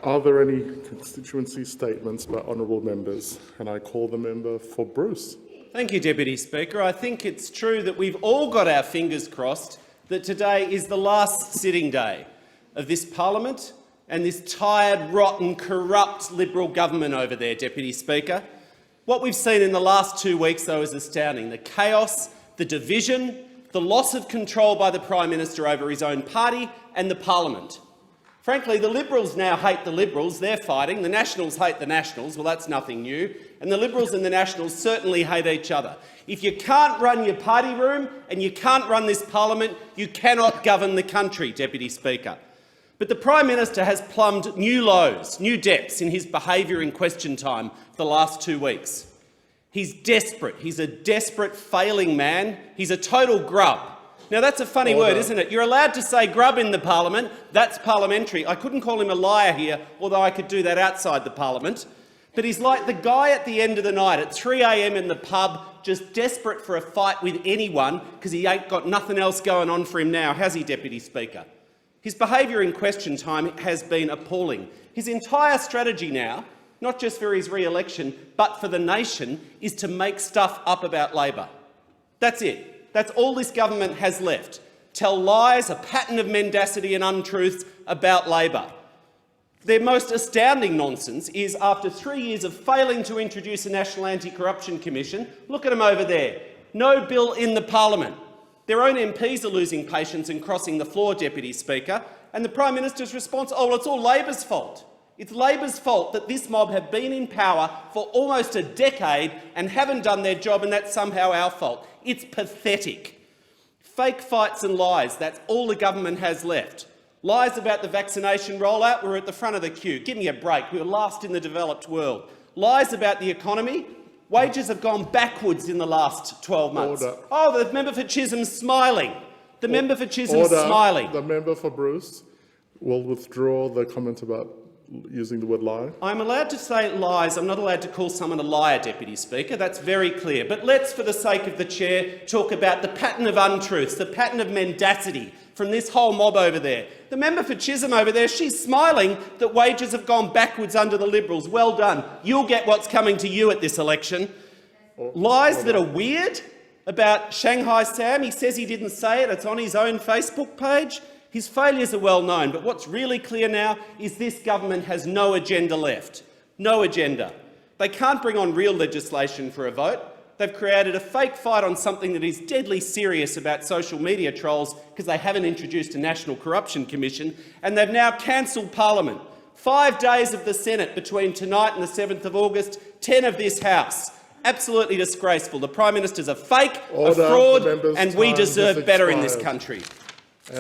Are there any constituency statements by honourable members? And I call the member for Bruce. Thank you, Deputy Speaker. I think it's true that we've all got our fingers crossed that today is the last sitting day of this parliament and this tired, rotten, corrupt Liberal government over there, Deputy Speaker. What we've seen in the last 2 weeks, though, is astounding. The chaos, the division, the loss of control by the Prime Minister over his own party and the parliament. Frankly, the Liberals now hate the Liberals. They're fighting. The Nationals hate the Nationals. Well, that's nothing new. And the Liberals and the Nationals certainly hate each other. If you can't run your party room and you can't run this parliament, you cannot govern the country, Deputy Speaker. But the Prime Minister has plumbed new lows, new depths in his behaviour in question time for the last 2 weeks. He's desperate. He's a desperate, failing man. He's a total grub. Now, that's a funny word, isn't it? You're allowed to say grub in the parliament. That's parliamentary. I couldn't call him a liar here, although I could do that outside the parliament. But he's like the guy at the end of the night at 3 a.m. in the pub, just desperate for a fight with anyone because he ain't got nothing else going on for him now, has he, Deputy Speaker? His behaviour in question time has been appalling. His entire strategy now, not just for his re-election, but for the nation, is to make stuff up about Labor. That's it. That's all this government has left. Tell lies, a pattern of mendacity and untruths about Labor. Their most astounding nonsense is, after 3 years of failing to introduce a National Anti-Corruption Commission, look at them over there, no bill in the parliament. Their own MPs are losing patience and crossing the floor, Deputy Speaker, and the Prime Minister's response, oh, well, it's all Labor's fault. It's Labor's fault that this mob have been in power for almost a decade and haven't done their job, and that's somehow our fault. It's pathetic. Fake fights and lies, that's all the government has left. Lies about the vaccination rollout, we're at the front of the queue. Give me a break, we were last in the developed world. Lies about the economy, wages have gone backwards in the last 12 months. Order. Oh, the member for Chisholm's smiling. The member for Chisholm's smiling. The member for Bruce will withdraw the comment about using the word lie. I'm allowed to say lies. I'm not allowed to call someone a liar, Deputy Speaker. That's very clear. But let's, for the sake of the chair, talk about the pattern of untruths, the pattern of mendacity from this whole mob over there. The member for Chisholm over there, she's smiling that wages have gone backwards under the Liberals. Well done. You'll get what's coming to you at this election. Lies that are weird about Shanghai Sam. He says he didn't say it. It's on his own Facebook page. His failures are well known, but what's really clear now is this government has no agenda left. No agenda. They can't bring on real legislation for a vote. They've created a fake fight on something that is deadly serious about social media trolls because they haven't introduced a National Corruption Commission, and they've now cancelled Parliament. 5 days of the Senate between tonight and the 7th of August, 10 of this House. Absolutely disgraceful. The Prime Minister's a fake, a fraud, and we deserve better in this country.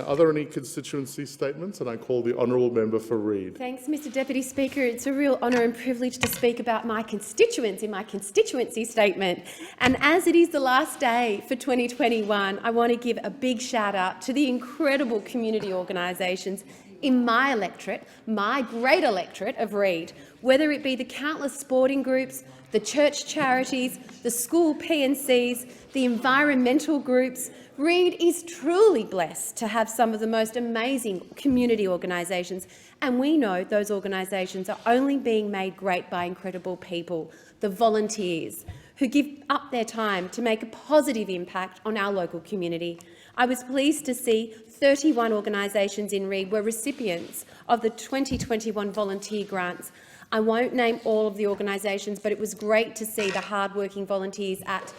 Are there any constituency statements? And I call the honourable member for Reid. Thanks, Mr Deputy Speaker. It's a real honour and privilege to speak about my constituents in my constituency statement. And as it is the last day for 2021, I want to give a big shout out to the incredible community organisations in my electorate, my great electorate of Reid, whether it be the countless sporting groups, the church charities, the school P&Cs, the environmental groups. Reid is truly blessed to have some of the most amazing community organisations, and we know those organisations are only being made great by incredible people, the volunteers, who give up their time to make a positive impact on our local community. I was pleased to see 31 organisations in Reid were recipients of the 2021 volunteer grants. I won't name all of the organisations, but it was great to see the hard-working volunteers at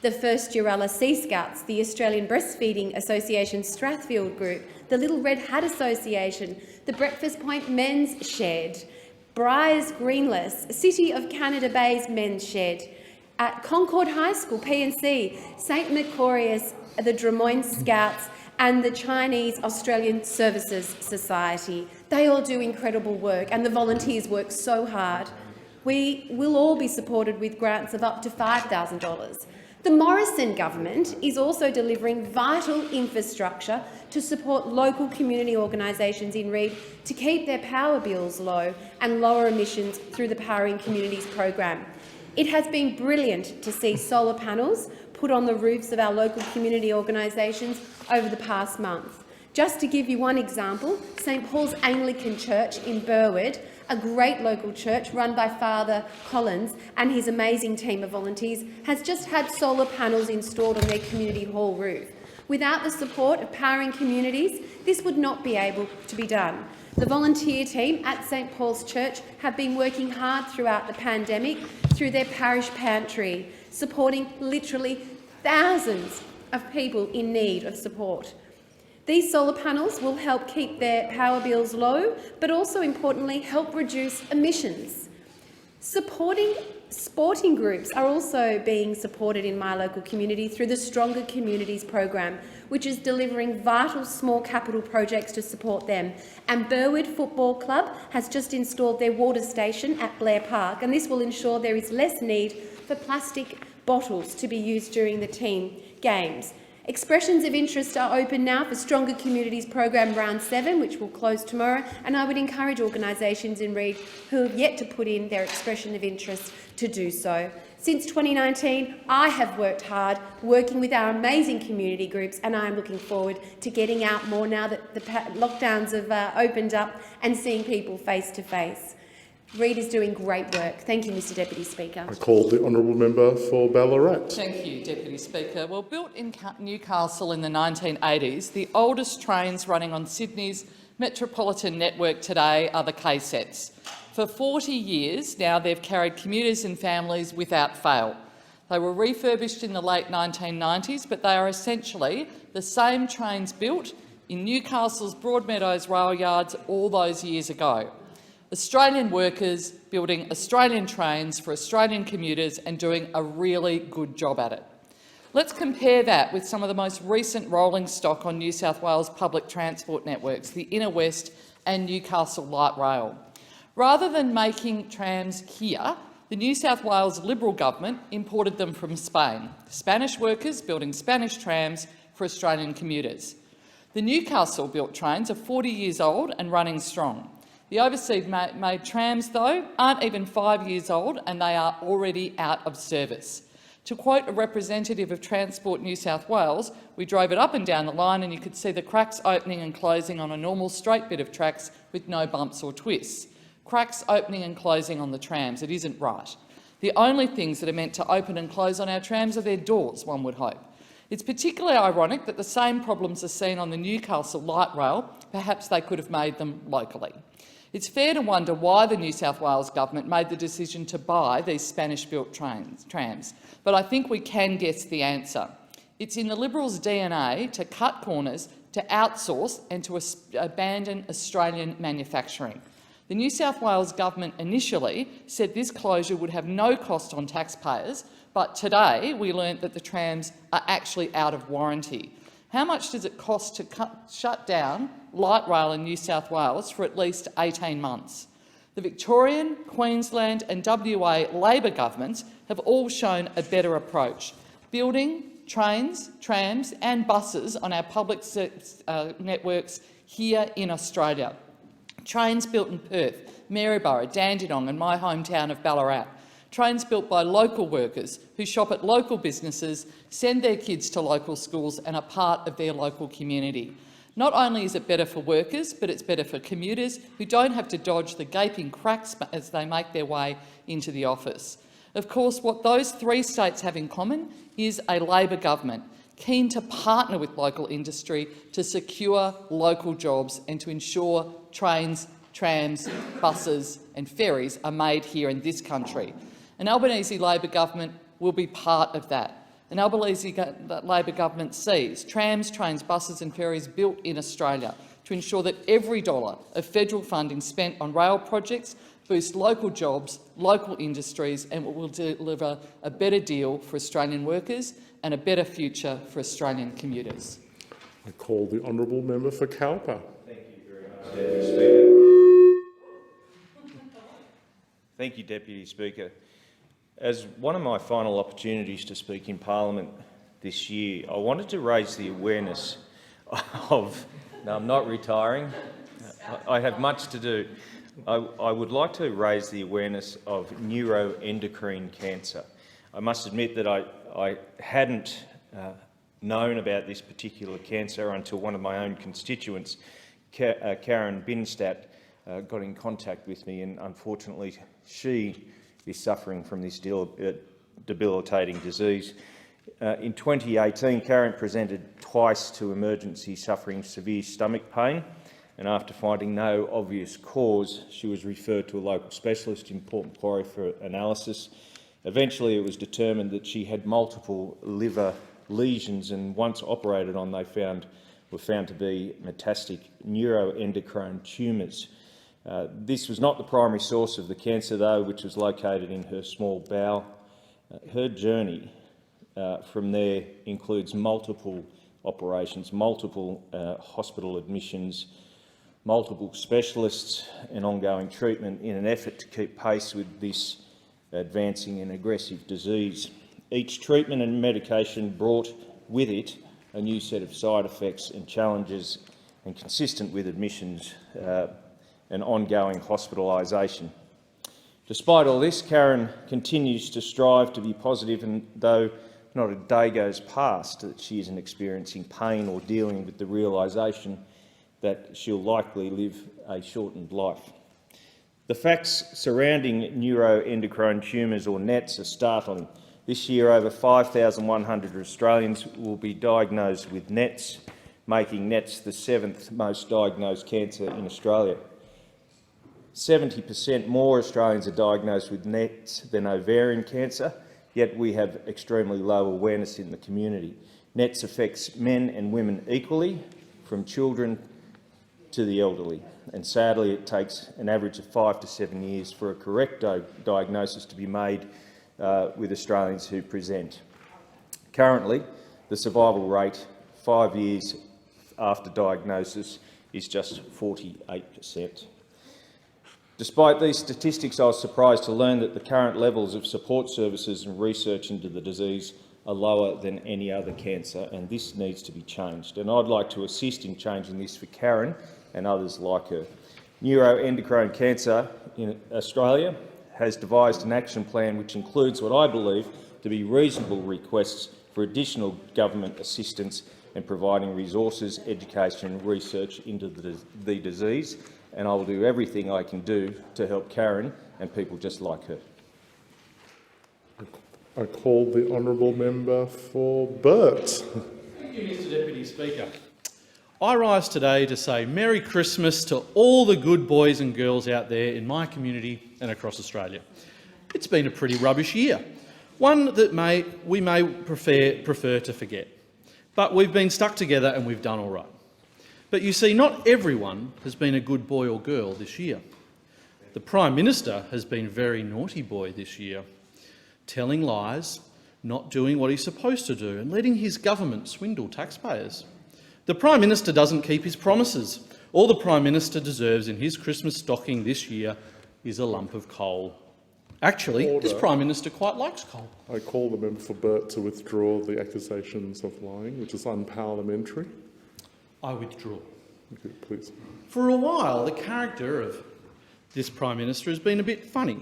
the First Uralla Sea Scouts, the Australian Breastfeeding Association Strathfield Group, the Little Red Hat Association, the Breakfast Point Men's Shed, Briars Greenless, City of Canada Bay's Men's Shed, at Concord High School, P&C, St Macorius, the Drummoyne Scouts, and the Chinese Australian Services Society. They all do incredible work, and the volunteers work so hard. We will all be supported with grants of up to $5,000. The Morrison government is also delivering vital infrastructure to support local community organisations in Reid to keep their power bills low and lower emissions through the Powering Communities program. It has been brilliant to see solar panels put on the roofs of our local community organisations over the past month. Just to give you one example, St Paul's Anglican Church in Burwood, a great local church run by Father Collins and his amazing team of volunteers, has just had solar panels installed on their community hall roof. Without the support of Powering Communities, this would not be able to be done. The volunteer team at St Paul's Church have been working hard throughout the pandemic through their parish pantry, supporting literally thousands of people in need of support. These solar panels will help keep their power bills low, but also importantly help reduce emissions. Supporting sporting groups are also being supported in my local community through the Stronger Communities program, which is delivering vital small capital projects to support them. And Burwood Football Club has just installed their water station at Blair Park, and this will ensure there is less need for plastic bottles to be used during the team games. Expressions of interest are open now for Stronger Communities program round 7, which will close tomorrow, and I would encourage organisations in Reid who have yet to put in their expression of interest to do so. Since 2019, I have worked hard working with our amazing community groups, and I am looking forward to getting out more now that the lockdowns have opened up and seeing people face to face. Reid is doing great work. Thank you, Mr Deputy Speaker. I call the honourable member for Ballarat. Thank you, Deputy Speaker. Well, built in Newcastle in the 1980s, the oldest trains running on Sydney's metropolitan network today are the K-sets. For 40 years now, they've carried commuters and families without fail. They were refurbished in the late 1990s, but they are essentially the same trains built in Newcastle's Broadmeadows rail yards all those years ago. Australian workers building Australian trains for Australian commuters and doing a really good job at it. Let's compare that with some of the most recent rolling stock on New South Wales public transport networks, the Inner West and Newcastle Light Rail. Rather than making trams here, the New South Wales Liberal government imported them from Spain, Spanish workers building Spanish trams for Australian commuters. The Newcastle-built trains are 40 years old and running strong. The overseas-made trams, though, aren't even 5 years old and they are already out of service. To quote a representative of Transport New South Wales, we drove it up and down the line and you could see the cracks opening and closing on a normal straight bit of tracks with no bumps or twists. Cracks opening and closing on the trams. It isn't right. The only things that are meant to open and close on our trams are their doors, one would hope. It's particularly ironic that the same problems are seen on the Newcastle Light Rail. Perhaps they could have made them locally. It's fair to wonder why the New South Wales government made the decision to buy these Spanish-built trams, but I think we can guess the answer. It's in the Liberals' DNA to cut corners, to outsource and to abandon Australian manufacturing. The New South Wales government initially said this closure would have no cost on taxpayers, but today we learnt that the trams are actually out of warranty. How much does it cost to shut down light rail in New South Wales for at least 18 months? The Victorian, Queensland and WA Labor governments have all shown a better approach, building trains, trams and buses on our public networks here in Australia. Trains built in Perth, Maryborough, Dandenong and my hometown of Ballarat. Trains built by local workers who shop at local businesses, send their kids to local schools and are part of their local community. Not only is it better for workers, but it's better for commuters who don't have to dodge the gaping cracks as they make their way into the office. Of course, what those three states have in common is a Labor government keen to partner with local industry to secure local jobs and to ensure trains, trams, buses and ferries are made here in this country. An Albanese Labor government will be part of that. An Albanese Labor government sees trams, trains, buses and ferries built in Australia to ensure that every dollar of federal funding spent on rail projects boosts local jobs, local industries and will deliver a better deal for Australian workers and a better future for Australian commuters. I call the honourable member for Cowper. Thank you very much, Deputy Speaker. Thank you, Deputy Speaker. As one of my final opportunities to speak in Parliament this year, I wanted to raise the awareness of— no, I'm not retiring. I have much to do. I would like to raise the awareness of neuroendocrine cancer. I must admit that I hadn't known about this particular cancer until one of my own constituents, Karen Binstadt, got in contact with me, and unfortunately she is suffering from this debilitating disease. In 2018, Karen presented twice to emergency suffering severe stomach pain, and after finding no obvious cause, she was referred to a local specialist in Port Macquarie for analysis. Eventually, it was determined that she had multiple liver lesions, and once operated on, they were found to be metastatic neuroendocrine tumours. This was not the primary source of the cancer, though, which was located in her small bowel. Her journey from there includes multiple operations, multiple hospital admissions, multiple specialists and ongoing treatment in an effort to keep pace with this advancing and aggressive disease. Each treatment and medication brought with it a new set of side effects and challenges, and consistent with admissions and ongoing hospitalisation. Despite all this, Karen continues to strive to be positive, and though not a day goes past that she isn't experiencing pain or dealing with the realisation that she'll likely live a shortened life. The facts surrounding neuroendocrine tumours, or NETs, are startling. This year, over 5,100 Australians will be diagnosed with NETs, making NETs the 7th most diagnosed cancer in Australia. 70% more Australians are diagnosed with NETs than ovarian cancer, yet we have extremely low awareness in the community. NETs affects men and women equally, from children to the elderly, and sadly it takes an average of 5 to 7 years for a correct diagnosis to be made with Australians who present. Currently, the survival rate 5 years after diagnosis is just 48%. Despite these statistics, I was surprised to learn that the current levels of support services and research into the disease are lower than any other cancer, and this needs to be changed. And I'd like to assist in changing this for Karen and others like her. Neuroendocrine Cancer in Australia has devised an action plan which includes what I believe to be reasonable requests for additional government assistance and providing resources, education and research into the disease, and I will do everything I can do to help Karen and people just like her. I call the honourable member for Burt. Thank you, Mr Deputy Speaker. I rise today to say Merry Christmas to all the good boys and girls out there in my community and across Australia. It's been a pretty rubbish year, one that we may prefer to forget. But we've been stuck together and we've done all right. But you see, not everyone has been a good boy or girl this year. The Prime Minister has been a very naughty boy this year, telling lies, not doing what he's supposed to do, and letting his government swindle taxpayers. The Prime Minister doesn't keep his promises. All the Prime Minister deserves in his Christmas stocking this year is a lump of coal. Actually, this Prime Minister quite likes coal. I call the member for Burt to withdraw the accusations of lying, which is unparliamentary. I withdraw. Okay, please. For a while, the character of this Prime Minister has been a bit funny,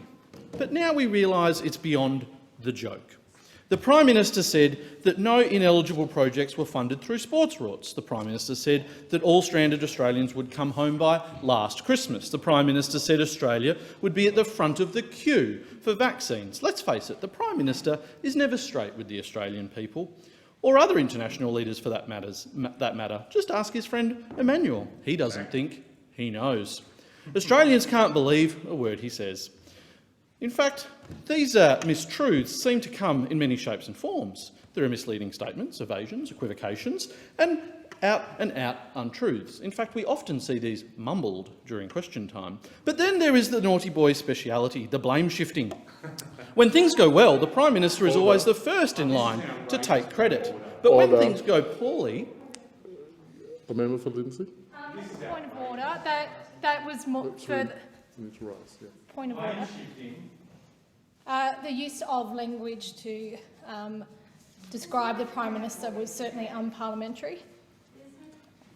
but now we realise it's beyond the joke. The Prime Minister said that no ineligible projects were funded through sports rorts. The Prime Minister said that all stranded Australians would come home by last Christmas. The Prime Minister said Australia would be at the front of the queue for vaccines. Let's face it, the Prime Minister is never straight with the Australian people, or other international leaders for that matter. Just ask his friend Emmanuel. He doesn't think, he knows. Australians can't believe a word he says. In fact, these mistruths seem to come in many shapes and forms. There are misleading statements, evasions, equivocations, and out-and-out untruths. In fact, we often see these mumbled during question time. But then there is the naughty boy speciality, the blame shifting. When things go well, the Prime Minister is always the first in line to take credit. But when things go poorly... The member for Lindsay? Point of order. That was more further... Point of order. The use of language to describe the Prime Minister was certainly unparliamentary.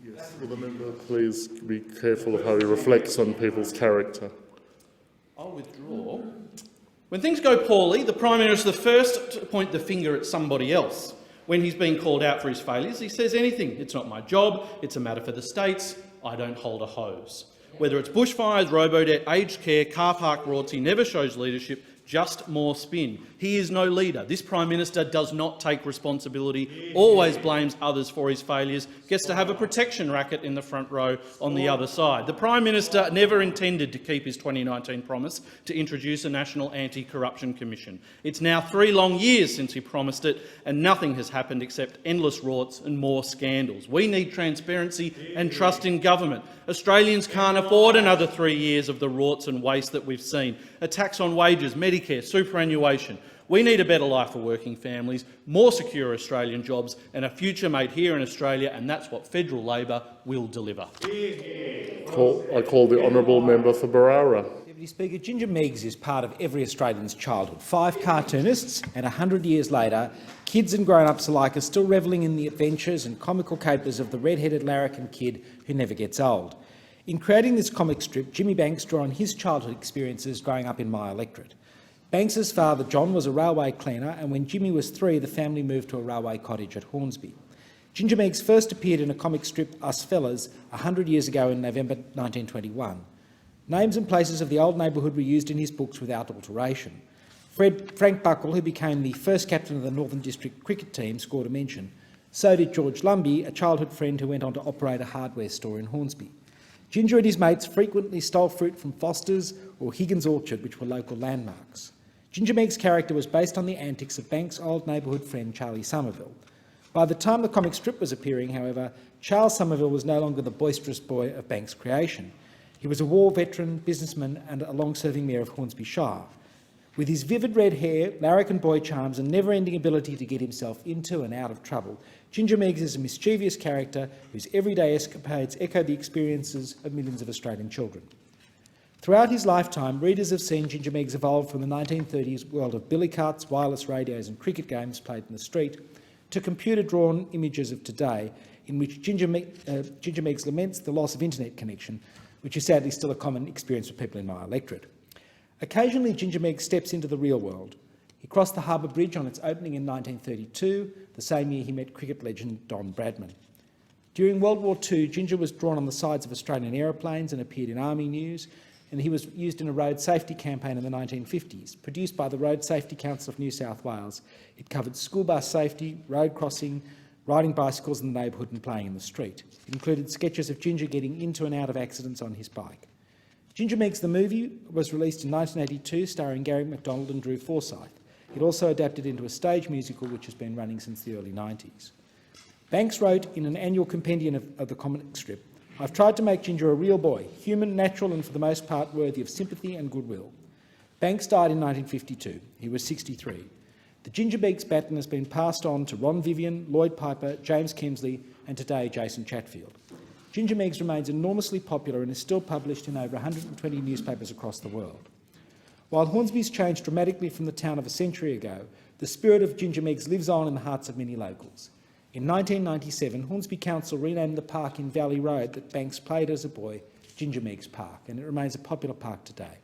Yes. Will the member please be careful of how he reflects on people's character? I'll withdraw. When things go poorly, the Prime Minister is the first to point the finger at somebody else. When he's being called out for his failures, he says anything. It's not my job, it's a matter for the states, I don't hold a hose. Whether it's bushfires, robo-debt, aged care, car park rorts, he never shows leadership, just more spin. He is no leader. This Prime Minister does not take responsibility, always blames others for his failures, gets to have a protection racket in the front row on the other side. The Prime Minister never intended to keep his 2019 promise to introduce a National Anti-Corruption Commission. It's now 3 long years since he promised it, and nothing has happened except endless rorts and more scandals. We need transparency and trust in government. Australians can't afford another 3 years of the rorts and waste that we've seen. A tax on wages, Medicare, superannuation. We need a better life for working families, more secure Australian jobs and a future made here in Australia, and that's what federal Labor will deliver. I call the honourable member for Barara. Deputy Speaker, Ginger Meggs is part of every Australian's childhood. 5 cartoonists, and 100 years later, kids and grown-ups alike are still revelling in the adventures and comical capers of the red-headed larrikin kid who never gets old. In creating this comic strip, Jimmy Banks drew on his childhood experiences growing up in my electorate. Banks's father, John, was a railway cleaner, and when Jimmy was 3, the family moved to a railway cottage at Hornsby. Ginger Meggs first appeared in a comic strip, Us Fellas, 100 years ago in November 1921. Names and places of the old neighbourhood were used in his books without alteration. Frank Buckle, who became the first captain of the Northern District cricket team, scored a mention. So did George Lumby, a childhood friend who went on to operate a hardware store in Hornsby. Ginger and his mates frequently stole fruit from Foster's or Higgins Orchard, which were local landmarks. Ginger Meggs' character was based on the antics of Banks' old neighbourhood friend Charlie Somerville. By the time the comic strip was appearing, however, Charles Somerville was no longer the boisterous boy of Banks' creation. He was a war veteran, businessman and a long-serving mayor of Hornsby Shire. With his vivid red hair, larrikin boy charms and never-ending ability to get himself into and out of trouble, Ginger Meggs is a mischievous character whose everyday escapades echo the experiences of millions of Australian children. Throughout his lifetime, readers have seen Ginger Meggs evolve from the 1930s world of billy carts, wireless radios and cricket games played in the street to computer-drawn images of today, in which Ginger Meggs laments the loss of internet connection, which is sadly still a common experience for people in my electorate. Occasionally, Ginger Meggs steps into the real world. He crossed the Harbour Bridge on its opening in 1932, the same year he met cricket legend Don Bradman. During World War II, Ginger was drawn on the sides of Australian aeroplanes and appeared in Army News, and he was used in a road safety campaign in the 1950s, produced by the Road Safety Council of New South Wales. It covered school bus safety, road crossing, riding bicycles in the neighbourhood and playing in the street. It included sketches of Ginger getting into and out of accidents on his bike. Ginger Meggs the movie was released in 1982, starring Gary McDonald and Drew Forsyth. It also adapted into a stage musical which has been running since the early 90s. Banks wrote in an annual compendium of the comic strip, "I've tried to make Ginger a real boy, human, natural and for the most part worthy of sympathy and goodwill." Banks died in 1952. He was 63. The Ginger Meggs baton has been passed on to Ron Vivian, Lloyd Piper, James Kemsley and today Jason Chatfield. Ginger Meggs remains enormously popular and is still published in over 120 newspapers across the world. While Hornsby's changed dramatically from the town of a century ago, the spirit of Ginger Meggs lives on in the hearts of many locals. In 1997, Hornsby Council renamed the park in Valley Road that Banks played as a boy Ginger Meggs Park, and it remains a popular park today.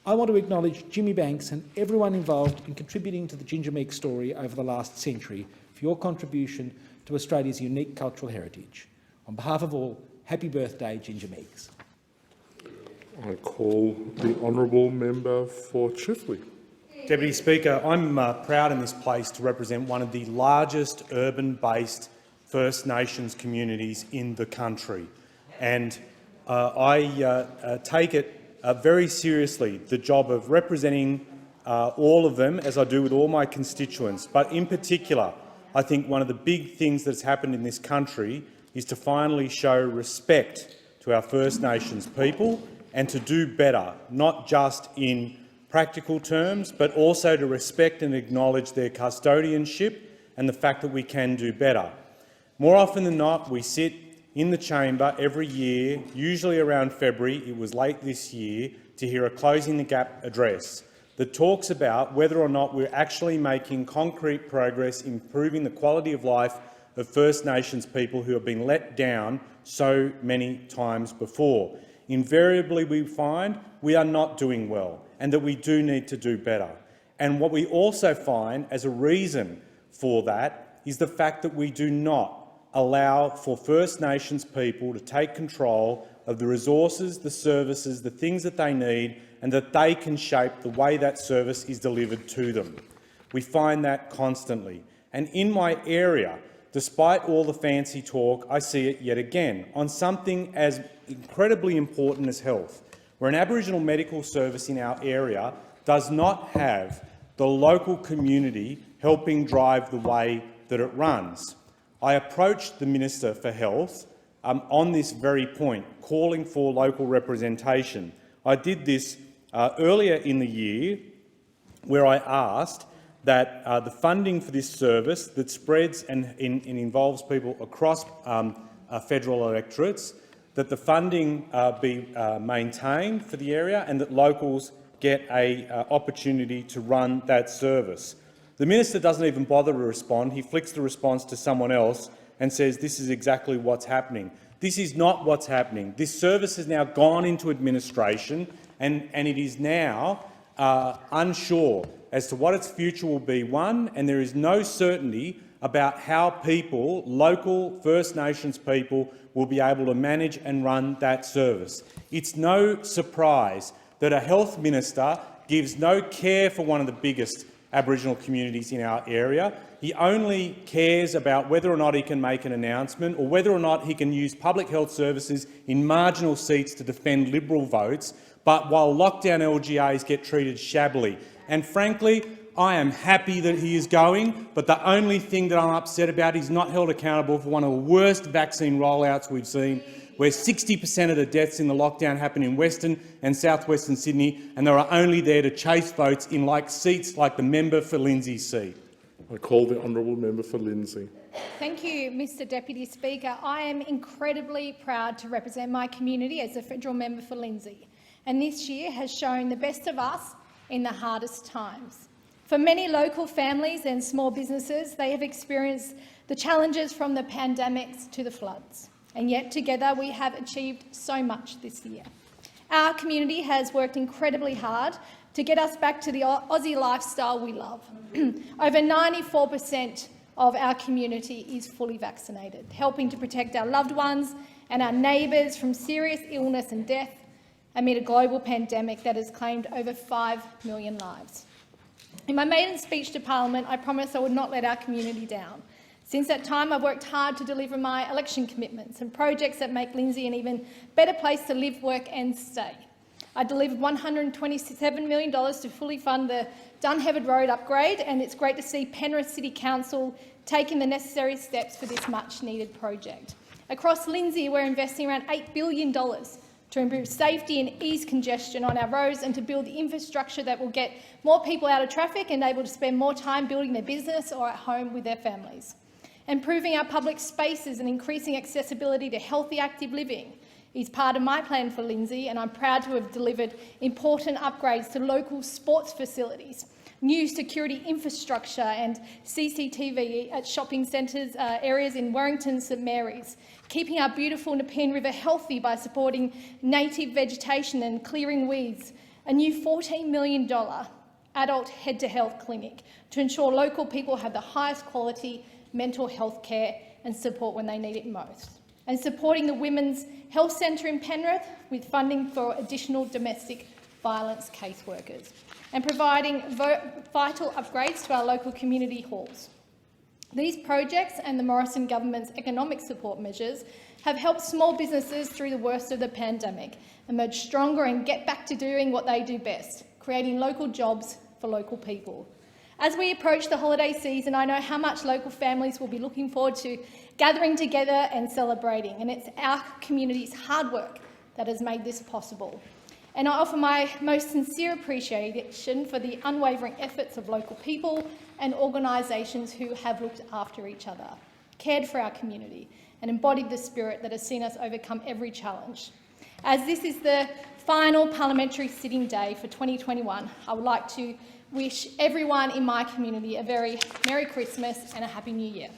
I want to acknowledge Jimmy Banks and everyone involved in contributing to the Ginger Meggs story over the last century for your contribution to Australia's unique cultural heritage. On behalf of all, happy birthday, Ginger Meggs. I call the honourable member for Chifley. Deputy Speaker, I'm proud in this place to represent one of the largest urban-based First Nations communities in the country. And I take it very seriously, the job of representing all of them, as I do with all my constituents. But in particular, I think one of the big things that's happened in this country is to finally show respect to our First Nations people and to do better, not just in practical terms, but also to respect and acknowledge their custodianship and the fact that we can do better. More often than not, we sit in the chamber every year, usually around February, it was late this year, to hear a Closing the Gap address that talks about whether or not we're actually making concrete progress improving the quality of life of First Nations people who have been let down so many times before. Invariably, we find we are not doing well and that we do need to do better. And what we also find as a reason for that is the fact that we do not allow for First Nations people to take control of the resources, the services, the things that they need, and that they can shape the way that service is delivered to them. We find that constantly. And in my area, despite all the fancy talk, I see it yet again on something as incredibly important as health, where an Aboriginal medical service in our area does not have the local community helping drive the way that it runs. I approached the Minister for Health on this very point, calling for local representation. I did this earlier in the year, where I asked that the funding for this service that spreads and involves people across federal electorates, that the funding be maintained for the area and that locals get an opportunity to run that service. The minister doesn't even bother to respond. He flicks the response to someone else and says this is exactly what's happening. This is not what's happening. This service has now gone into administration and it is now unsure as to what its future will be, and there is no certainty about how people, local First Nations people, will be able to manage and run that service. It's no surprise that a health minister gives no care for one of the biggest Aboriginal communities in our area. He only cares about whether or not he can make an announcement or whether or not he can use public health services in marginal seats to defend Liberal votes, but while lockdown LGAs get treated shabbily. And frankly, I am happy that he is going, but the only thing that I'm upset about is not held accountable for one of the worst vaccine rollouts we've seen, where 60% of the deaths in the lockdown happen in Western and southwestern Sydney, and they are only there to chase votes in seats like the member for Lindsay's seat. I call the honourable member for Lindsay. Thank you, Mr Deputy Speaker. I am incredibly proud to represent my community as a federal member for Lindsay, and this year has shown the best of us in the hardest times. For many local families and small businesses, they have experienced the challenges from the pandemics to the floods, and yet together we have achieved so much this year. Our community has worked incredibly hard to get us back to the Aussie lifestyle we love. Over 94% of our community is fully vaccinated, helping to protect our loved ones and our neighbours from serious illness and death amid a global pandemic that has claimed over 5 million lives. In my maiden speech to Parliament, I promised I would not let our community down. Since that time, I've worked hard to deliver my election commitments and projects that make Lindsay an even better place to live, work and stay. I delivered $127 million to fully fund the Dunheved Road upgrade, and it's great to see Penrith City Council taking the necessary steps for this much-needed project. Across Lindsay, we're investing around $8 billion to improve safety and ease congestion on our roads and to build the infrastructure that will get more people out of traffic and able to spend more time building their business or at home with their families. Improving our public spaces and increasing accessibility to healthy, active living is part of my plan for Lindsay, and I'm proud to have delivered important upgrades to local sports facilities, new security infrastructure and CCTV at shopping centres, areas in Warrington, St Mary's, keeping our beautiful Nepean River healthy by supporting native vegetation and clearing weeds, a new $14 million adult head-to-health clinic to ensure local people have the highest quality mental health care and support when they need it most, and supporting the Women's Health Centre in Penrith with funding for additional domestic violence caseworkers, and providing vital upgrades to our local community halls. These projects and the Morrison government's economic support measures have helped small businesses through the worst of the pandemic emerge stronger and get back to doing what they do best, creating local jobs for local people. As we approach the holiday season, I know how much local families will be looking forward to gathering together and celebrating, and it's our community's hard work that has made this possible. And I offer my most sincere appreciation for the unwavering efforts of local people and organisations who have looked after each other, cared for our community and embodied the spirit that has seen us overcome every challenge. As this is the final parliamentary sitting day for 2021, I would like to wish everyone in my community a very Merry Christmas and a Happy New Year.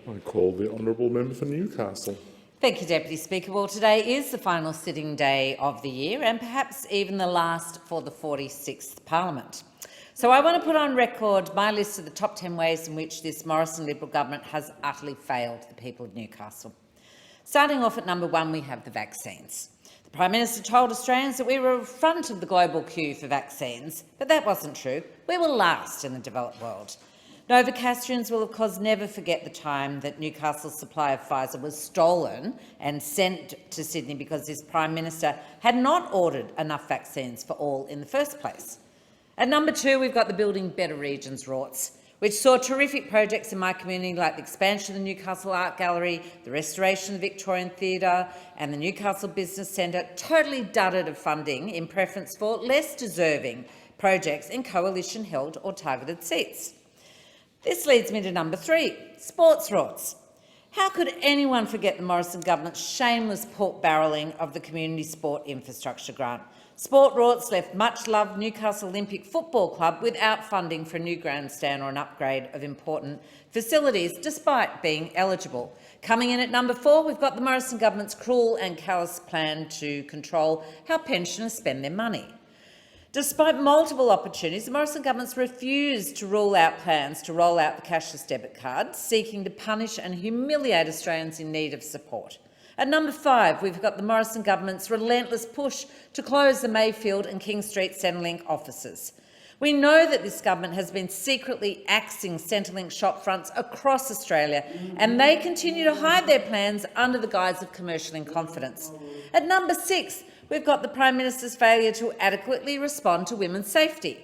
I call the honourable member for Newcastle. Thank you, Deputy Speaker. Well, today is the final sitting day of the year and perhaps even the last for the 46th Parliament. So I want to put on record my list of the top 10 ways in which this Morrison Liberal government has utterly failed the people of Newcastle. Starting off at number 1, we have the vaccines. The Prime Minister told Australians that we were front of the global queue for vaccines, but that wasn't true. We were last in the developed world. Novocastrians will, of course, never forget the time that Newcastle's supply of Pfizer was stolen and sent to Sydney because this Prime Minister had not ordered enough vaccines for all in the first place. At number 2, we've got the Building Better Regions rorts, which saw terrific projects in my community like the expansion of the Newcastle Art Gallery, the restoration of the Victorian Theatre and the Newcastle Business Centre totally dudded of funding in preference for less deserving projects in coalition-held or targeted seats. This leads me to number 3, sports rorts. How could anyone forget the Morrison government's shameless pork barrelling of the community sport infrastructure grant? Sport rorts left much-loved Newcastle Olympic Football Club without funding for a new grandstand or an upgrade of important facilities, despite being eligible. Coming in at number 4, we've got the Morrison government's cruel and callous plan to control how pensioners spend their money. Despite multiple opportunities, the Morrison government's refused to rule out plans to roll out the cashless debit card, seeking to punish and humiliate Australians in need of support. At number 5, we've got the Morrison government's relentless push to close the Mayfield and King Street Centrelink offices. We know that this government has been secretly axing Centrelink shop fronts across Australia, and they continue to hide their plans under the guise of commercial in confidence. At number 6, we've got the Prime Minister's failure to adequately respond to women's safety.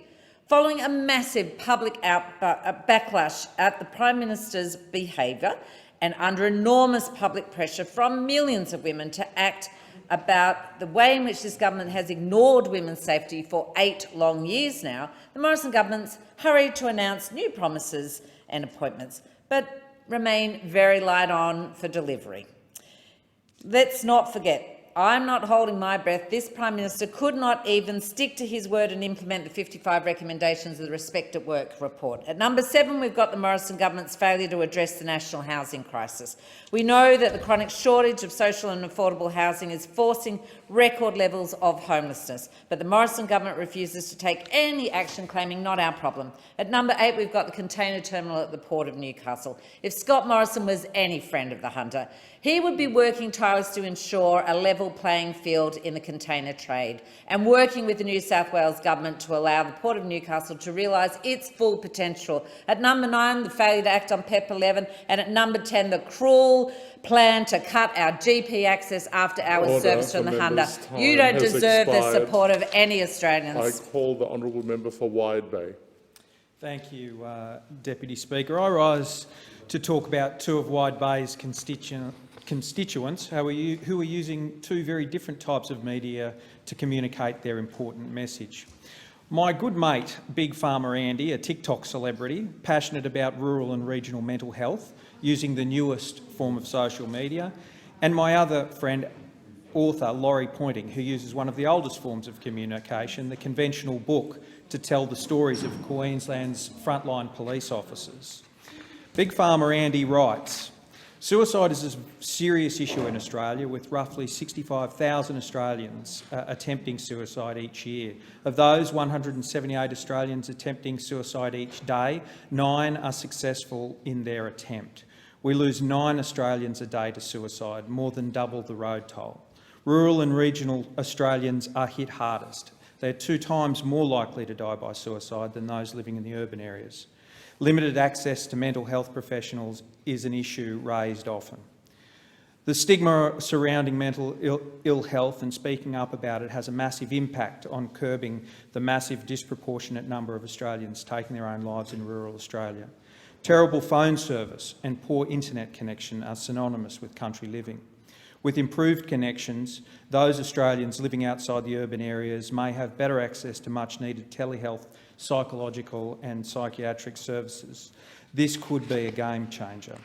Following a massive public backlash at the Prime Minister's behaviour and under enormous public pressure from millions of women to act about the way in which this government has ignored women's safety for 8 long years now, the Morrison government's hurried to announce new promises and appointments, but remain very light on for delivery. Let's not forget, I'm not holding my breath, this Prime Minister could not even stick to his word and implement the 55 recommendations of the Respect at Work report. At number 7, we've got the Morrison government's failure to address the national housing crisis. We know that the chronic shortage of social and affordable housing is forcing record levels of homelessness, but the Morrison government refuses to take any action, claiming not our problem. At number 8, we've got the container terminal at the Port of Newcastle. If Scott Morrison was any friend of the hunter, he would be working tirelessly to ensure a level playing field in the container trade and working with the New South Wales government to allow the Port of Newcastle to realise its full potential. At number 9, the failure to act on PEP 11, and at number 10, the cruel plan to cut our GP access after hours service from the Hunter. You don't deserve the support of any Australians. I call the honourable member for Wide Bay. Thank you, Deputy Speaker. I rise to talk about 2 of Wide Bay's constituents who are using 2 very different types of media to communicate their important message. My good mate, Big Farmer Andy, a TikTok celebrity, passionate about rural and regional mental health, using the newest form of social media, and my other friend, author Laurie Pointing, who uses one of the oldest forms of communication, the conventional book, to tell the stories of Queensland's frontline police officers. Big Farmer Andy writes, "Suicide is a serious issue in Australia, with roughly 65,000 Australians attempting suicide each year. Of those 178 Australians attempting suicide each day, 9 are successful in their attempt. We lose 9 Australians a day to suicide, more than double the road toll. Rural and regional Australians are hit hardest. They're 2 times more likely to die by suicide than those living in the urban areas. Limited access to mental health professionals is an issue raised often. The stigma surrounding mental ill health and speaking up about it has a massive impact on curbing the massive disproportionate number of Australians taking their own lives in rural Australia. Terrible phone service and poor internet connection are synonymous with country living. With improved connections, those Australians living outside the urban areas may have better access to much-needed telehealth, psychological and psychiatric services. This could be a game changer.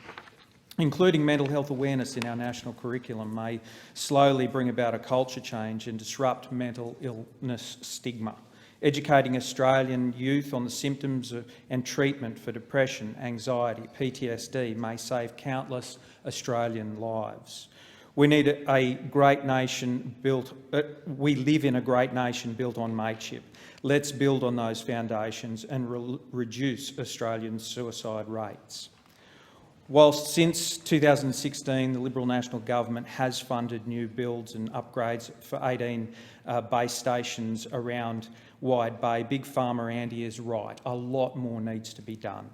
Including mental health awareness in our national curriculum may slowly bring about a culture change and disrupt mental illness stigma. Educating Australian youth on the symptoms and treatment for depression, anxiety, PTSD may save countless Australian lives. We need a great nation built. We live in a great nation built on mateship. Let's build on those foundations and reduce Australian suicide rates. Whilst since 2016 the Liberal National Government has funded new builds and upgrades for 18 base stations around Wide Bay, Big Farmer Andy is right. A lot more needs to be done.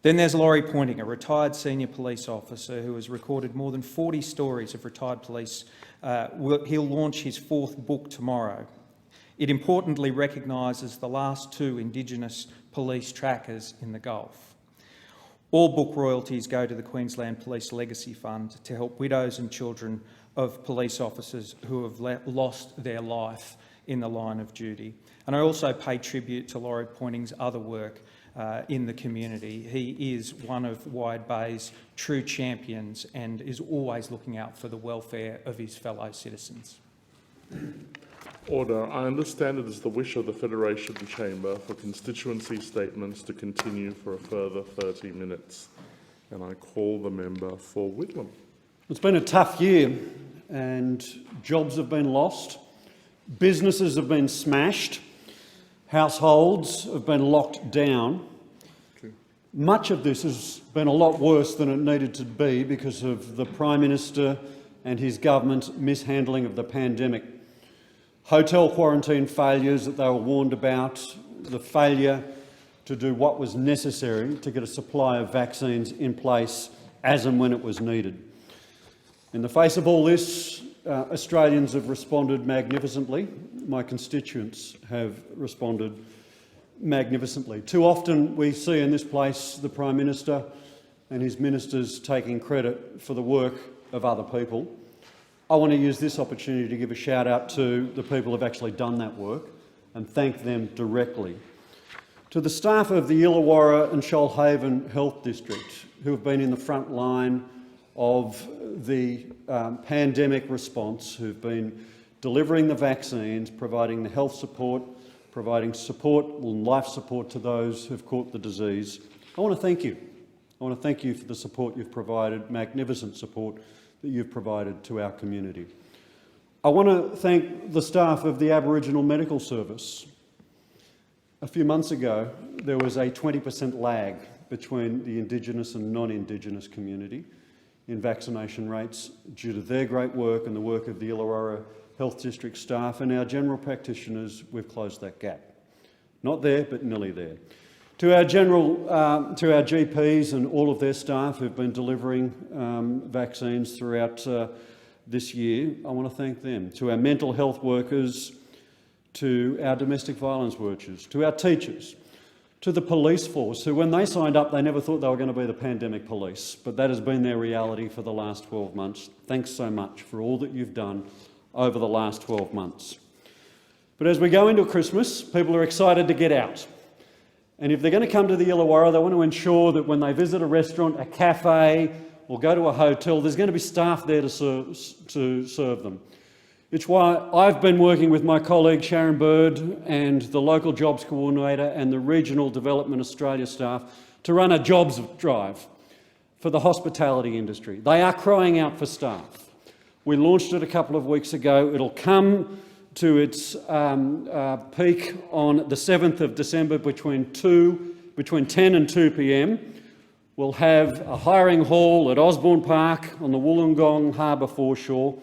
Then there's Laurie Pointing, a retired senior police officer who has recorded more than 40 stories of retired police. He'll launch his 4th book tomorrow. It importantly recognises the last 2 Indigenous police trackers in the Gulf. All book royalties go to the Queensland Police Legacy Fund to help widows and children of police officers who have lost their life in the line of duty. And I also pay tribute to Laurie Pointing's other work in the community. He is one of Wide Bay's true champions and is always looking out for the welfare of his fellow citizens. Order. I understand it is the wish of the Federation Chamber for constituency statements to continue for a further 30 minutes. And I call the member for Whitlam. It's been a tough year and jobs have been lost, businesses have been smashed, households have been locked down. Much of this has been a lot worse than it needed to be because of the Prime Minister and his government's mishandling of the pandemic. Hotel quarantine failures that they were warned about, the failure to do what was necessary to get a supply of vaccines in place as and when it was needed. In the face of all this, Australians have responded magnificently. My constituents have responded magnificently. Too often we see in this place the Prime Minister and his ministers taking credit for the work of other people. I want to use this opportunity to give a shout out to the people who have actually done that work and thank them directly. To the staff of the Illawarra and Shoalhaven Health District who have been in the front line of the pandemic response, who've been delivering the vaccines, providing the health support, providing support and life support to those who've caught the disease. I want to thank you. I want to thank you for the support you've provided, magnificent support that you've provided to our community. I want to thank the staff of the Aboriginal Medical Service. A few months ago, there was a 20% lag between the Indigenous and non-Indigenous community in vaccination rates. Due to their great work and the work of the Illawarra Health District staff and our general practitioners, we've closed that gap. Not there, but nearly there. To our GPs and all of their staff who've been delivering vaccines throughout this year, I want to thank them. To our mental health workers, to our domestic violence workers, to our teachers, to the police force, who when they signed up, they never thought they were going to be the pandemic police, but that has been their reality for the last 12 months. Thanks so much for all that you've done over the last 12 months. But as we go into Christmas, people are excited to get out. And if they're going to come to the Illawarra, they want to ensure that when they visit a restaurant, a cafe, or go to a hotel, there's going to be staff there to serve them. It's why I've been working with my colleague Sharon Bird and the local jobs coordinator and the Regional Development Australia staff to run a jobs drive for the hospitality industry. They are crying out for staff. We launched it a couple of weeks ago. It'll come to its peak on the 7th of December between 10 and 2 p.m. We'll have a hiring hall at Osborne Park on the Wollongong Harbour foreshore.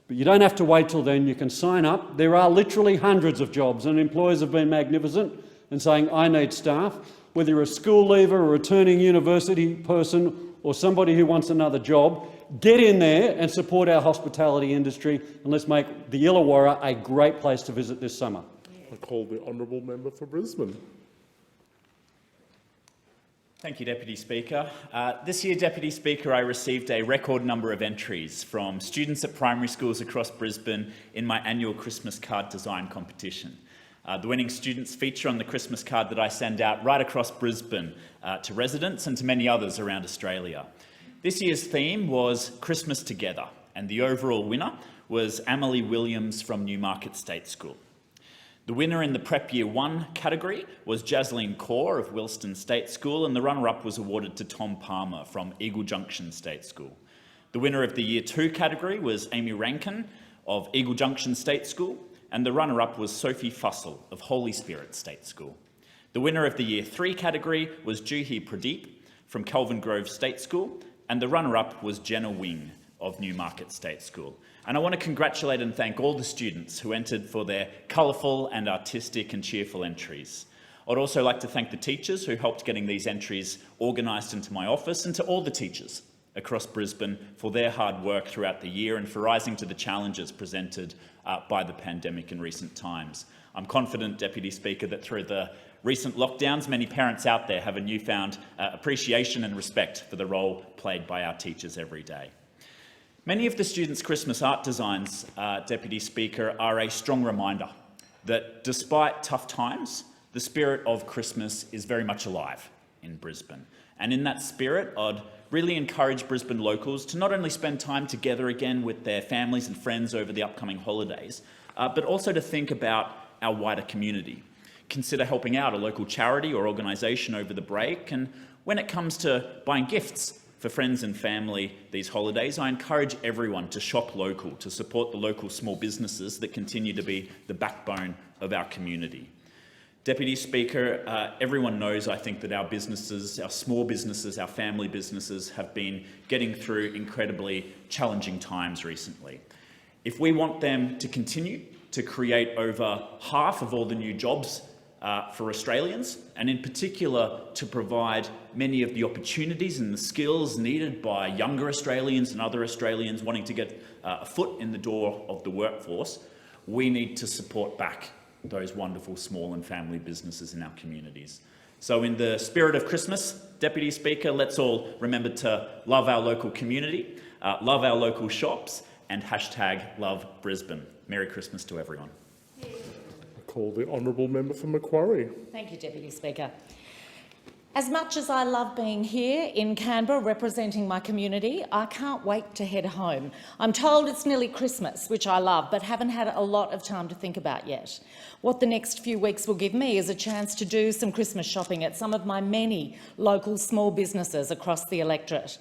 But you don't have to wait till then. You can sign up. There are literally hundreds of jobs, and employers have been magnificent in saying, I need staff. Whether you're a school leaver, a returning university person, or somebody who wants another job, get in there and support our hospitality industry, and let's make the Illawarra a great place to visit this summer. I call the honourable member for Brisbane. Thank you, Deputy Speaker. This year, Deputy Speaker, I received a record number of entries from students at primary schools across Brisbane in my annual Christmas card design competition. The winning students feature on the Christmas card that I send out right across Brisbane to residents and to many others around Australia. This year's theme was Christmas Together, and the overall winner was Amelie Williams from Newmarket State School. The winner in the Prep Year 1 category was Jasleen Kaur of Wilston State School, and the runner-up was awarded to Tom Palmer from Eagle Junction State School. The winner of the Year 2 category was Amy Rankin of Eagle Junction State School, and the runner-up was Sophie Fussell of Holy Spirit State School. The winner of the Year 3 category was Juhi Pradeep from Kelvin Grove State School, and the runner-up was Jenna Wing of Newmarket State School. And I want to congratulate and thank all the students who entered for their colourful and artistic and cheerful entries. I'd also like to thank the teachers who helped getting these entries organised into my office, and to all the teachers across Brisbane for their hard work throughout the year and for rising to the challenges presented by the pandemic in recent times. I'm confident, Deputy Speaker, that through the recent lockdowns, many parents out there have a newfound appreciation and respect for the role played by our teachers every day. Many of the students' Christmas art designs, Deputy Speaker, are a strong reminder that despite tough times, the spirit of Christmas is very much alive in Brisbane. And in that spirit, I'd really encourage Brisbane locals to not only spend time together again with their families and friends over the upcoming holidays, but also to think about our wider community. Consider helping out a local charity or organisation over the break. And when it comes to buying gifts for friends and family these holidays, I encourage everyone to shop local, to support the local small businesses that continue to be the backbone of our community. Deputy Speaker, everyone knows, I think, that our businesses, our small businesses, our family businesses have been getting through incredibly challenging times recently. If we want them to continue to create over half of all the new jobs for Australians, and in particular to provide many of the opportunities and the skills needed by younger Australians and other Australians wanting to get a foot in the door of the workforce, we need to support back those wonderful small and family businesses in our communities. So in the spirit of Christmas, Deputy Speaker, let's all remember to love our local community, love our local shops, and #love Brisbane. Merry Christmas to everyone. I call the honourable member for Macquarie. Thank you, Deputy Speaker. As much as I love being here in Canberra representing my community, I can't wait to head home. I'm told it's nearly Christmas, which I love, but haven't had a lot of time to think about yet. What the next few weeks will give me is a chance to do some Christmas shopping at some of my many local small businesses across the electorate.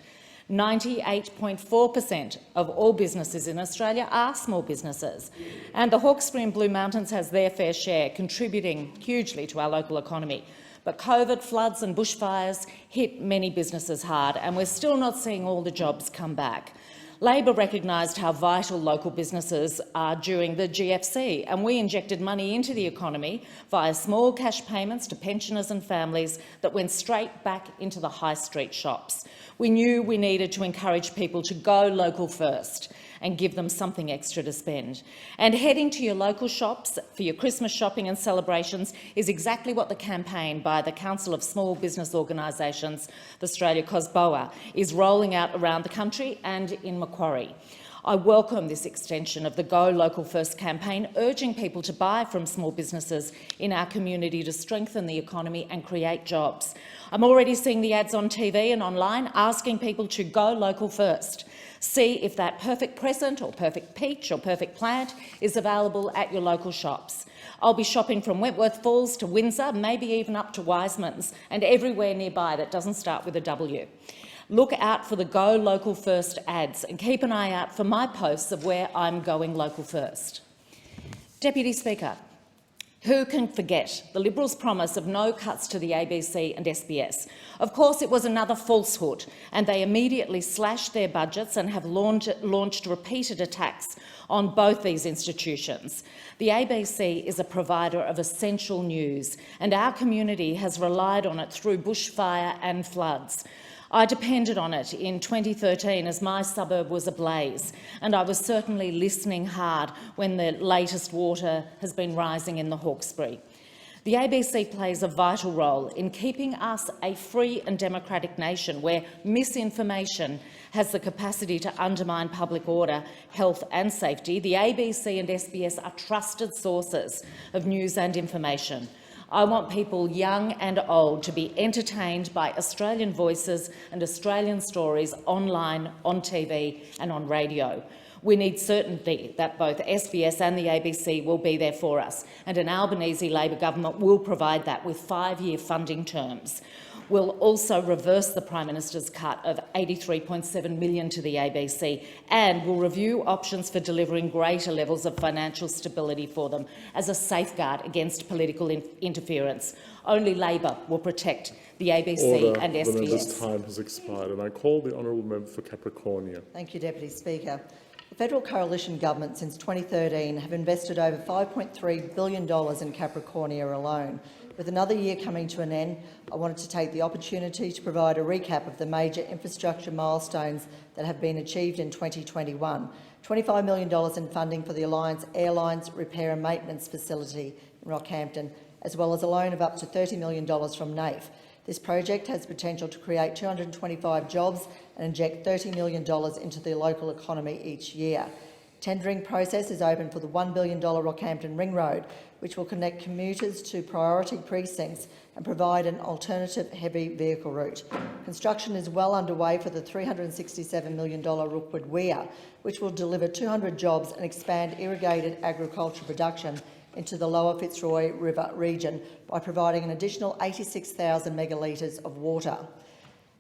98.4% of all businesses in Australia are small businesses, and the Hawkesbury and Blue Mountains has their fair share, contributing hugely to our local economy. But COVID, floods and bushfires hit many businesses hard, and we're still not seeing all the jobs come back. Labor recognised how vital local businesses are during the GFC, and we injected money into the economy via small cash payments to pensioners and families that went straight back into the high street shops. We knew we needed to encourage people to go local first and give them something extra to spend. And heading to your local shops for your Christmas shopping and celebrations is exactly what the campaign by the Council of Small Business Organisations, the Australia COSBOA, is rolling out around the country and in Macquarie. I welcome this extension of the Go Local First campaign, urging people to buy from small businesses in our community to strengthen the economy and create jobs. I'm already seeing the ads on TV and online asking people to go local first. See if that perfect present or perfect peach or perfect plant is available at your local shops. I'll be shopping from Wentworth Falls to Windsor, maybe even up to Wiseman's, and everywhere nearby that doesn't start with a W. Look out for the Go Local First ads and keep an eye out for my posts of where I'm going local first. Deputy Speaker, who can forget the Liberals' promise of no cuts to the ABC and SBS? Of course, it was another falsehood, and they immediately slashed their budgets and have launched repeated attacks on both these institutions. The ABC is a provider of essential news, and our community has relied on it through bushfire and floods. I depended on it in 2013 as my suburb was ablaze, and I was certainly listening hard when the latest water has been rising in the Hawkesbury. The ABC plays a vital role in keeping us a free and democratic nation where misinformation has the capacity to undermine public order, health and safety. The ABC and SBS are trusted sources of news and information. I want people young and old to be entertained by Australian voices and Australian stories online, on TV and on radio. We need certainty that both SBS and the ABC will be there for us, and an Albanese Labor government will provide that with 5-year funding terms. will also reverse the Prime Minister's cut of $83.7 million to the ABC and will review options for delivering greater levels of financial stability for them as a safeguard against political interference. Only Labor will protect the ABC Order. and The member's SBS. time has expired, and I call the honourable member for Capricornia. Thank you, Deputy Speaker. The Federal Coalition Government since 2013 have invested over $5.3 billion in Capricornia alone. With another year coming to an end, I wanted to take the opportunity to provide a recap of the major infrastructure milestones that have been achieved in 2021. $25 million in funding for the Alliance Airlines Repair and Maintenance Facility in Rockhampton, as well as a loan of up to $30 million from NAIF. This project has potential to create 225 jobs and inject $30 million into the local economy each year. Tendering process is open for the $1 billion Rockhampton Ring Road, which will connect commuters to priority precincts and provide an alternative heavy vehicle route. Construction is well underway for the $367 million Rookwood Weir, which will deliver 200 jobs and expand irrigated agriculture production into the Lower Fitzroy River region by providing an additional 86,000 megalitres of water.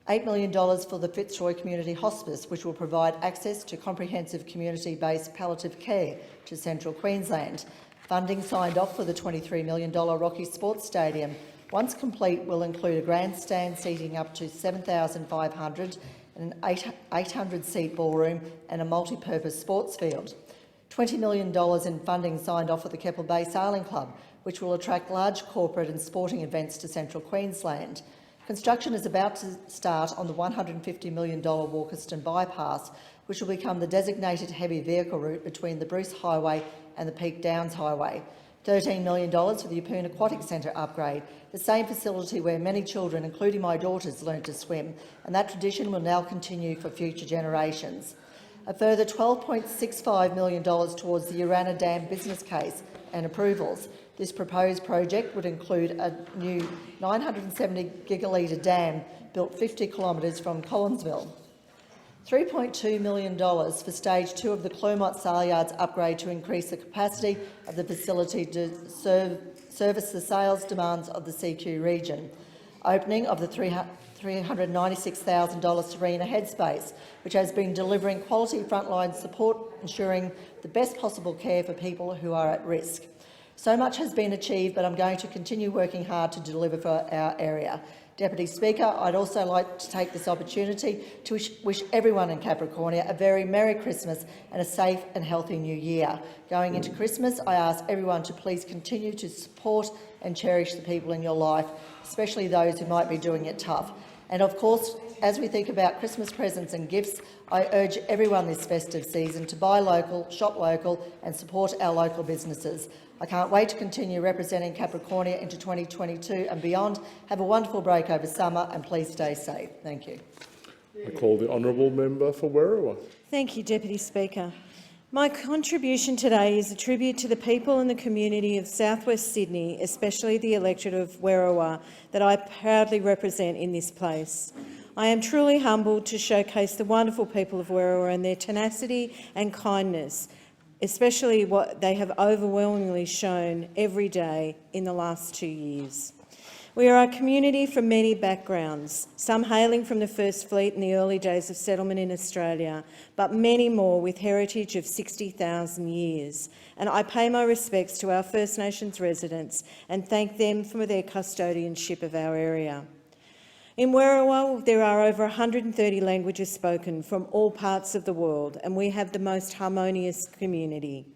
$8 million for the Fitzroy Community Hospice, which will provide access to comprehensive community-based palliative care to Central Queensland. Funding signed off for the $23 million Rocky Sports Stadium. Once complete, will include a grandstand seating up to 7,500 and an 800-seat ballroom and a multi-purpose sports field. $20 million in funding signed off for the Keppel Bay Sailing Club, which will attract large corporate and sporting events to Central Queensland. Construction is about to start on the $150 million Walkerston Bypass, which will become the designated heavy vehicle route between the Bruce Highway and the Peak Downs Highway. $13 million for the Yeppoon Aquatic Centre upgrade, the same facility where many children, including my daughters, learned to swim, and that tradition will now continue for future generations. A further $12.65 million towards the Urana Dam business case and approvals. This proposed project would include a new 970 gigalitre dam built 50 kilometres from Collinsville. $3.2 million for Stage 2 of the Clermont Saleyards upgrade to increase the capacity of the facility to service the sales demands of the CQ region. Opening of the $396,000 Serena Headspace, which has been delivering quality frontline support, ensuring the best possible care for people who are at risk. So much has been achieved, but I'm going to continue working hard to deliver for our area. Deputy Speaker, I'd also like to take this opportunity to wish everyone in Capricornia a very Merry Christmas and a safe and healthy New Year. Going into Christmas, I ask everyone to please continue to support and cherish the people in your life, especially those who might be doing it tough. And of course, as we think about Christmas presents and gifts, I urge everyone this festive season to buy local, shop local and support our local businesses. I can't wait to continue representing Capricornia into 2022 and beyond. Have a wonderful break over summer and please stay safe. Thank you. I call the honourable member for Werriwa. Thank you, Deputy Speaker. My contribution today is a tribute to the people and the community of South West Sydney, especially the electorate of Werriwa, that I proudly represent in this place. I am truly humbled to showcase the wonderful people of Werriwa and their tenacity and kindness, especially what they have overwhelmingly shown every day in the last 2 years. We are a community from many backgrounds, some hailing from the First Fleet in the early days of settlement in Australia, but many more with heritage of 60,000 years. And I pay my respects to our First Nations residents and thank them for their custodianship of our area. In Werriwa, there are over 130 languages spoken from all parts of the world, and we have the most harmonious community.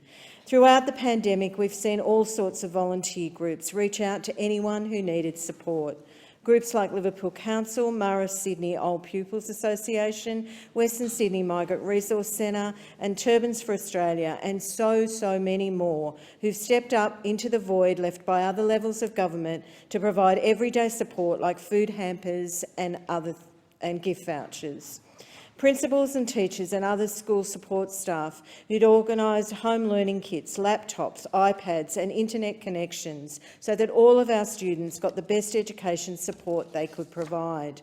Throughout the pandemic, we've seen all sorts of volunteer groups reach out to anyone who needed support. Groups like Liverpool Council, Marist Sydney Old Pupils Association, Western Sydney Migrant Resource Centre and Turbans for Australia, and so many more who've stepped up into the void left by other levels of government to provide everyday support like food hampers and gift vouchers. Principals and teachers and other school support staff who'd organised home learning kits, laptops, iPads and internet connections so that all of our students got the best education support they could provide.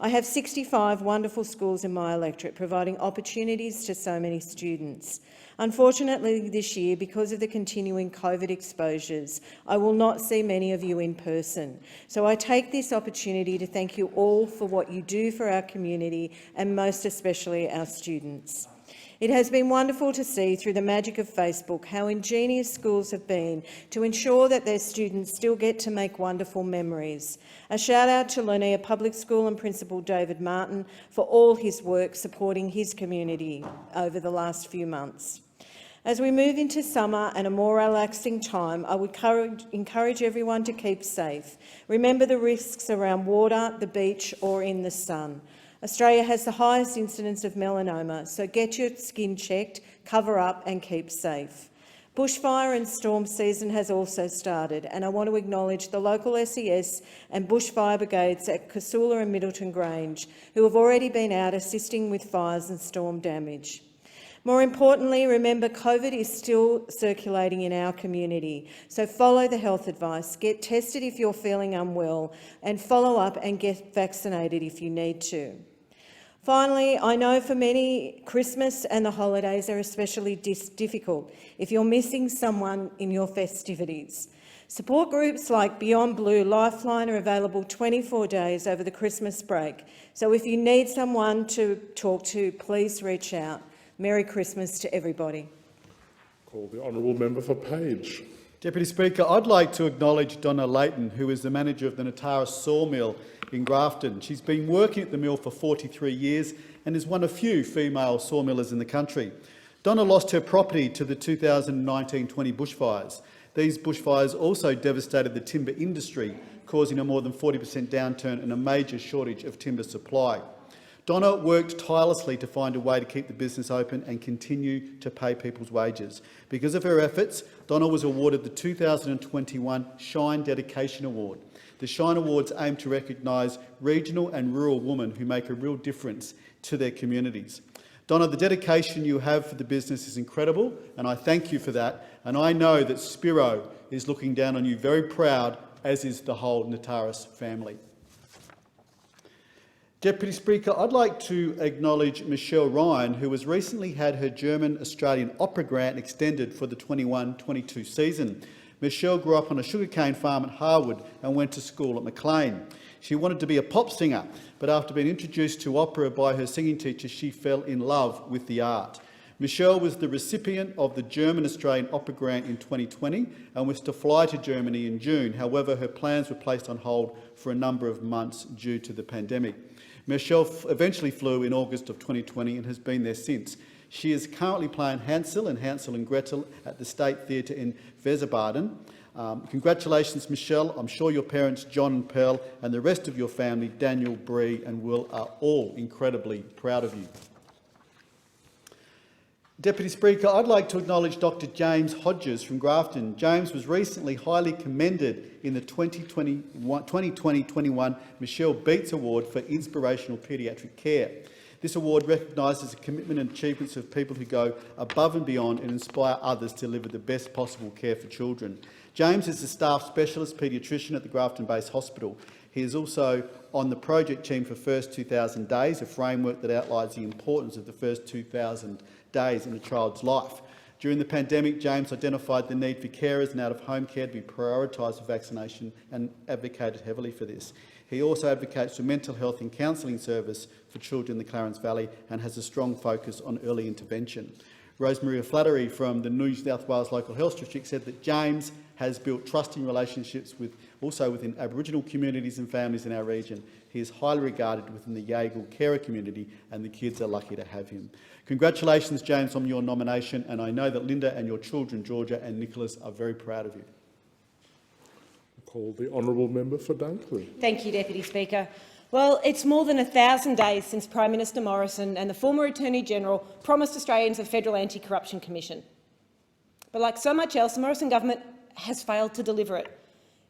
I have 65 wonderful schools in my electorate, providing opportunities to so many students. Unfortunately, this year, because of the continuing COVID exposures, I will not see many of you in person. So I take this opportunity to thank you all for what you do for our community and most especially our students. It has been wonderful to see through the magic of Facebook how ingenious schools have been to ensure that their students still get to make wonderful memories. A shout out to Lanier Public School and Principal David Martin for all his work supporting his community over the last few months. As we move into summer and a more relaxing time, I would encourage everyone to keep safe. Remember the risks around water, the beach or in the sun. Australia has the highest incidence of melanoma, so get your skin checked, cover up and keep safe. Bushfire and storm season has also started, and I want to acknowledge the local SES and bushfire brigades at Casula and Middleton Grange, who have already been out assisting with fires and storm damage. More importantly, remember COVID is still circulating in our community, so follow the health advice, get tested if you're feeling unwell, and follow up and get vaccinated if you need to. Finally, I know for many, Christmas and the holidays are especially difficult if you're missing someone in your festivities. Support groups like Beyond Blue Lifeline are available 24 days over the Christmas break, so if you need someone to talk to, please reach out. Merry Christmas to everybody. Call the honourable member for Page. Deputy Speaker, I'd like to acknowledge Donna Layton, who is the manager of the Nataras sawmill in Grafton. She's been working at the mill for 43 years and is one of few female sawmillers in the country. Donna lost her property to the 2019-20 bushfires. These bushfires also devastated the timber industry, causing a more than 40% downturn and a major shortage of timber supply. Donna worked tirelessly to find a way to keep the business open and continue to pay people's wages. Because of her efforts, Donna was awarded the 2021 Shine Dedication Award. The Shine Awards aim to recognise regional and rural women who make a real difference to their communities. Donna, the dedication you have for the business is incredible, and I thank you for that. And I know that Spiro is looking down on you very proud, as is the whole Nataras family. Deputy Speaker, I'd like to acknowledge Michelle Ryan, who has recently had her German-Australian opera grant extended for the 21-22 season. Michelle grew up on a sugarcane farm at Harwood and went to school at Maclean. She wanted to be a pop singer, but after being introduced to opera by her singing teacher, she fell in love with the art. Michelle was the recipient of the German-Australian Opera Grant in 2020 and was to fly to Germany in June. However, her plans were placed on hold for a number of months due to the pandemic. Michelle eventually flew in August of 2020 and has been there since. She is currently playing Hansel and Gretel at the State Theatre in Wiesbaden. Congratulations, Michelle. I'm sure your parents, John and Pearl, and the rest of your family, Daniel, Bree and Will, are all incredibly proud of you. Deputy Speaker, I'd like to acknowledge Dr James Hodges from Grafton. James was recently highly commended in the 2020-21 Michelle Beats Award for Inspirational Paediatric Care. This award recognises the commitment and achievements of people who go above and beyond and inspire others to deliver the best possible care for children. James is the staff specialist paediatrician at the Grafton-based hospital. He is also on the project team for First 2000 Days, a framework that outlines the importance of the first 2000 days in a child's life. During the pandemic, James identified the need for carers and out-of-home care to be prioritised for vaccination and advocated heavily for this. He also advocates for mental health and counselling service for children in the Clarence Valley and has a strong focus on early intervention. Rosemaria Flattery from the New South Wales Local Health District said that James has built trusting relationships also within Aboriginal communities and families in our region. He is highly regarded within the Yagle carer community and the kids are lucky to have him. Congratulations, James, on your nomination, and I know that Linda and your children, Georgia and Nicholas, are very proud of you. I call the honourable member for Dunkley. Thank you, Deputy Speaker. Well, it's more than 1,000 days since Prime Minister Morrison and the former Attorney-General promised Australians a federal anti-corruption commission. But like so much else, the Morrison government has failed to deliver it.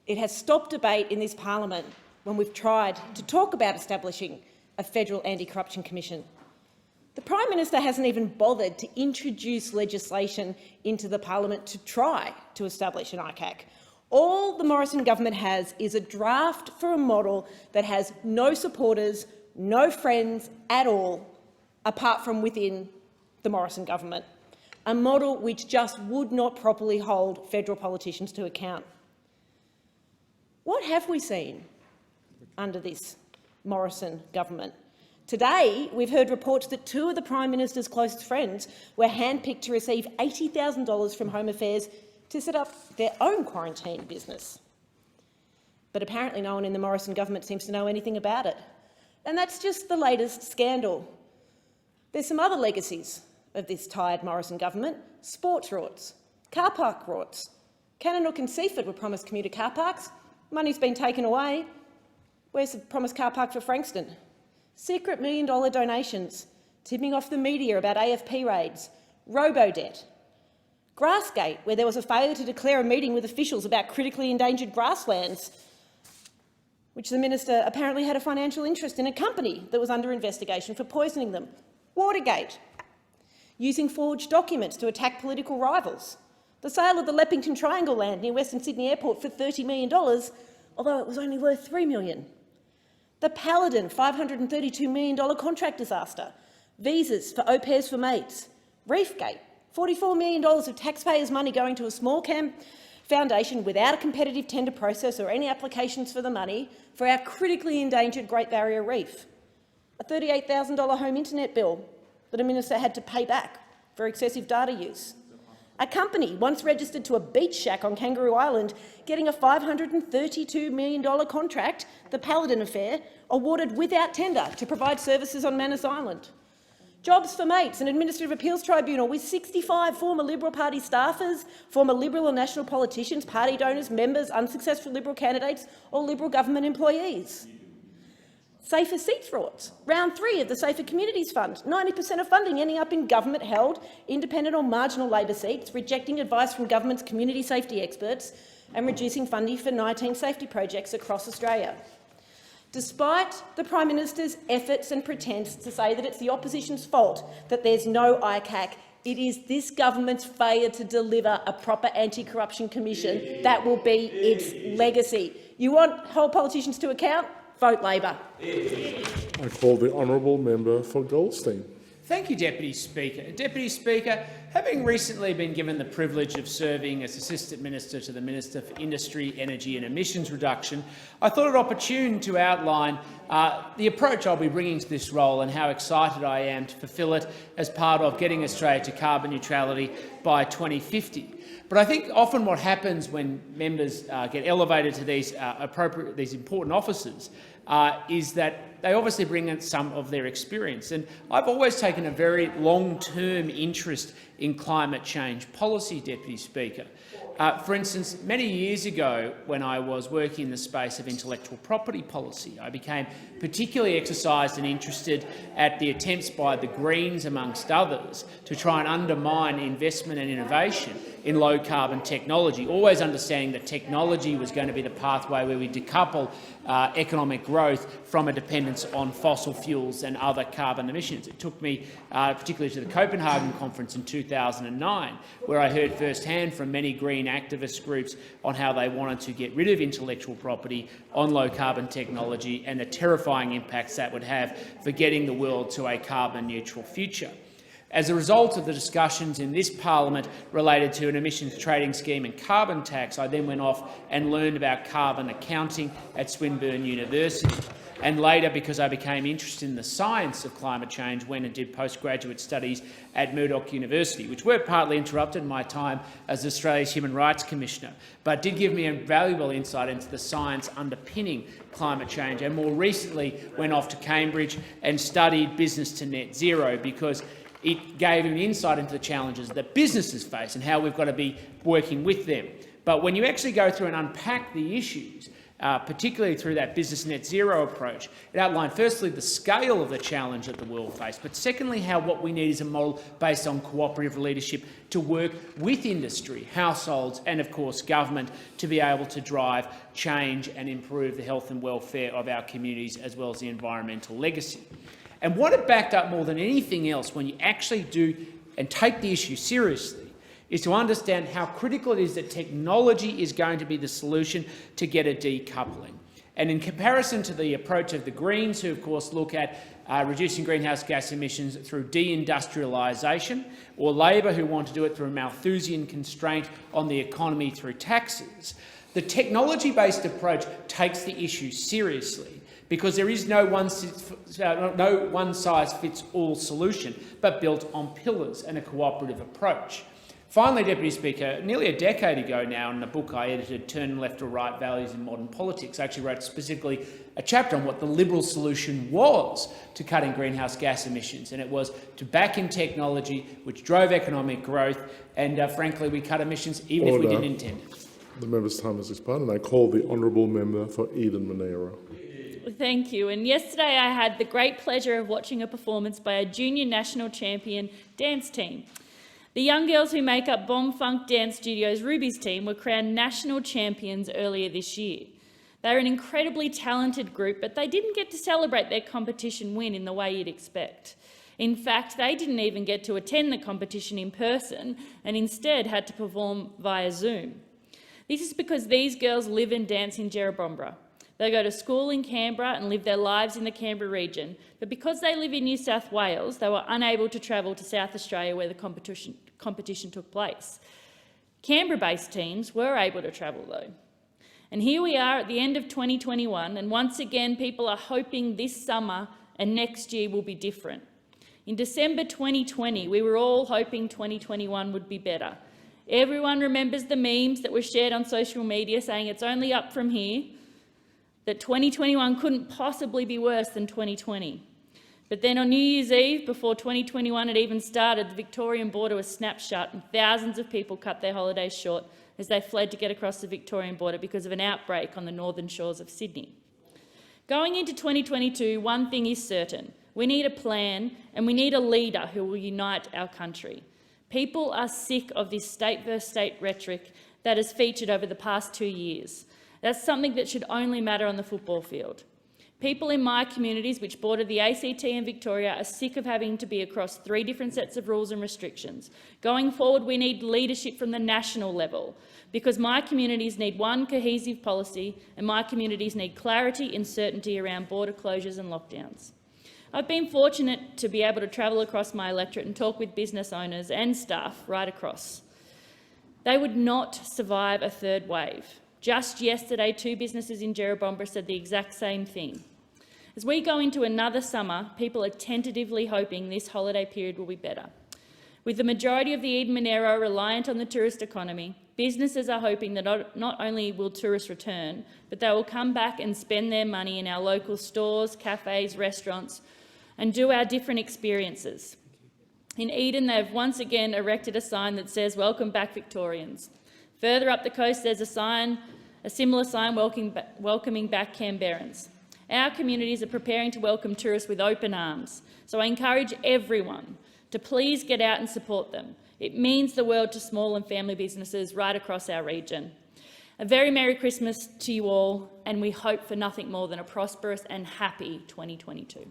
It has stopped debate in this parliament when we've tried to talk about establishing a federal anti-corruption commission. The Prime Minister hasn't even bothered to introduce legislation into the parliament to try to establish an ICAC. All the Morrison government has is a draft for a model that has no supporters, no friends at all, apart from within the Morrison government, a model which just would not properly hold federal politicians to account. What have we seen under this Morrison government? Today, we've heard reports that 2 of the Prime Minister's closest friends were handpicked to receive $80,000 from Home Affairs to set up their own quarantine business. But apparently no one in the Morrison government seems to know anything about it. And that's just the latest scandal. There's some other legacies of this tired Morrison government: sports rorts, car park rorts. Cannonook and Seaford were promised commuter car parks. Money's been taken away. Where's the promised car park for Frankston? Secret $1 million donations, tipping off the media about AFP raids, robo-debt. Grassgate, where there was a failure to declare a meeting with officials about critically endangered grasslands, which the minister apparently had a financial interest in a company that was under investigation for poisoning them. Watergate, using forged documents to attack political rivals. The sale of the Leppington Triangle land near Western Sydney Airport for $30 million, although it was only worth $3 million. The Paladin $532 million contract disaster, visas for au pairs for mates, Reefgate, $44 million of taxpayers' money going to a small foundation without a competitive tender process or any applications for the money for our critically endangered Great Barrier Reef, a $38,000 home internet bill that a minister had to pay back for excessive data use. A company once registered to a beach shack on Kangaroo Island getting a $532 million contract, the Paladin affair, awarded without tender to provide services on Manus Island. Jobs for Mates, an administrative appeals tribunal with 65 former Liberal Party staffers, former Liberal or National politicians, party donors, members, unsuccessful Liberal candidates or Liberal government employees. Safer Seats rorts, round 3 of the Safer Communities Fund, 90% of funding ending up in government-held, independent or marginal Labor seats, rejecting advice from government's community safety experts and reducing funding for 19 safety projects across Australia. Despite the Prime Minister's efforts and pretence to say that it's the opposition's fault that there's no ICAC, it is this government's failure to deliver a proper anti-corruption commission that will be its legacy. You want to hold politicians to account? Vote Labor. I call the honourable member for Goldstein. Thank you, Deputy Speaker. Deputy Speaker, having recently been given the privilege of serving as Assistant Minister to the Minister for Industry, Energy and Emissions Reduction, I thought it opportune to outline the approach I'll be bringing to this role and how excited I am to fulfil it as part of getting Australia to carbon neutrality by 2050. But I think often what happens when members get elevated to these important offices is that they obviously bring in some of their experience. And I've always taken a very long-term interest in climate change policy, Deputy Speaker. For instance, many years ago, when I was working in the space of intellectual property policy, I became particularly exercised and interested at the attempts by the Greens, amongst others, to try and undermine investment and innovation in low-carbon technology, always understanding that technology was going to be the pathway where we decouple economic growth from a dependence on fossil fuels and other carbon emissions. It took me particularly to the Copenhagen conference in 2009, where I heard firsthand from many green activist groups on how they wanted to get rid of intellectual property on low-carbon technology and the terrifying impacts that would have for getting the world to a carbon-neutral future. As a result of the discussions in this parliament related to an emissions trading scheme and carbon tax, I then went off and learned about carbon accounting at Swinburne University. And later, because I became interested in the science of climate change, went and did postgraduate studies at Murdoch University, which were partly interrupted in my time as Australia's Human Rights Commissioner, but did give me a valuable insight into the science underpinning climate change, and more recently went off to Cambridge and studied business to net zero, because it gave an insight into the challenges that businesses face and how we've got to be working with them. But when you actually go through and unpack the issues, particularly through that business net zero approach, it outlined firstly the scale of the challenge that the world faced, but secondly how what we need is a model based on cooperative leadership to work with industry, households and of course government to be able to drive change and improve the health and welfare of our communities as well as the environmental legacy. And what it backed up more than anything else, when you actually do and take the issue seriously, is to understand how critical it is that technology is going to be the solution to get a decoupling. And in comparison to the approach of the Greens, who of course look at reducing greenhouse gas emissions through deindustrialisation, or Labor, who want to do it through a Malthusian constraint on the economy through taxes, the technology-based approach takes the issue seriously, because there is no one-size-fits-all solution, but built on pillars and a cooperative approach. Finally, Deputy Speaker, nearly a decade ago now, in the book I edited, Turn Left or Right, Values in Modern Politics, I actually wrote specifically a chapter on what the Liberal solution was to cutting greenhouse gas emissions, and it was to back in technology which drove economic growth, and frankly, we cut emissions even if we didn't intend it. The member's time has expired, and I call the honourable member for Eden-Monaro. Thank you. And yesterday I had the great pleasure of watching a performance by a junior national champion dance team. The young girls who make up Bomb Funk Dance Studio's Ruby's team were crowned national champions earlier this year. They're an incredibly talented group, but they didn't get to celebrate their competition win in the way you'd expect. In fact, they didn't even get to attend the competition in person and instead had to perform via Zoom. This is because these girls live and dance in Jerrabomberra. They go to school in Canberra and live their lives in the Canberra region, but because they live in New South Wales, they were unable to travel to South Australia where the competition took place. Canberra-based teams were able to travel though. And here we are at the end of 2021, and once again people are hoping this summer and next year will be different. In December 2020, we were all hoping 2021 would be better. Everyone remembers the memes that were shared on social media saying it's only up from here, that 2021 couldn't possibly be worse than 2020. But then on New Year's Eve, before 2021 had even started, the Victorian border was snapped shut and thousands of people cut their holidays short as they fled to get across the Victorian border because of an outbreak on the northern shores of Sydney. Going into 2022, one thing is certain. We need a plan and we need a leader who will unite our country. People are sick of this state versus state rhetoric that has featured over the past 2 years. That's something that should only matter on the football field. People in my communities, which border the ACT and Victoria, are sick of having to be across 3 different sets of rules and restrictions. Going forward, we need leadership from the national level, because my communities need one cohesive policy and my communities need clarity and certainty around border closures and lockdowns. I've been fortunate to be able to travel across my electorate and talk with business owners and staff right across. They would not survive a third wave. Just yesterday, 2 businesses in Jerrabomberra said the exact same thing. As we go into another summer, people are tentatively hoping this holiday period will be better. With the majority of the Eden-Monaro reliant on the tourist economy, businesses are hoping that not only will tourists return, but they will come back and spend their money in our local stores, cafes, restaurants, and do our different experiences. In Eden, they've once again erected a sign that says, "Welcome back, Victorians." Further up the coast, there's a similar sign welcoming back Canberrans. Our communities are preparing to welcome tourists with open arms, so I encourage everyone to please get out and support them. It means the world to small and family businesses right across our region. A very Merry Christmas to you all, and we hope for nothing more than a prosperous and happy 2022.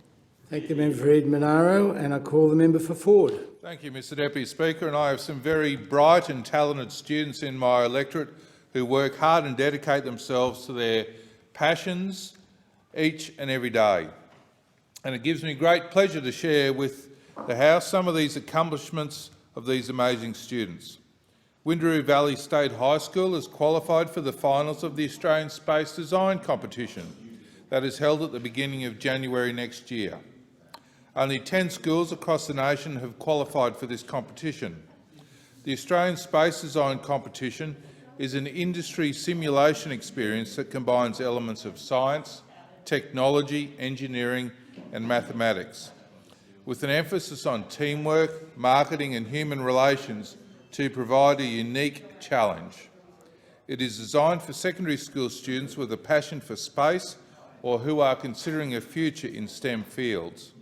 Thank the member for Eden-Monaro, and I call the member for Ford. Thank you, Mr Deputy Speaker. And I have some very bright and talented students in my electorate who work hard and dedicate themselves to their passions each and every day. And it gives me great pleasure to share with the House some of these accomplishments of these amazing students. Windaroo Valley State High School has qualified for the finals of the Australian Space Design Competition that is held at the beginning of January next year. Only 10 schools across the nation have qualified for this competition. The Australian Space Design Competition is an industry simulation experience that combines elements of science, technology, engineering and mathematics, with an emphasis on teamwork, marketing and human relations to provide a unique challenge. It is designed for secondary school students with a passion for space or who are considering a future in STEM fields.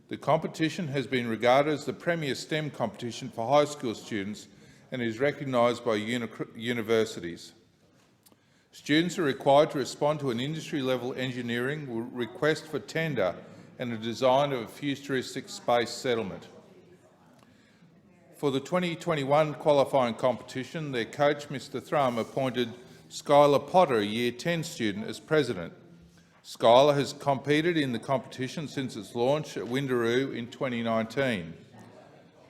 The competition has been regarded as the premier STEM competition for high school students and is recognised by universities. Students are required to respond to an industry-level engineering request for tender and the design of a futuristic space settlement. For the 2021 qualifying competition, their coach, Mr Thrum, appointed Skylar Potter, a Year 10 student, as president. Skylar has competed in the competition since its launch at Windaroo in 2019.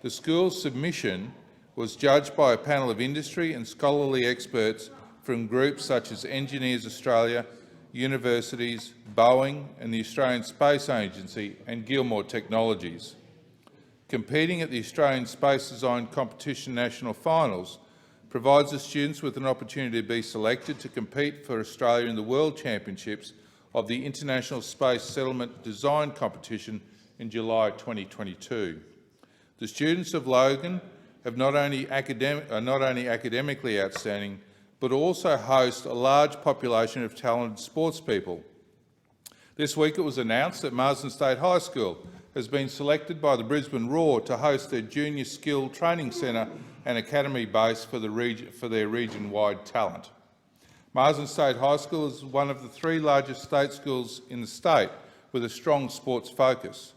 The school's submission was judged by a panel of industry and scholarly experts from groups such as Engineers Australia, universities, Boeing and the Australian Space Agency and Gilmore Technologies. Competing at the Australian Space Design Competition National Finals provides the students with an opportunity to be selected to compete for Australia in the World Championships of the International Space Settlement Design Competition in July 2022. The students of Logan are not only academically outstanding, but also host a large population of talented sports people. This week it was announced that Marsden State High School has been selected by the Brisbane Roar to host their Junior Skill Training Centre and Academy base for their region-wide talent. Marsden State High School is one of the 3 largest state schools in the state with a strong sports focus.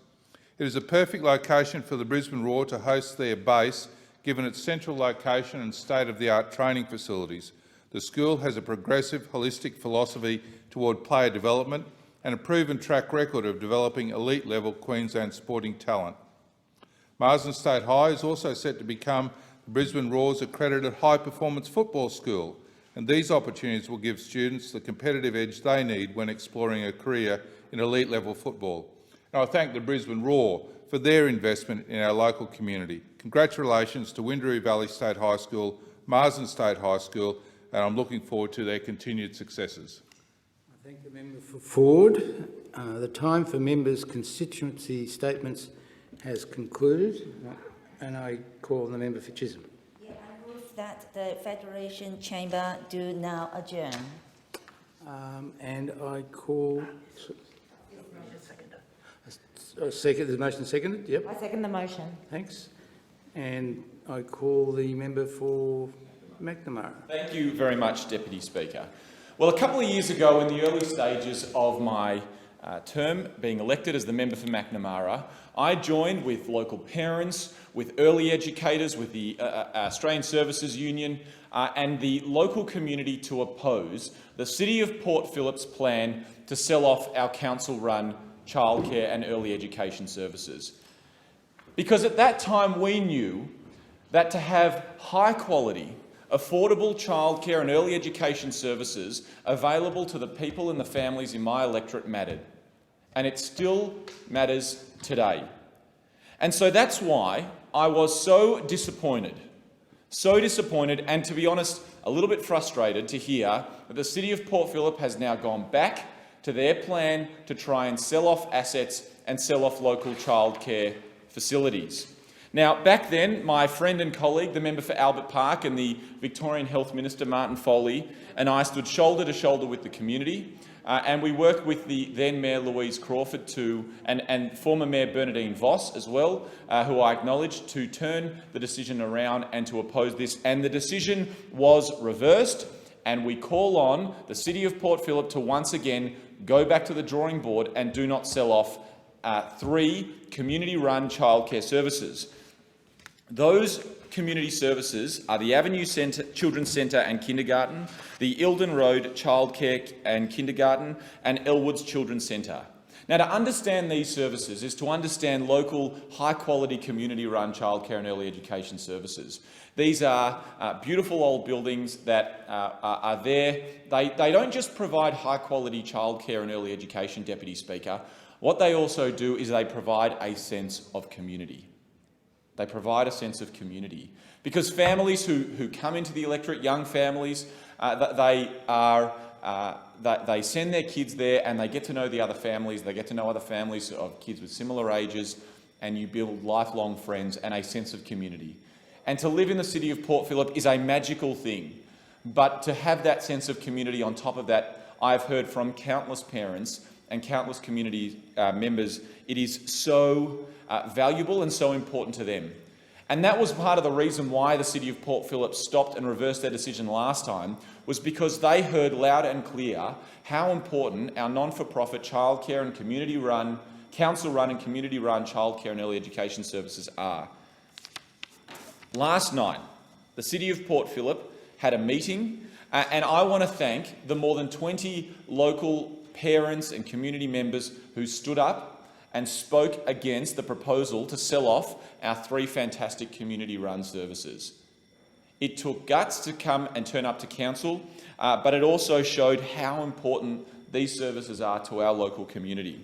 It is a perfect location for the Brisbane Roar to host their base, given its central location and state-of-the-art training facilities. The school has a progressive, holistic philosophy toward player development and a proven track record of developing elite-level Queensland sporting talent. Marsden State High is also set to become the Brisbane Roar's accredited high-performance football school, and these opportunities will give students the competitive edge they need when exploring a career in elite-level football. And I thank the Brisbane Roar for their investment in our local community. Congratulations to Windaroo Valley State High School, Marsden State High School, and I'm looking forward to their continued successes. I thank the member for Ford. The time for members' constituency statements has concluded, and I call the member for Chisholm. I move that the Federation Chamber do now adjourn. And I call... Second, the motion seconded? Yep. I second the motion. Thanks. And I call the member for McNamara. Thank you very much, Deputy Speaker. Well, a couple of years ago, in the early stages of my term being elected as the member for McNamara, I joined with local parents, with early educators, with the Australian Services Union and the local community to oppose the City of Port Phillip's plan to sell off our council-run childcare and early education services. Because at that time we knew that to have high-quality, affordable childcare and early education services available to the people and the families in my electorate mattered. And it still matters today. And so that's why I was so disappointed and, to be honest, a little bit frustrated to hear that the City of Port Phillip has now gone back to their plan to try and sell off assets and sell off local childcare facilities. Now, back then, my friend and colleague, the member for Albert Park and the Victorian Health Minister, Martin Foley, and I stood shoulder to shoulder with the community, and we worked with the then Mayor Louise Crawford and former Mayor Bernadine Voss as well, who I acknowledge, to turn the decision around and to oppose this. And the decision was reversed, and we call on the City of Port Phillip to once again go back to the drawing board and do not sell off 3 community-run childcare services. Those community services are the Avenue Children's Centre and Kindergarten, the Eildon Road Childcare and Kindergarten, and Elwood's Children's Centre. Now, to understand these services is to understand local, high-quality, community-run childcare and early education services. These are beautiful old buildings that are there. They don't just provide high-quality childcare and early education, Deputy Speaker. What they also do is they provide a sense of community. They provide a sense of community. Because families who come into the electorate, young families, they send their kids there and they get to know the other families, they get to know other families of kids with similar ages, and you build lifelong friends and a sense of community. And to live in the City of Port Phillip is a magical thing. But to have that sense of community on top of that, I've heard from countless parents and countless community members, it is so valuable and so important to them. And that was part of the reason why the City of Port Phillip stopped and reversed their decision last time, was because they heard loud and clear how important our non-for-profit childcare and community-run, council-run and community-run childcare and early education services are. Last night, the City of Port Phillip had a meeting, and I want to thank the more than 20 local parents and community members who stood up and spoke against the proposal to sell off our 3 fantastic community-run services. It took guts to come and turn up to council, but it also showed how important these services are to our local community.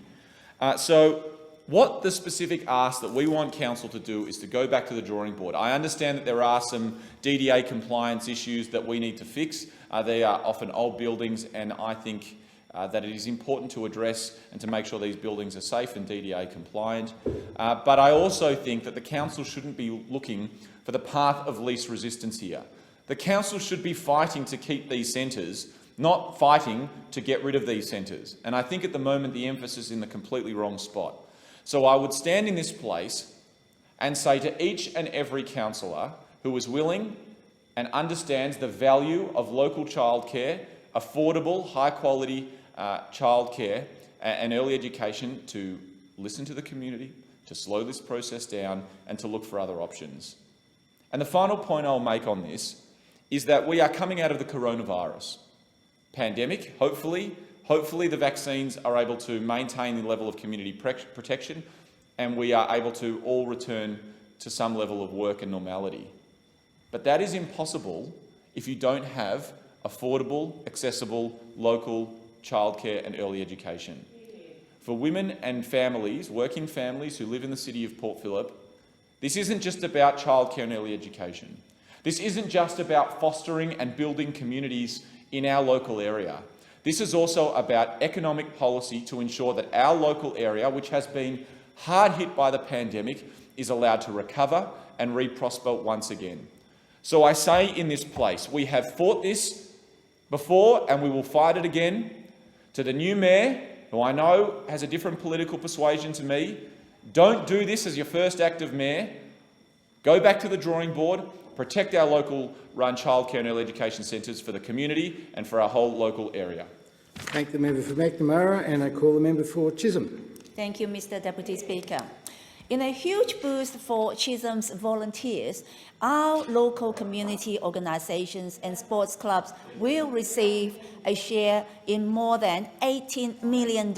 So what the specific ask that we want council to do is to go back to the drawing board. I understand that there are some DDA compliance issues that we need to fix. They are often old buildings, and I think that it is important to address and to make sure these buildings are safe and DDA compliant. But I also think that the council shouldn't be looking for the path of least resistance here. The council should be fighting to keep these centres, not fighting to get rid of these centres. And I think at the moment the emphasis is in the completely wrong spot. So I would stand in this place and say to each and every councillor who is willing and understands the value of local childcare, affordable, high-quality childcare and early education, to listen to the community, to slow this process down and to look for other options. And the final point I'll make on this is that we are coming out of the coronavirus pandemic. Hopefully the vaccines are able to maintain the level of community protection, and we are able to all return to some level of work and normality. But that is impossible if you don't have affordable, accessible, local childcare and early education. For women and families, working families who live in the city of Port Phillip, this isn't just about childcare and early education. This isn't just about fostering and building communities in our local area. This is also about economic policy to ensure that our local area, which has been hard hit by the pandemic, is allowed to recover and re-prosper once again. So I say in this place, we have fought this before and we will fight it again. To the new mayor, who I know has a different political persuasion to me, don't do this as your first act of mayor. Go back to the drawing board, protect our local run childcare and early education centres for the community and for our whole local area. Thank the member for McNamara, and I call the member for Chisholm. Thank you, Mr Deputy Speaker. In a huge boost for Chisholm's volunteers, our local community organisations and sports clubs will receive a share in more than $18 million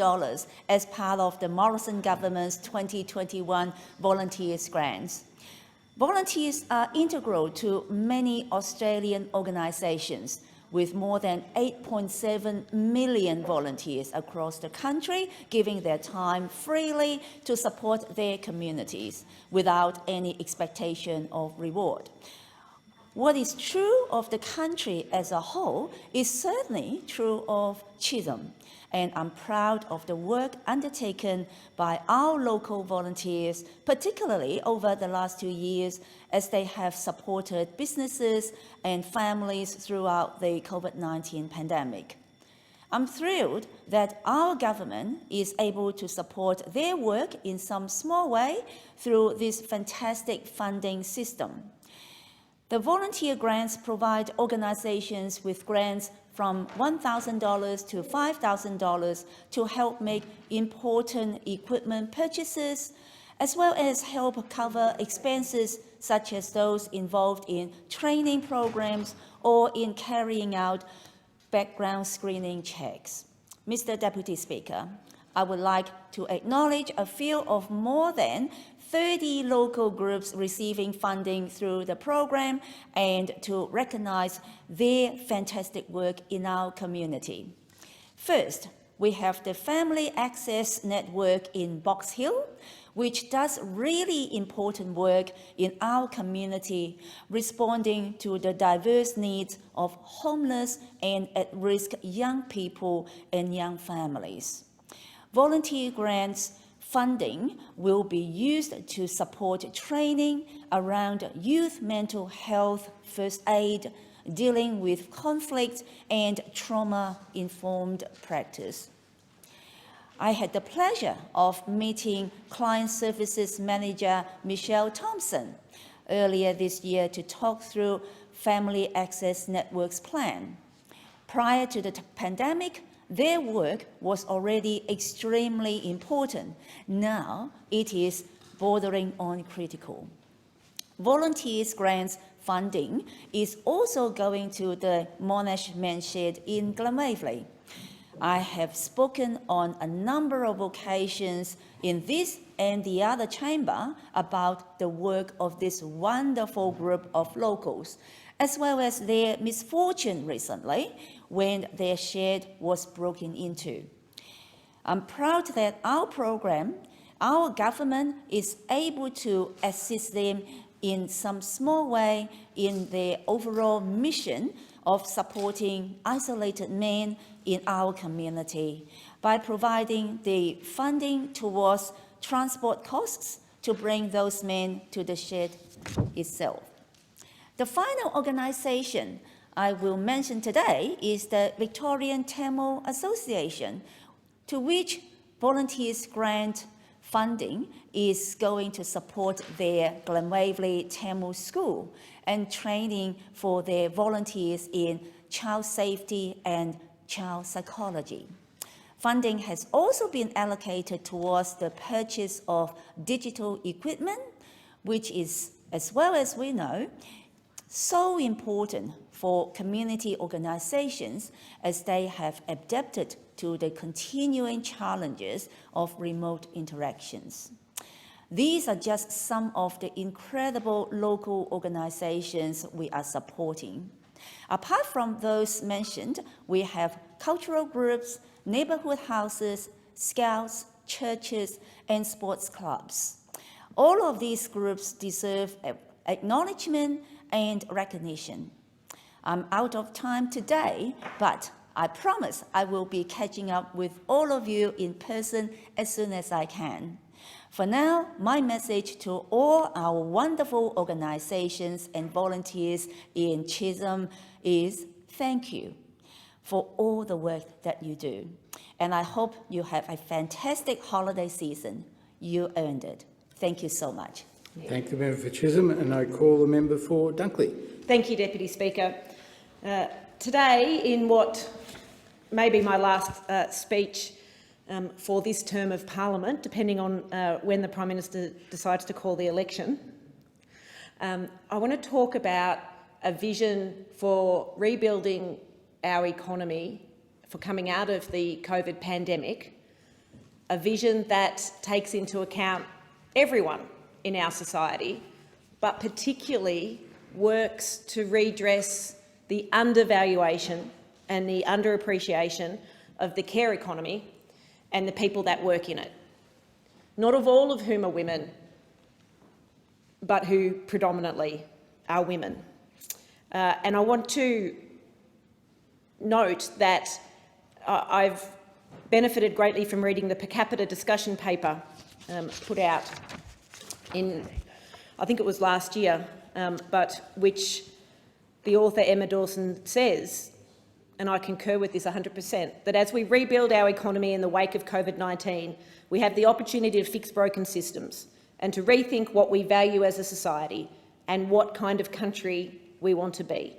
as part of the Morrison government's 2021 Volunteers Grants. Volunteers are integral to many Australian organisations, with more than 8.7 million volunteers across the country giving their time freely to support their communities without any expectation of reward. What is true of the country as a whole is certainly true of Chisholm, and I'm proud of the work undertaken by our local volunteers, particularly over the last 2 years, as they have supported businesses and families throughout the COVID-19 pandemic. I'm thrilled that our government is able to support their work in some small way through this fantastic funding system. The volunteer grants provide organisations with grants from $1,000 to $5,000 to help make important equipment purchases, as well as help cover expenses such as those involved in training programs or in carrying out background screening checks. Mr. Deputy Speaker, I would like to acknowledge a few of more than 30 local groups receiving funding through the program and to recognise their fantastic work in our community. First, we have the Family Access Network in Box Hill, which does really important work in our community, responding to the diverse needs of homeless and at-risk young people and young families. Volunteer grants funding will be used to support training around youth mental health, first aid, dealing with conflict, and trauma-informed practice. I had the pleasure of meeting Client Services Manager Michelle Thompson earlier this year to talk through Family Access Network's plan. Prior to the pandemic, their work was already extremely important. Now it is bordering on critical. Volunteers grants funding is also going to the Monash Men's Shed in Glenwaverley. I have spoken on a number of occasions in this and the other chamber about the work of this wonderful group of locals, as well as their misfortune recently when their shed was broken into. I'm proud that our program, our government is able to assist them in some small way in their overall mission of supporting isolated men in our community by providing the funding towards transport costs to bring those men to the shed itself. The final organisation I will mention today is the Victorian Tamil Association, to which volunteers grant funding is going to support their Glenwaverley Tamil School and training for their volunteers in child safety and child psychology. Funding has also been allocated towards the purchase of digital equipment, which is, as well as we know, so important for community organisations as they have adapted to the continuing challenges of remote interactions. These are just some of the incredible local organisations we are supporting. Apart from those mentioned, we have cultural groups, neighbourhood houses, scouts, churches, and sports clubs. All of these groups deserve acknowledgement and recognition. I'm out of time today, but I promise I will be catching up with all of you in person as soon as I can. For now, my message to all our wonderful organisations and volunteers in Chisholm is thank you for all the work that you do. And I hope you have a fantastic holiday season. You earned it. Thank you so much. Thank the member for Chisholm, and I call the member for Dunkley. Thank you, Deputy Speaker. Today, in what may be my last speech for this term of Parliament, depending on when the Prime Minister decides to call the election, I want to talk about a vision for rebuilding our economy, for coming out of the COVID pandemic, a vision that takes into account everyone in our society, but particularly works to redress the undervaluation and the underappreciation of the care economy and the people that work in it, not of all of whom are women, but who predominantly are women. And I want to note that I've benefited greatly from reading the per capita discussion paper put out in, I think it was last year, but which the author Emma Dawson says, and I concur with this 100%, that as we rebuild our economy in the wake of COVID-19, we have the opportunity to fix broken systems and to rethink what we value as a society and what kind of country we want to be.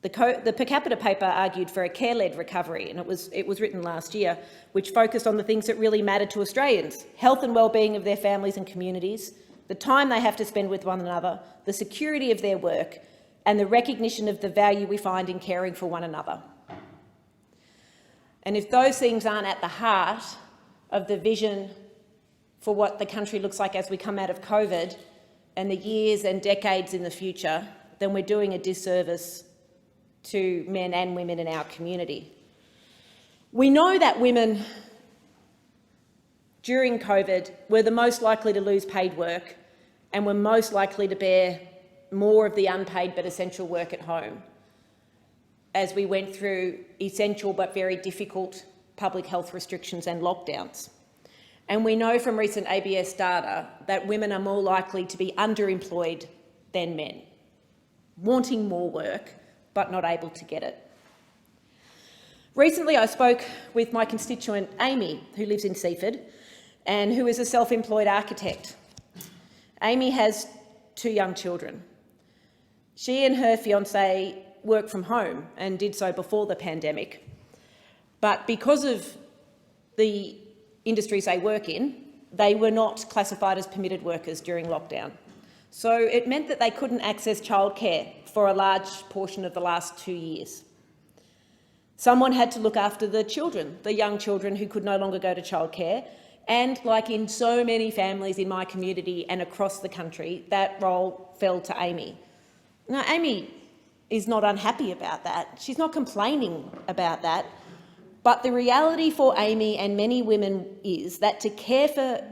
The per capita paper argued for a care-led recovery, and it was written last year, which focused on the things that really matter to Australians: health and well-being of their families and communities, the time they have to spend with one another, the security of their work, and the recognition of the value we find in caring for one another. And if those things aren't at the heart of the vision for what the country looks like as we come out of COVID and the years and decades in the future, then we're doing a disservice to men and women in our community. We know that women during COVID were the most likely to lose paid work and were most likely to bear more of the unpaid but essential work at home as we went through essential but very difficult public health restrictions and lockdowns. And we know from recent ABS data that women are more likely to be underemployed than men, wanting more work but not able to get it. Recently, I spoke with my constituent Amy, who lives in Seaford and who is a self-employed architect. Amy has 2 young children. She and her fiancé work from home and did so before the pandemic. But because of the industries they work in, they were not classified as permitted workers during lockdown. So it meant that they couldn't access childcare for a large portion of the last 2 years. Someone had to look after the children, the young children who could no longer go to childcare. And like in so many families in my community and across the country, that role fell to Amy. Now, Amy is not unhappy about that. She's not complaining about that. But the reality for Amy and many women is that to care for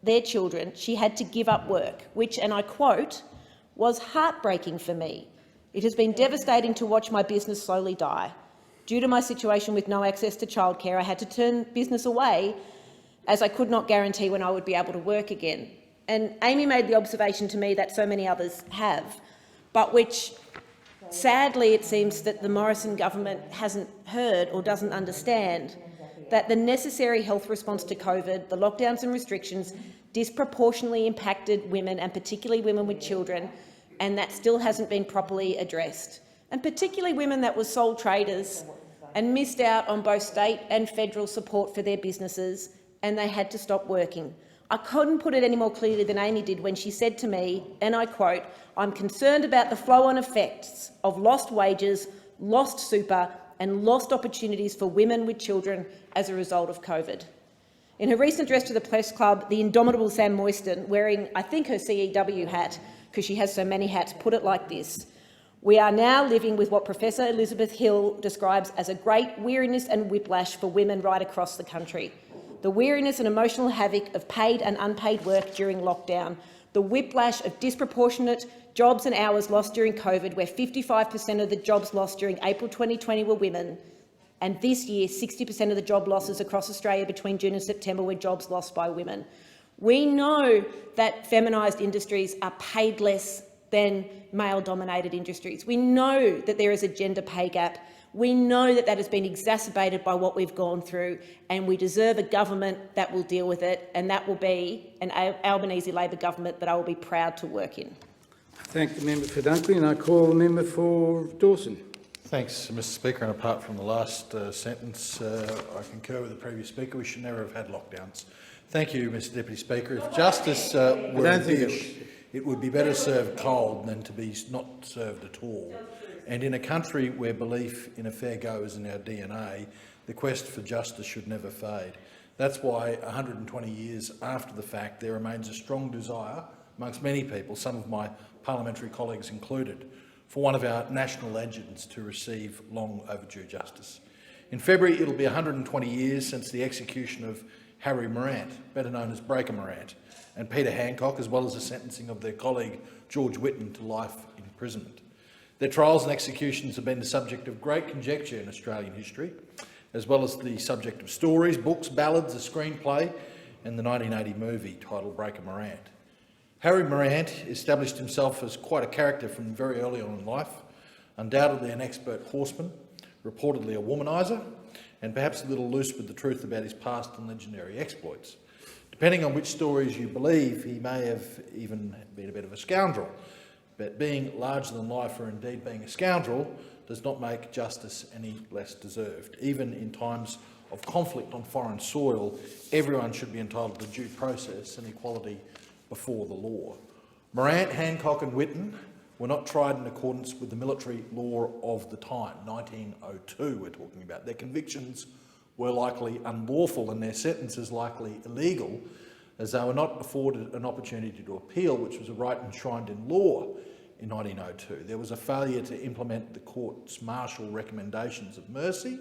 their children, she had to give up work, which, and I quote, was heartbreaking for me. It has been devastating to watch my business slowly die. Due to my situation with no access to childcare, I had to turn business away as I could not guarantee when I would be able to work again. And Amy made the observation to me that so many others have, but which sadly it seems that the Morrison government hasn't heard or doesn't understand, that the necessary health response to COVID, the lockdowns and restrictions, disproportionately impacted women and particularly women with children, and that still hasn't been properly addressed. And particularly women that were sole traders and missed out on both state and federal support for their businesses, and they had to stop working. I couldn't put it any more clearly than Amy did when she said to me, and I quote, "I'm concerned about the flow-on effects of lost wages, lost super and lost opportunities for women with children as a result of COVID." In her recent address to the Press Club, the indomitable Sam Moyston, wearing, I think, her CEW hat, because she has so many hats, put it like this: "We are now living with what Professor Elizabeth Hill describes as a great weariness and whiplash for women right across the country. The weariness and emotional havoc of paid and unpaid work during lockdown, the whiplash of disproportionate jobs and hours lost during COVID, where 55% of the jobs lost during April 2020 were women, and this year 60% of the job losses across Australia between June and September were jobs lost by women. We know that feminised industries are paid less than male-dominated industries. We know that there is a gender pay gap. We know that that has been exacerbated by what we've gone through, and we deserve a government that will deal with it, and that will be an Albanese Labor government that I will be proud to work in." Thank the member for Dunkley, and I call the member for Dawson. Thanks, Mr Speaker. And apart from the last sentence, I concur with the previous speaker. We should never have had lockdowns. Thank you, Mr Deputy Speaker. If justice were a dish, it would be better served cold than to be not served at all. And in a country where belief in a fair go is in our DNA, the quest for justice should never fade. That's why 120 years after the fact, there remains a strong desire amongst many people, some of my parliamentary colleagues included, for one of our national legends to receive long overdue justice. In February, it'll be 120 years since the execution of Harry Morant, better known as Breaker Morant, and Peter Hancock, as well as the sentencing of their colleague George Whitten to life imprisonment. Their trials and executions have been the subject of great conjecture in Australian history, as well as the subject of stories, books, ballads, a screenplay, and the 1980 movie titled Breaker Morant. Harry Morant established himself as quite a character from very early on in life, undoubtedly an expert horseman, reportedly a womaniser, and perhaps a little loose with the truth about his past and legendary exploits. Depending on which stories you believe, he may have even been a bit of a scoundrel. But being larger than life, or indeed being a scoundrel, does not make justice any less deserved. Even in times of conflict on foreign soil, everyone should be entitled to due process and equality before the law. Morant, Hancock and Whitten were not tried in accordance with the military law of the time, 1902 we're talking about. Their convictions were likely unlawful and their sentences likely illegal, as they were not afforded an opportunity to appeal, which was a right enshrined in law in 1902. There was a failure to implement the court's martial recommendations of mercy,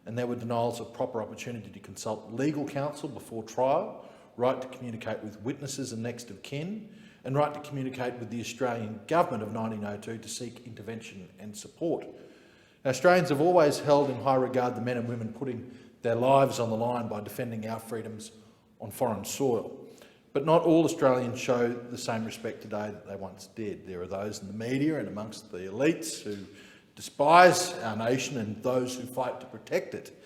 and there were denials of proper opportunity to consult legal counsel before trial, right to communicate with witnesses and next of kin, and right to communicate with the Australian government of 1902 to seek intervention and support. Now, Australians have always held in high regard the men and women putting their lives on the line by defending our freedoms on foreign soil. But not all Australians show the same respect today that they once did. There are those in the media and amongst the elites who despise our nation and those who fight to protect it.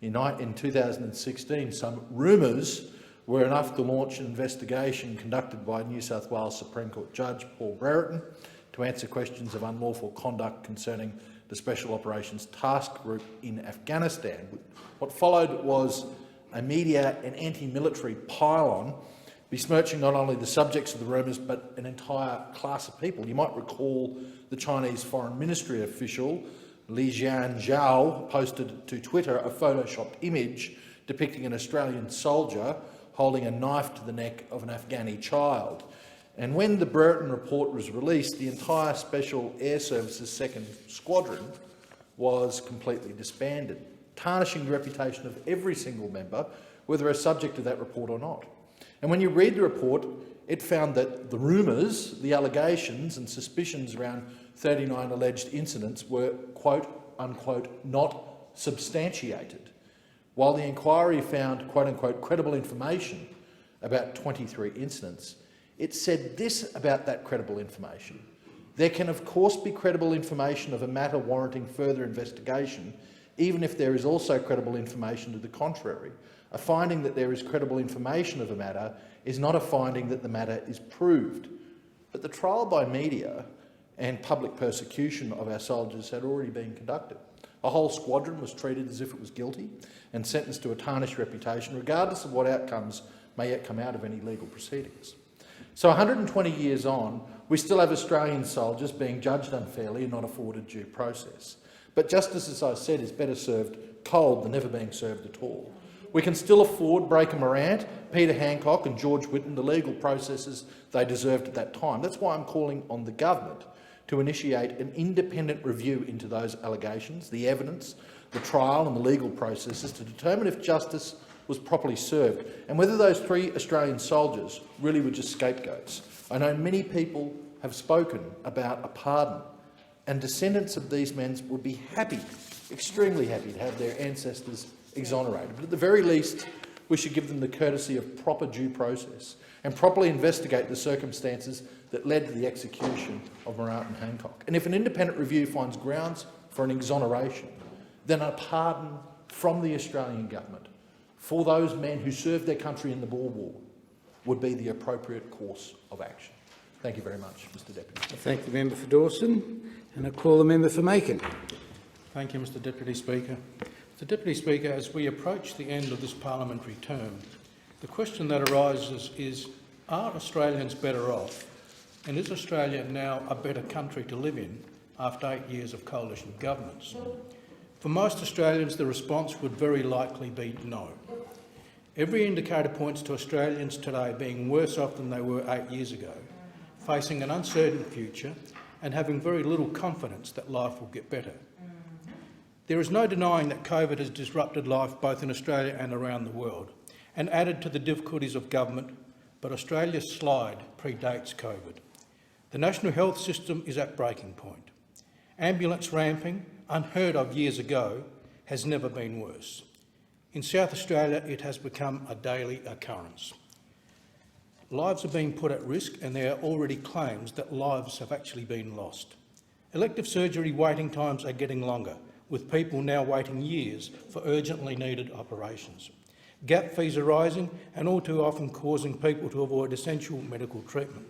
In 2016, some rumours were enough to launch an investigation conducted by New South Wales Supreme Court Judge Paul Brereton to answer questions of unlawful conduct concerning the Special Operations Task Group in Afghanistan. What followed was a media and anti-military pile-on, besmirching not only the subjects of the rumours but an entire class of people. You might recall the Chinese Foreign Ministry official Li Jianzhao posted to Twitter a photoshopped image depicting an Australian soldier holding a knife to the neck of an Afghani child. And when the Brereton report was released, the entire Special Air Services 2nd Squadron was completely disbanded, tarnishing the reputation of every single member, whether a subject of that report or not. And when you read the report, it found that the rumours, the allegations and suspicions around 39 alleged incidents were, quote unquote, not substantiated, while the inquiry found, quote unquote, credible information about 23 incidents. It said this about that credible information: there can of course be credible information of a matter warranting further investigation, even if there is also credible information to the contrary. A finding that there is credible information of a matter is not a finding that the matter is proved. But the trial by media and public persecution of our soldiers had already been conducted. A whole squadron was treated as if it was guilty and sentenced to a tarnished reputation, regardless of what outcomes may yet come out of any legal proceedings. So 120 years on, we still have Australian soldiers being judged unfairly and not afforded due process. But justice, as I said, is better served cold than never being served at all. We can still afford Breaker Morant, Peter Hancock and George Whitten the legal processes they deserved at that time. That's why I'm calling on the government to initiate an independent review into those allegations, the evidence, the trial and the legal processes to determine if justice was properly served and whether those 3 Australian soldiers really were just scapegoats. I know many people have spoken about a pardon, and descendants of these men would be happy, extremely happy, to have their ancestors exonerated. But at the very least, we should give them the courtesy of proper due process and properly investigate the circumstances that led to the execution of Morant and Hancock. And if an independent review finds grounds for an exoneration, then a pardon from the Australian government for those men who served their country in the Boer War would be the appropriate course of action. Thank you very much, Mr Deputy. I thank the member for Dawson, and I call the member for Macon. Thank you, Mr Deputy Speaker. Mr Deputy Speaker, as we approach the end of this parliamentary term, the question that arises is, are Australians better off, and is Australia now a better country to live in after 8 years of coalition governments? For most Australians, the response would very likely be no. Every indicator points to Australians today being worse off than they were 8 years ago, facing an uncertain future and having very little confidence that life will get better. There is no denying that COVID has disrupted life both in Australia and around the world and added to the difficulties of government, but Australia's slide predates COVID. The national health system is at breaking point. Ambulance ramping, unheard of years ago, has never been worse. In South Australia, it has become a daily occurrence. Lives are being put at risk, and there are already claims that lives have actually been lost. Elective surgery waiting times are getting longer, with people now waiting years for urgently needed operations. Gap fees are rising and all too often causing people to avoid essential medical treatment.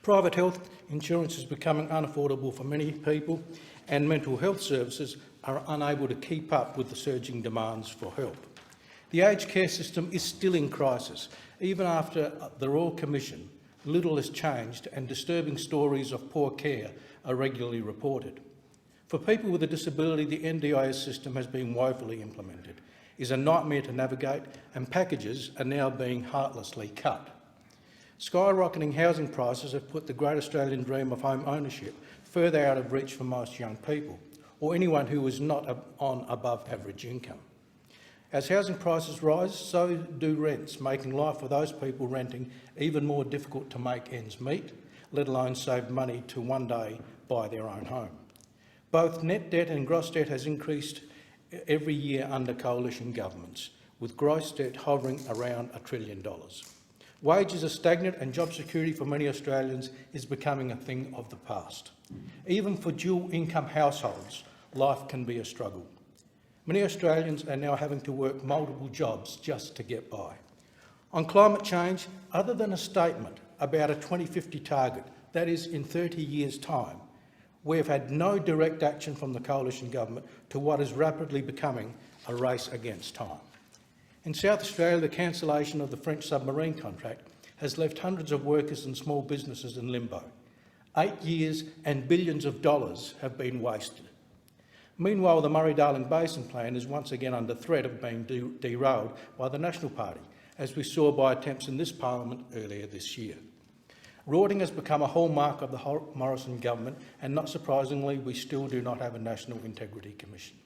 Private health insurance is becoming unaffordable for many people, and mental health services are unable to keep up with the surging demands for help. The aged care system is still in crisis. Even after the Royal Commission, little has changed and disturbing stories of poor care are regularly reported. For people with a disability, the NDIS system has been woefully implemented, is a nightmare to navigate, and packages are now being heartlessly cut. Skyrocketing housing prices have put the great Australian dream of home ownership further out of reach for most young people, or anyone who is not on above average income. As housing prices rise, so do rents, making life for those people renting even more difficult to make ends meet, let alone save money to one day buy their own home. Both net debt and gross debt has increased every year under coalition governments, with gross debt hovering around $1 trillion. Wages are stagnant and job security for many Australians is becoming a thing of the past. Even for dual income households, life can be a struggle. Many Australians are now having to work multiple jobs just to get by. On climate change, other than a statement about a 2050 target, that is in 30 years' time, we have had no direct action from the coalition government to what is rapidly becoming a race against time. In South Australia, the cancellation of the French submarine contract has left hundreds of workers and small businesses in limbo. 8 years and billions of dollars have been wasted. Meanwhile, the Murray-Darling Basin Plan is once again under threat of being derailed by the National Party, as we saw by attempts in this parliament earlier this year. Rorting has become a hallmark of the Morrison government, and not surprisingly, we still do not have a National Integrity Commission.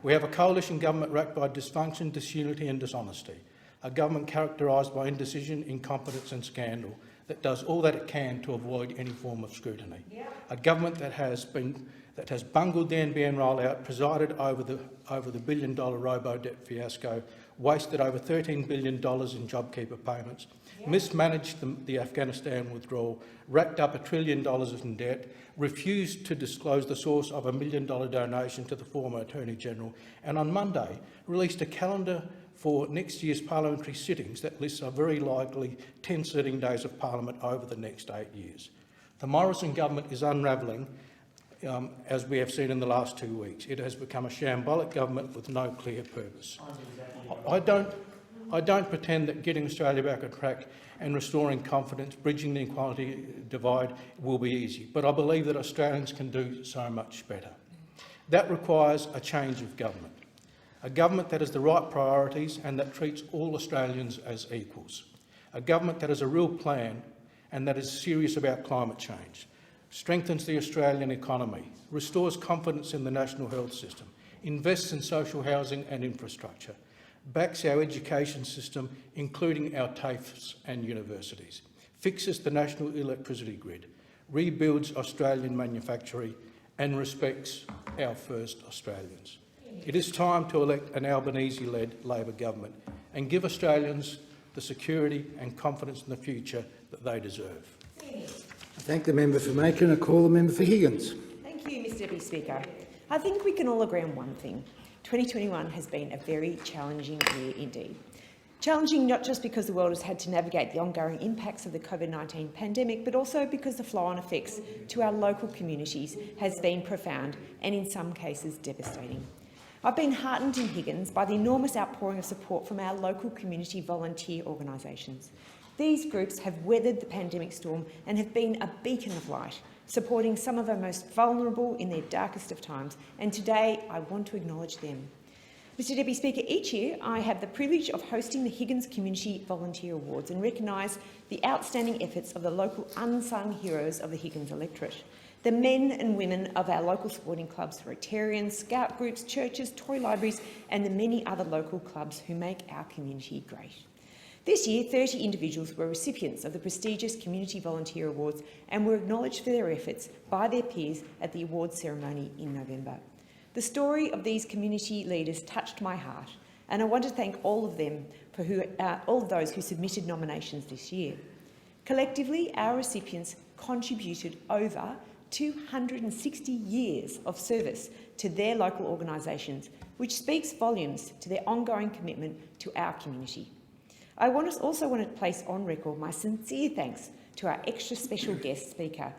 We have a coalition government racked by dysfunction, disunity and dishonesty, a government characterised by indecision, incompetence and scandal that does all that it can to avoid any form of scrutiny. A government that has bungled the NBN rollout, presided over the billion-dollar robo-debt fiasco, wasted over $13 billion in JobKeeper payments, mismanaged the Afghanistan withdrawal, racked up $1 trillion in debt, refused to disclose the source of a $1 million donation to the former Attorney-General, and on Monday released a calendar for next year's parliamentary sittings that lists a very likely 10 sitting days of Parliament over the next 8 years. The Morrison government is unravelling, as we have seen in the last 2 weeks. It has become a shambolic government with no clear purpose. I don't pretend that getting Australia back on track and restoring confidence, bridging the inequality divide will be easy, but I believe that Australians can do so much better. That requires a change of government, a government that has the right priorities and that treats all Australians as equals, a government that has a real plan and that is serious about climate change, strengthens the Australian economy, restores confidence in the national health system, invests in social housing and infrastructure, backs our education system, including our TAFEs and universities, fixes the national electricity grid, rebuilds Australian manufacturing and respects our first Australians. It is time to elect an Albanese-led Labor government and give Australians the security and confidence in the future that they deserve. I thank the member for Macon. I call the member for Higgins. Thank you, Mr Deputy Speaker. I think we can all agree on one thing. 2021 has been a very challenging year indeed. Challenging not just because the world has had to navigate the ongoing impacts of the COVID-19 pandemic, but also because the flow-on effects to our local communities has been profound and in some cases devastating. I've been heartened in Higgins by the enormous outpouring of support from our local community volunteer organisations. These groups have weathered the pandemic storm and have been a beacon of light, supporting some of our most vulnerable in their darkest of times, and today I want to acknowledge them. Mr Deputy Speaker, each year I have the privilege of hosting the Higgins Community Volunteer Awards and recognise the outstanding efforts of the local unsung heroes of the Higgins electorate, the men and women of our local sporting clubs, Rotarians, scout groups, churches, toy libraries and the many other local clubs who make our community great. This year, 30 individuals were recipients of the prestigious Community Volunteer Awards and were acknowledged for their efforts by their peers at the awards ceremony in November. The story of these community leaders touched my heart, and I want to thank all of them for all of those who submitted nominations this year. Collectively, our recipients contributed over 260 years of service to their local organisations, which speaks volumes to their ongoing commitment to our community. I also want to place on record my sincere thanks to our extra special guest speaker,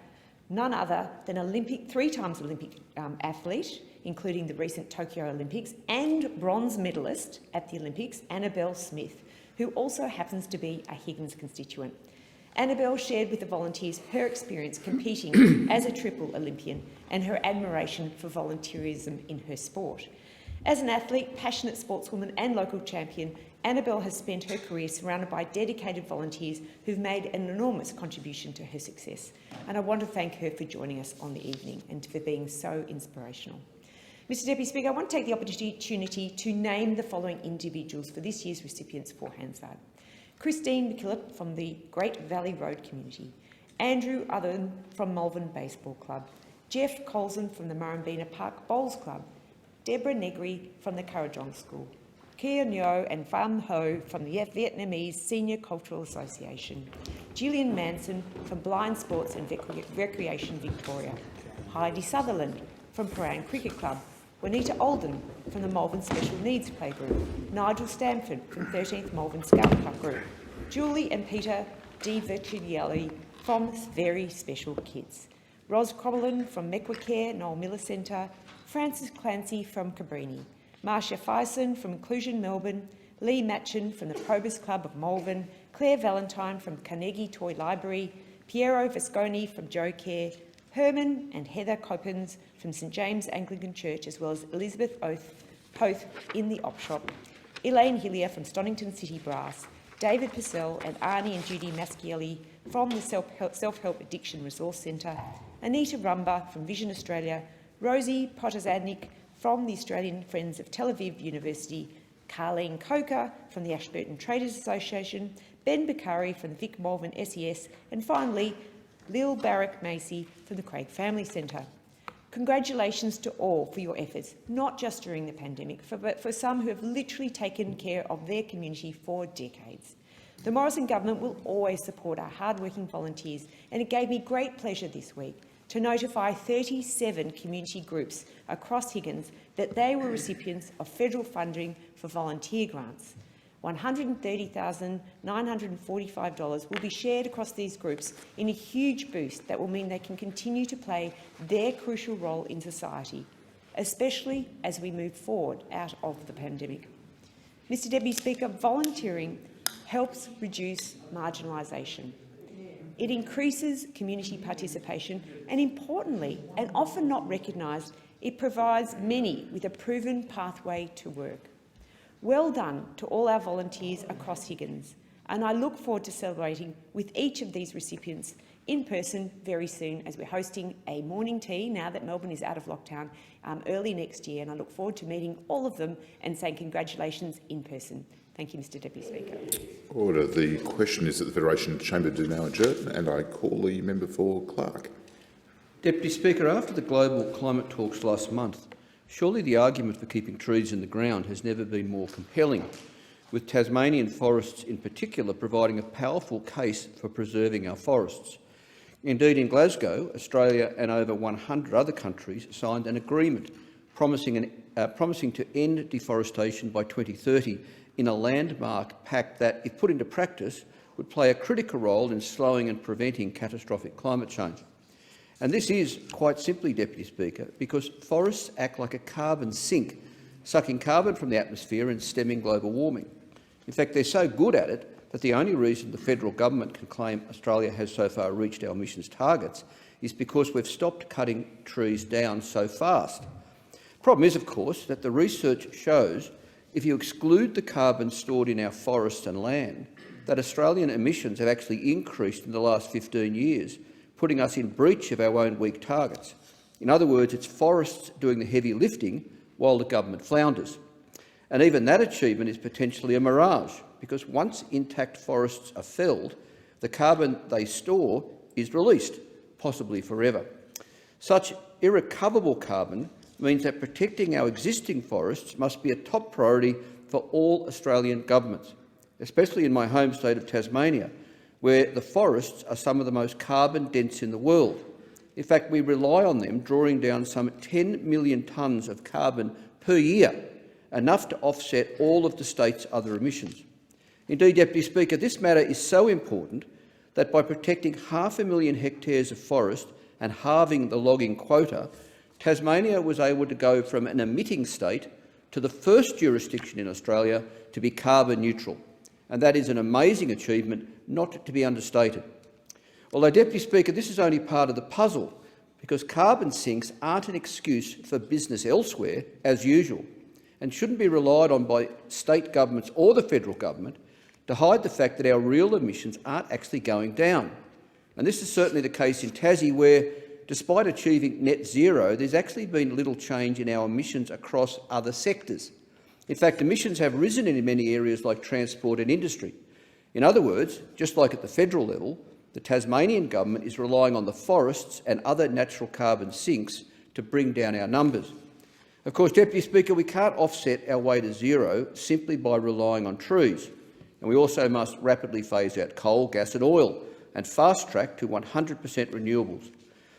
none other than three-times Olympic athlete, including the recent Tokyo Olympics, and bronze medalist at the Olympics, Annabelle Smith, who also happens to be a Higgins constituent. Annabelle shared with the volunteers her experience competing as a triple Olympian and her admiration for volunteerism in her sport. As an athlete, passionate sportswoman and local champion, Annabelle has spent her career surrounded by dedicated volunteers who've made an enormous contribution to her success. And I want to thank her for joining us on the evening and for being so inspirational. Mr Deputy Speaker, I want to take the opportunity to name the following individuals for this year's recipients for Hansard. Christine McKillop from the Great Valley Road community, Andrew Othen from Malvern Baseball Club, Jeff Colson from the Murrumbina Park Bowls Club, Deborah Negri from the Currajong School, Kia Nyo and Pham Ho from the Vietnamese Senior Cultural Association, Gillian Manson from Blind Sports and Recreation Victoria, Heidi Sutherland from Prahran Cricket Club, Juanita Olden from the Malvern Special Needs Playgroup, Nigel Stamford from 13th Malvern Scout Club Group, Julie and Peter Di Vercinielli from Very Special Kids, Ros Crommelin from Mekwa Care, Noel Miller Centre, Francis Clancy from Cabrini, Marcia Fison from Inclusion Melbourne, Lee Matchin from the Probus Club of Malvern, Claire Valentine from Carnegie Toy Library, Piero Visconi from Joe Care, Herman and Heather Coppens from St James Anglican Church, as well as Elizabeth Poth in the op shop, Elaine Hillier from Stonington City Brass, David Purcell and Arnie and Judy Maschielli from the Self-Help Addiction Resource Centre, Anita Rumba from Vision Australia, Rosie Potazadnik from the Australian Friends of Tel Aviv University, Carleen Coker from the Ashburton Traders Association, Ben Bakari from the Vic Malvern SES, and finally, Lil Barrack Macy from the Craig Family Centre. Congratulations to all for your efforts, not just during the pandemic, but for some who have literally taken care of their community for decades. The Morrison government will always support our hard-working volunteers, and it gave me great pleasure this week to notify 37 community groups across Higgins that they were recipients of federal funding for volunteer grants. $130,945 will be shared across these groups in a huge boost that will mean they can continue to play their crucial role in society, especially as we move forward out of the pandemic. Mr Deputy Speaker, volunteering helps reduce marginalisation. It increases community participation and, importantly, and often not recognised, it provides many with a proven pathway to work. Well done to all our volunteers across Higgins, and I look forward to celebrating with each of these recipients in person very soon, as we're hosting a morning tea now that Melbourne is out of lockdown early next year, and I look forward to meeting all of them and saying congratulations in person. Thank you, Mr Deputy Speaker. Order. The question is that the Federation Chamber do now adjourn, and I call the member for Clark. Deputy Speaker, after the global climate talks last month, surely the argument for keeping trees in the ground has never been more compelling, with Tasmanian forests in particular providing a powerful case for preserving our forests. Indeed, in Glasgow, Australia and over 100 other countries signed an agreement promising to end deforestation by 2030 in a landmark pact that, if put into practice, would play a critical role in slowing and preventing catastrophic climate change. And this is, quite simply, Deputy Speaker, because forests act like a carbon sink, sucking carbon from the atmosphere and stemming global warming. In fact, they're so good at it that the only reason the federal government can claim Australia has so far reached our emissions targets is because we've stopped cutting trees down so fast. The problem is, of course, that the research shows if you exclude the carbon stored in our forests and land, that Australian emissions have actually increased in the last 15 years, putting us in breach of our own weak targets. In other words, it's forests doing the heavy lifting while the government flounders. And even that achievement is potentially a mirage, because once intact forests are felled, the carbon they store is released, possibly forever. Such irrecoverable carbon means that protecting our existing forests must be a top priority for all Australian governments, especially in my home state of Tasmania, where the forests are some of the most carbon-dense in the world. In fact, we rely on them drawing down some 10 million tonnes of carbon per year, enough to offset all of the state's other emissions. Indeed, Deputy Speaker, this matter is so important that by protecting 500,000 hectares of forest and halving the logging quota, Tasmania was able to go from an emitting state to the first jurisdiction in Australia to be carbon neutral. And that is an amazing achievement, not to be understated. Although, Deputy Speaker, this is only part of the puzzle, because carbon sinks aren't an excuse for business elsewhere, as usual, and shouldn't be relied on by state governments or the federal government to hide the fact that our real emissions aren't actually going down. And this is certainly the case in Tassie, where, despite achieving net zero, there's actually been little change in our emissions across other sectors. In fact, emissions have risen in many areas like transport and industry. In other words, just like at the federal level, the Tasmanian government is relying on the forests and other natural carbon sinks to bring down our numbers. Of course, Deputy Speaker, we can't offset our way to zero simply by relying on trees, and we also must rapidly phase out coal, gas and oil and fast-track to 100% renewables.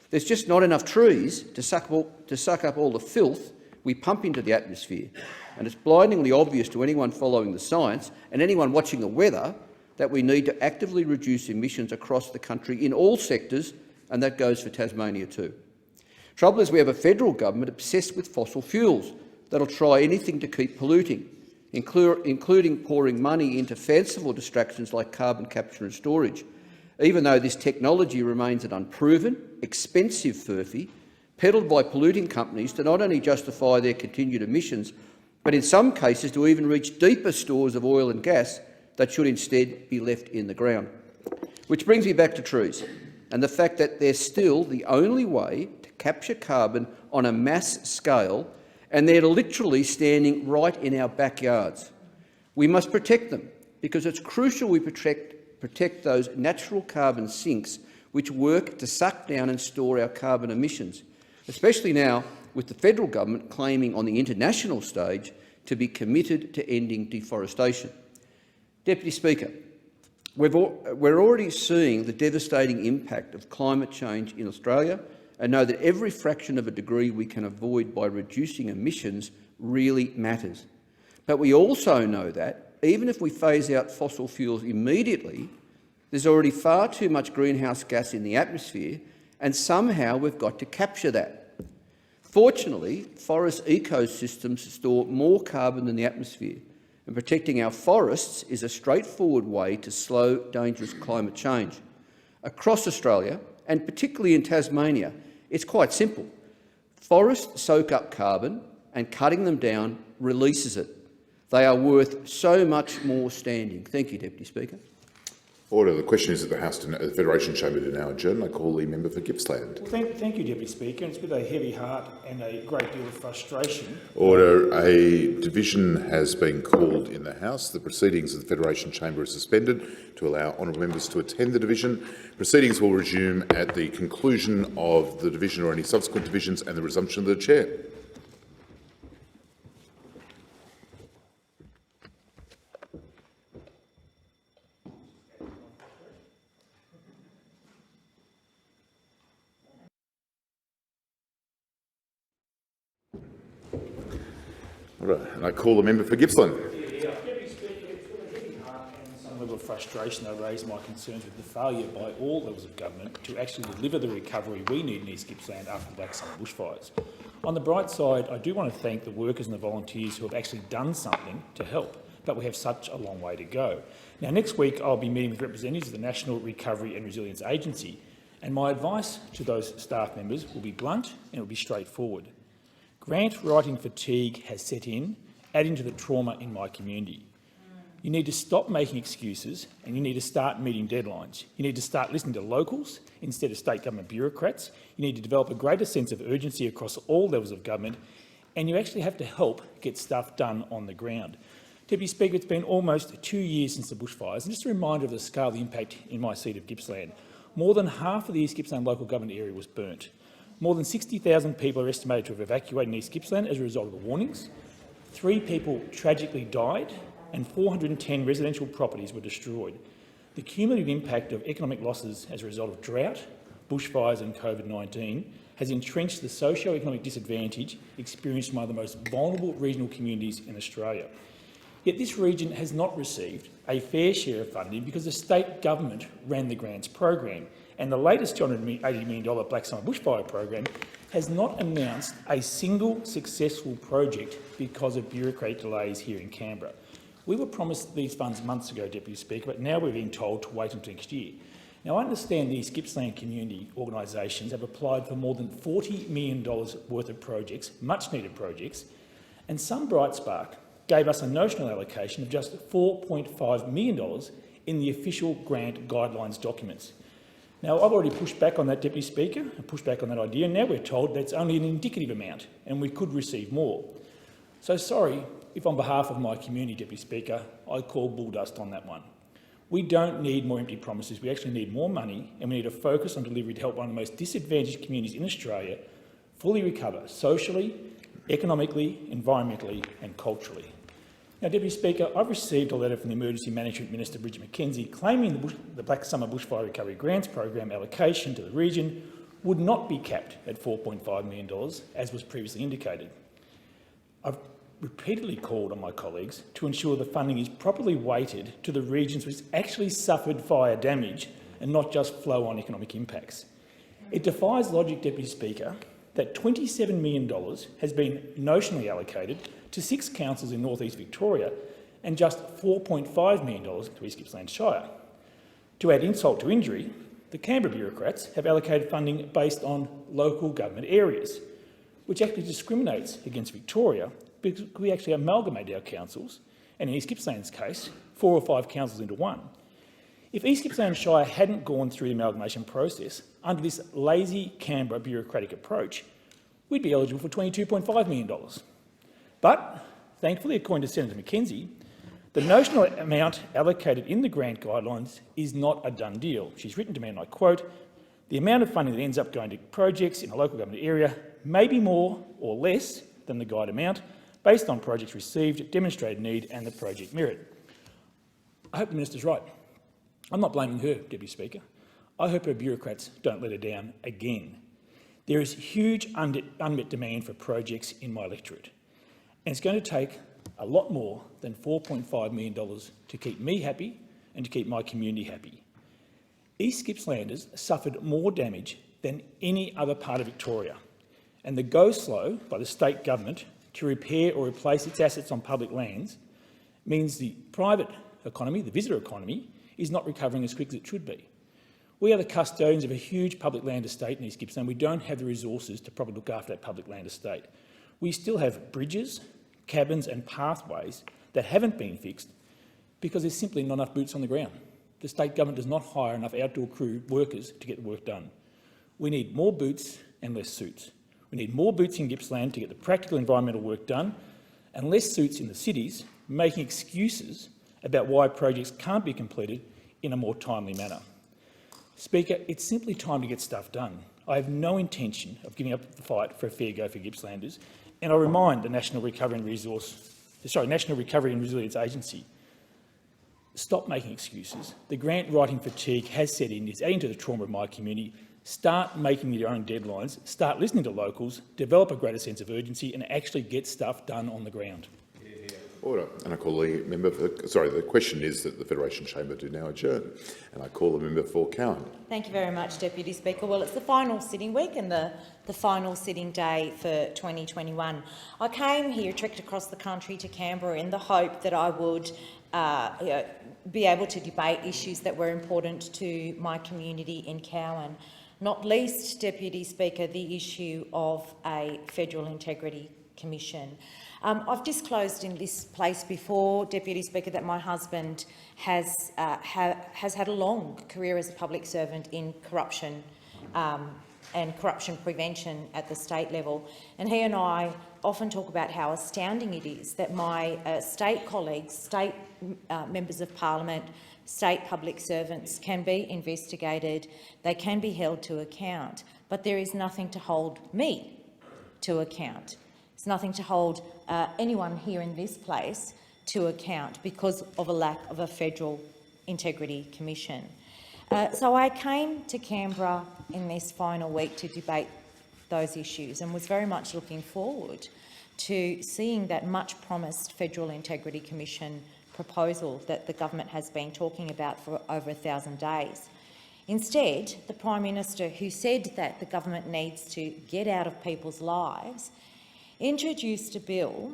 There's just not enough trees to suck up all the filth we pump into the atmosphere, and it's blindingly obvious to anyone following the science and anyone watching the weather that we need to actively reduce emissions across the country in all sectors, and that goes for Tasmania too. Trouble is, we have a federal government obsessed with fossil fuels that'll try anything to keep polluting, including pouring money into fanciful distractions like carbon capture and storage. even though this technology remains an unproven, expensive furphy, peddled by polluting companies to not only justify their continued emissions, but in some cases to even reach deeper stores of oil and gas that should instead be left in the ground. Which brings me back to trees and the fact that they're still the only way to capture carbon on a mass scale, and they're literally standing right in our backyards. We must protect them because it's crucial we protect those natural carbon sinks which work to suck down and store our carbon emissions, especially now with the federal government claiming on the international stage to be committed to ending deforestation. Deputy Speaker, we're already seeing the devastating impact of climate change in Australia and know that every fraction of a degree we can avoid by reducing emissions really matters. But we also know that, even if we phase out fossil fuels immediately, there's already far too much greenhouse gas in the atmosphere, and somehow we've got to capture that. Fortunately, forest ecosystems store more carbon than the atmosphere, and protecting our forests is a straightforward way to slow dangerous climate change. Across Australia, and particularly in Tasmania, it's quite simple. Forests soak up carbon, and cutting them down releases it. They are worth so much more standing. Thank you, Deputy Speaker. Order. The question is that the Federation Chamber to now adjourn. I call the member for Gippsland. Well, thank you, Deputy Speaker. It's with a heavy heart and a great deal of frustration. Order. A division has been called in the House. The proceedings of the Federation Chamber are suspended to allow honourable members to attend the division. Proceedings will resume at the conclusion of the division or any subsequent divisions and the resumption of the chair. Right, and I call the member for Gippsland. Deputy Speaker, it's with a heavy heart and some level of frustration I raise my concerns with the failure by all levels of government to actually deliver the recovery we need in East Gippsland after the Black Summer bushfires. On the bright side, I do want to thank the workers and the volunteers who have actually done something to help, but we have such a long way to go. Now, next week I'll be meeting with representatives of the National Recovery and Resilience Agency, and my advice to those staff members will be blunt and it will be straightforward. Grant writing fatigue has set in, adding to the trauma in my community. You need to stop making excuses and you need to start meeting deadlines. You need to start listening to locals instead of state government bureaucrats. You need to develop a greater sense of urgency across all levels of government, and you actually have to help get stuff done on the ground. Deputy Speaker, it's been almost 2 years since the bushfires, and just a reminder of the scale of the impact in my seat of Gippsland. More than half of the East Gippsland local government area was burnt. More than 60,000 people are estimated to have evacuated in East Gippsland as a result of the warnings. 3 people tragically died and 410 residential properties were destroyed. The cumulative impact of economic losses as a result of drought, bushfires and COVID-19 has entrenched the socio-economic disadvantage experienced by one of the most vulnerable regional communities in Australia. Yet this region has not received a fair share of funding because the state government ran the grants program, and the latest $280 million Black Summer bushfire program has not announced a single successful project because of bureaucratic delays here in Canberra. We were promised these funds months ago, Deputy Speaker, but now we're being told to wait until next year. Now, I understand these Gippsland community organisations have applied for more than $40 million worth of projects, much-needed projects, and some bright spark gave us a notional allocation of just $4.5 million in the official grant guidelines documents. Now, I've already pushed back on that, Deputy Speaker, and pushed back on that idea, and now we're told that's only an indicative amount and we could receive more. So sorry if on behalf of my community, Deputy Speaker, I call bull dust on that one. We don't need more empty promises, we actually need more money, and we need to focus on delivery to help one of the most disadvantaged communities in Australia fully recover socially, economically, environmentally and culturally. Now, Deputy Speaker, I've received a letter from the Emergency Management Minister, Bridget McKenzie, claiming the Black Summer Bushfire Recovery Grants Program allocation to the region would not be capped at $4.5 million, as was previously indicated. I've repeatedly called on my colleagues to ensure the funding is properly weighted to the regions which actually suffered fire damage and not just flow-on economic impacts. It defies logic, Deputy Speaker, that $27 million has been notionally allocated to 6 councils in North East Victoria and just $4.5 million to East Gippsland Shire. To add insult to injury, the Canberra bureaucrats have allocated funding based on local government areas, which actually discriminates against Victoria because we actually amalgamate our councils, and in East Gippsland's case, 4 or 5 councils into one. If East Gippsland Shire hadn't gone through the amalgamation process under this lazy Canberra bureaucratic approach, we'd be eligible for $22.5 million. But, thankfully, according to Senator McKenzie, the notional amount allocated in the grant guidelines is not a done deal. She's written to me, and I quote, "The amount of funding that ends up going to projects in a local government area may be more or less than the guide amount based on projects received, demonstrated need and the project merit." I hope the Minister's right. I'm not blaming her, Deputy Speaker. I hope her bureaucrats don't let her down again. There is huge unmet demand for projects in my electorate, and it's going to take a lot more than $4.5 million to keep me happy and to keep my community happy. East Gippslanders suffered more damage than any other part of Victoria, and the go slow by the state government to repair or replace its assets on public lands means the private economy, the visitor economy, is not recovering as quick as it should be. We are the custodians of a huge public land estate in East Gippsland. We don't have the resources to properly look after that public land estate. We still have bridges, cabins and pathways that haven't been fixed because there's simply not enough boots on the ground. The state government does not hire enough outdoor crew workers to get the work done. We need more boots and less suits. We need more boots in Gippsland to get the practical environmental work done, and less suits in the cities making excuses about why projects can't be completed in a more timely manner. Speaker, it's simply time to get stuff done. I have no intention of giving up the fight for a fair go for Gippslanders, and I remind the National Recovery and Resilience Agency, stop making excuses. The grant writing fatigue has set in. It's adding to the trauma of my community. Start making your own deadlines, start listening to locals, develop a greater sense of urgency and actually get stuff done on the ground. Order. And I call the member for... the question is that the Federation Chamber do now adjourn. And I call the member for Cowan. Thank you very much, Deputy Speaker. Well, it's the final sitting week and the final sitting day for 2021. I came here, trekked across the country to Canberra in the hope that I would be able to debate issues that were important to my community in Cowan. Not least, Deputy Speaker, the issue of a Federal Integrity Commission. I've disclosed in this place before, Deputy Speaker, that my husband has had a long career as a public servant in corruption and corruption prevention at the state level. And he and I often talk about how astounding it is that my state colleagues, state members of parliament, state public servants can be investigated, they can be held to account, but there is nothing to hold me to account. There's nothing to hold anyone here in this place to account because of a lack of a Federal Integrity Commission. So I came to Canberra in this final week to debate those issues and was very much looking forward to seeing that much-promised Federal Integrity Commission proposal that the government has been talking about for over 1,000 days. Instead, the Prime Minister, who said that the government needs to get out of people's lives, introduced a bill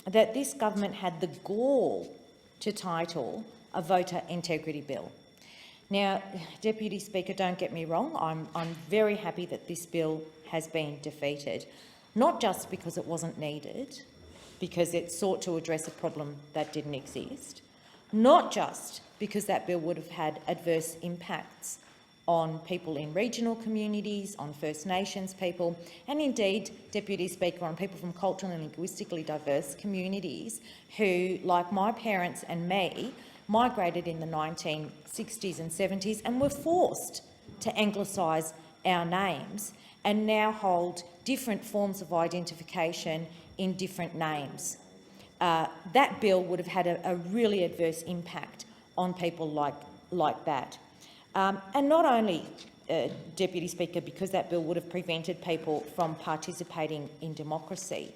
that this government had the gall to title a voter integrity bill. Now, Deputy Speaker, don't get me wrong, I'm very happy that this bill has been defeated, not just because it wasn't needed, because it sought to address a problem that didn't exist, not just because that bill would have had adverse impacts on people in regional communities, on First Nations people, and indeed, Deputy Speaker, on people from culturally and linguistically diverse communities who, like my parents and me, migrated in the 1960s and 70s and were forced to anglicise our names and now hold different forms of identification in different names. That bill would have had a really adverse impact on people like that. And not only, Deputy Speaker, because that bill would have prevented people from participating in democracy,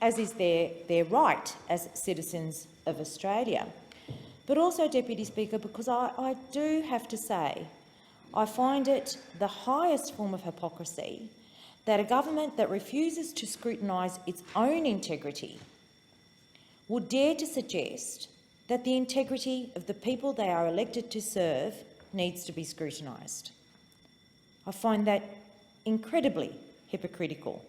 as is their right as citizens of Australia, but also, Deputy Speaker, because I do have to say, I find it the highest form of hypocrisy that a government that refuses to scrutinise its own integrity would dare to suggest that the integrity of the people they are elected to serve needs to be scrutinised. I find that incredibly hypocritical.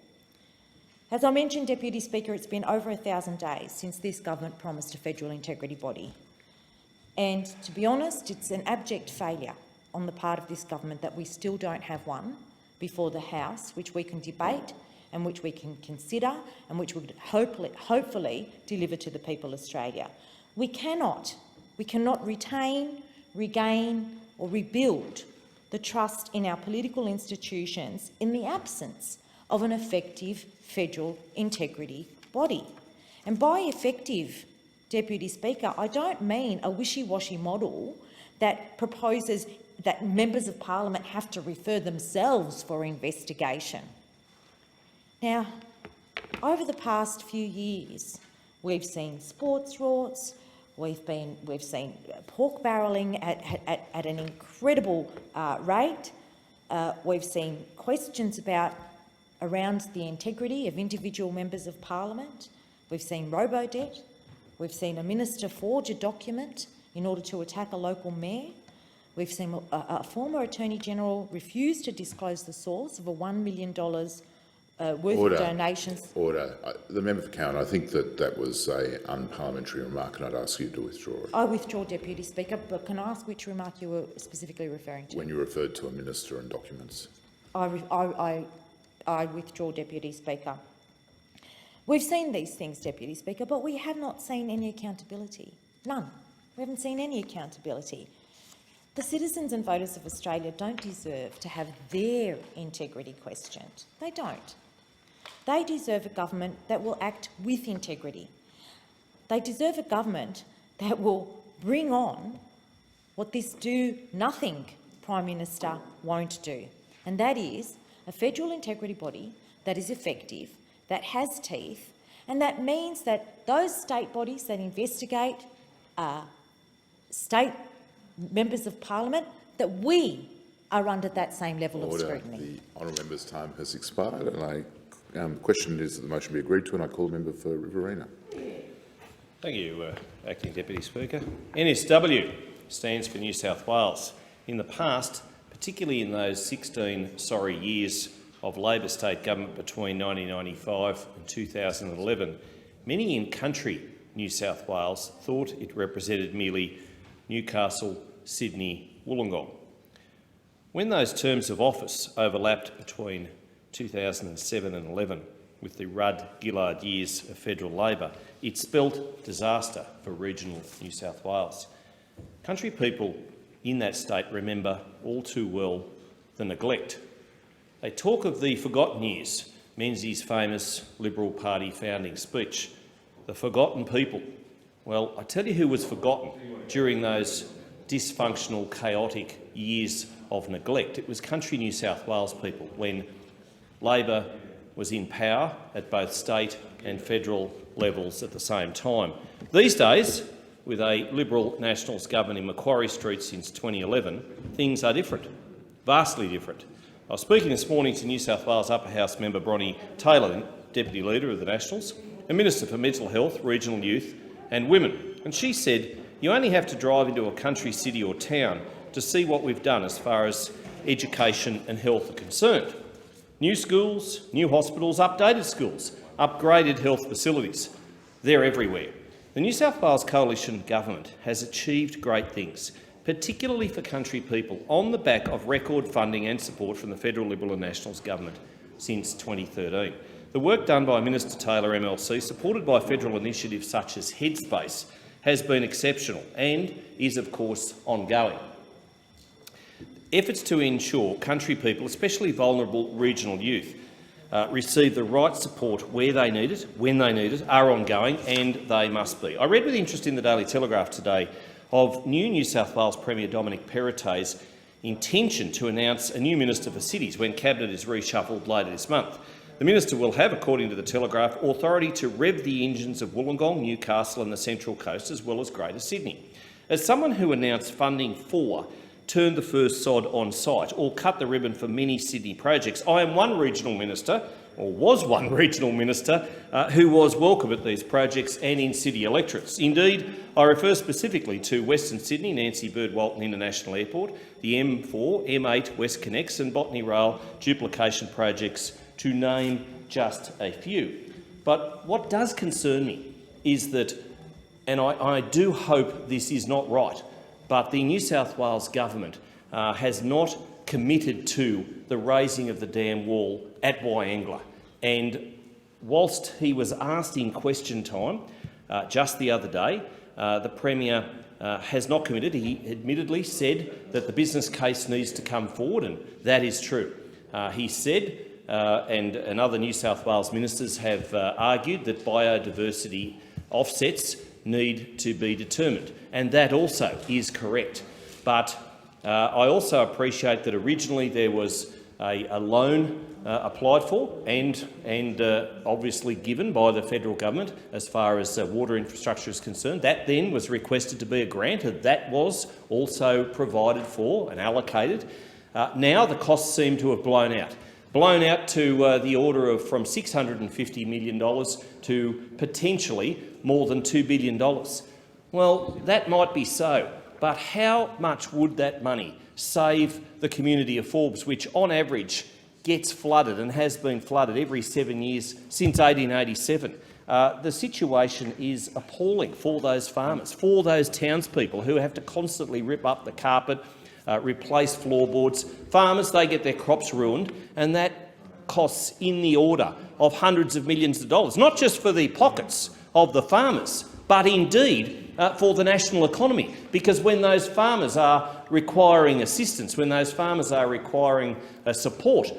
As I mentioned, Deputy Speaker, it's been over 1,000 days since this government promised a federal integrity body. And to be honest, it's an abject failure on the part of this government that we still don't have one before the House, which we can debate and which we can consider and which would hopefully deliver to the people of Australia. We cannot retain, regain or rebuild the trust in our political institutions in the absence of an effective federal integrity body. And by effective, Deputy Speaker, I don't mean a wishy-washy model that proposes that members of parliament have to refer themselves for investigation. Now, over the past few years, we've seen sports rorts, we've seen pork barrelling at an incredible rate. We've seen questions around the integrity of individual members of parliament. We've seen robo-debt. We've seen a minister forge a document in order to attack a local mayor. We've seen a former Attorney-General refuse to disclose the source of a $1 million worth of donations. Order. The member for Cowan, I think that was an unparliamentary remark and I'd ask you to withdraw it. I withdraw, Deputy Speaker, but can I ask which remark you were specifically referring to? When you referred to a minister and documents. I withdraw, Deputy Speaker. We've seen these things, Deputy Speaker, but we have not seen any accountability. None. We haven't seen any accountability. The citizens and voters of Australia don't deserve to have their integrity questioned. They don't. They deserve a government that will act with integrity. They deserve a government that will bring on what this do-nothing Prime Minister won't do, and that is a federal integrity body that is effective, that has teeth, and that means that those state bodies that investigate state members of parliament, that we are under that same level of scrutiny. The honourable member's time has expired and the question is that the motion be agreed to and I call the member for Riverina. Thank you, Acting Deputy Speaker. NSW stands for New South Wales. In the past, particularly in those 16 sorry years of Labor state government between 1995 and 2011, many in country New South Wales thought it represented merely Newcastle, Sydney, Wollongong. When those terms of office overlapped between 2007 and 11 with the Rudd-Gillard years of federal Labor, it spelt disaster for regional New South Wales. Country people in that state remember all too well the neglect. They talk of the forgotten years, Menzies' famous Liberal Party founding speech, the forgotten people. Well, I tell you who was forgotten during those dysfunctional, chaotic years of neglect. It was country New South Wales people when Labor was in power at both state and federal levels at the same time. These days, with a Liberal Nationals government in Macquarie Street since 2011, things are different, vastly different. I was speaking this morning to New South Wales Upper House member Bronnie Taylor, Deputy Leader of the Nationals, and Minister for Mental Health, Regional Youth and Women, and she said, you only have to drive into a country city or town to see what we've done as far as education and health are concerned. New schools, new hospitals, updated schools, upgraded health facilities. They're everywhere. The New South Wales Coalition Government has achieved great things, particularly for country people, on the back of record funding and support from the Federal Liberal and Nationals Government since 2013. The work done by Minister Taylor MLC, supported by federal initiatives such as Headspace, has been exceptional and is, of course, ongoing. Efforts to ensure country people, especially vulnerable regional youth, receive the right support where they need it, when they need it, are ongoing, and they must be. I read with interest in the Daily Telegraph today of New South Wales Premier Dominic Perrottet's intention to announce a new Minister for Cities when Cabinet is reshuffled later this month. The minister will have, according to the Telegraph, authority to rev the engines of Wollongong, Newcastle and the Central Coast, as well as Greater Sydney. As someone who announced funding for, turned the first sod on site or cut the ribbon for many Sydney projects, I am one regional minister or was one regional minister, who was welcome at these projects and in city electorates. Indeed, I refer specifically to Western Sydney, Nancy Bird Walton International Airport, the M4, M8 West Connects and Botany Rail duplication projects, to name just a few. But what does concern me is that, and I do hope this is not right, but the New South Wales government has not committed to the raising of the dam wall at Wyangla. And whilst he was asked in question time just the other day, the Premier has not committed. He admittedly said that the business case needs to come forward, and that is true. He said, and other New South Wales ministers have argued, that biodiversity offsets need to be determined, and that also is correct. But I also appreciate that originally there was a loan applied for and obviously given by the federal government as far as water infrastructure is concerned. That then was requested to be a grant, and that was also provided for and allocated. Now the costs seem to have blown out to the order of from $650 million to potentially more than $2 billion. Well, that might be so, but how much would that money save the community of Forbes, which on average gets flooded and has been flooded every 7 years since 1887? The situation is appalling for those farmers, for those townspeople who have to constantly rip up the carpet, replace floorboards. Farmers, they get their crops ruined, and that costs in the order of hundreds of millions of dollars, not just for the pockets of the farmers, but indeed for the national economy. Because when those farmers are requiring assistance, when those farmers are requiring support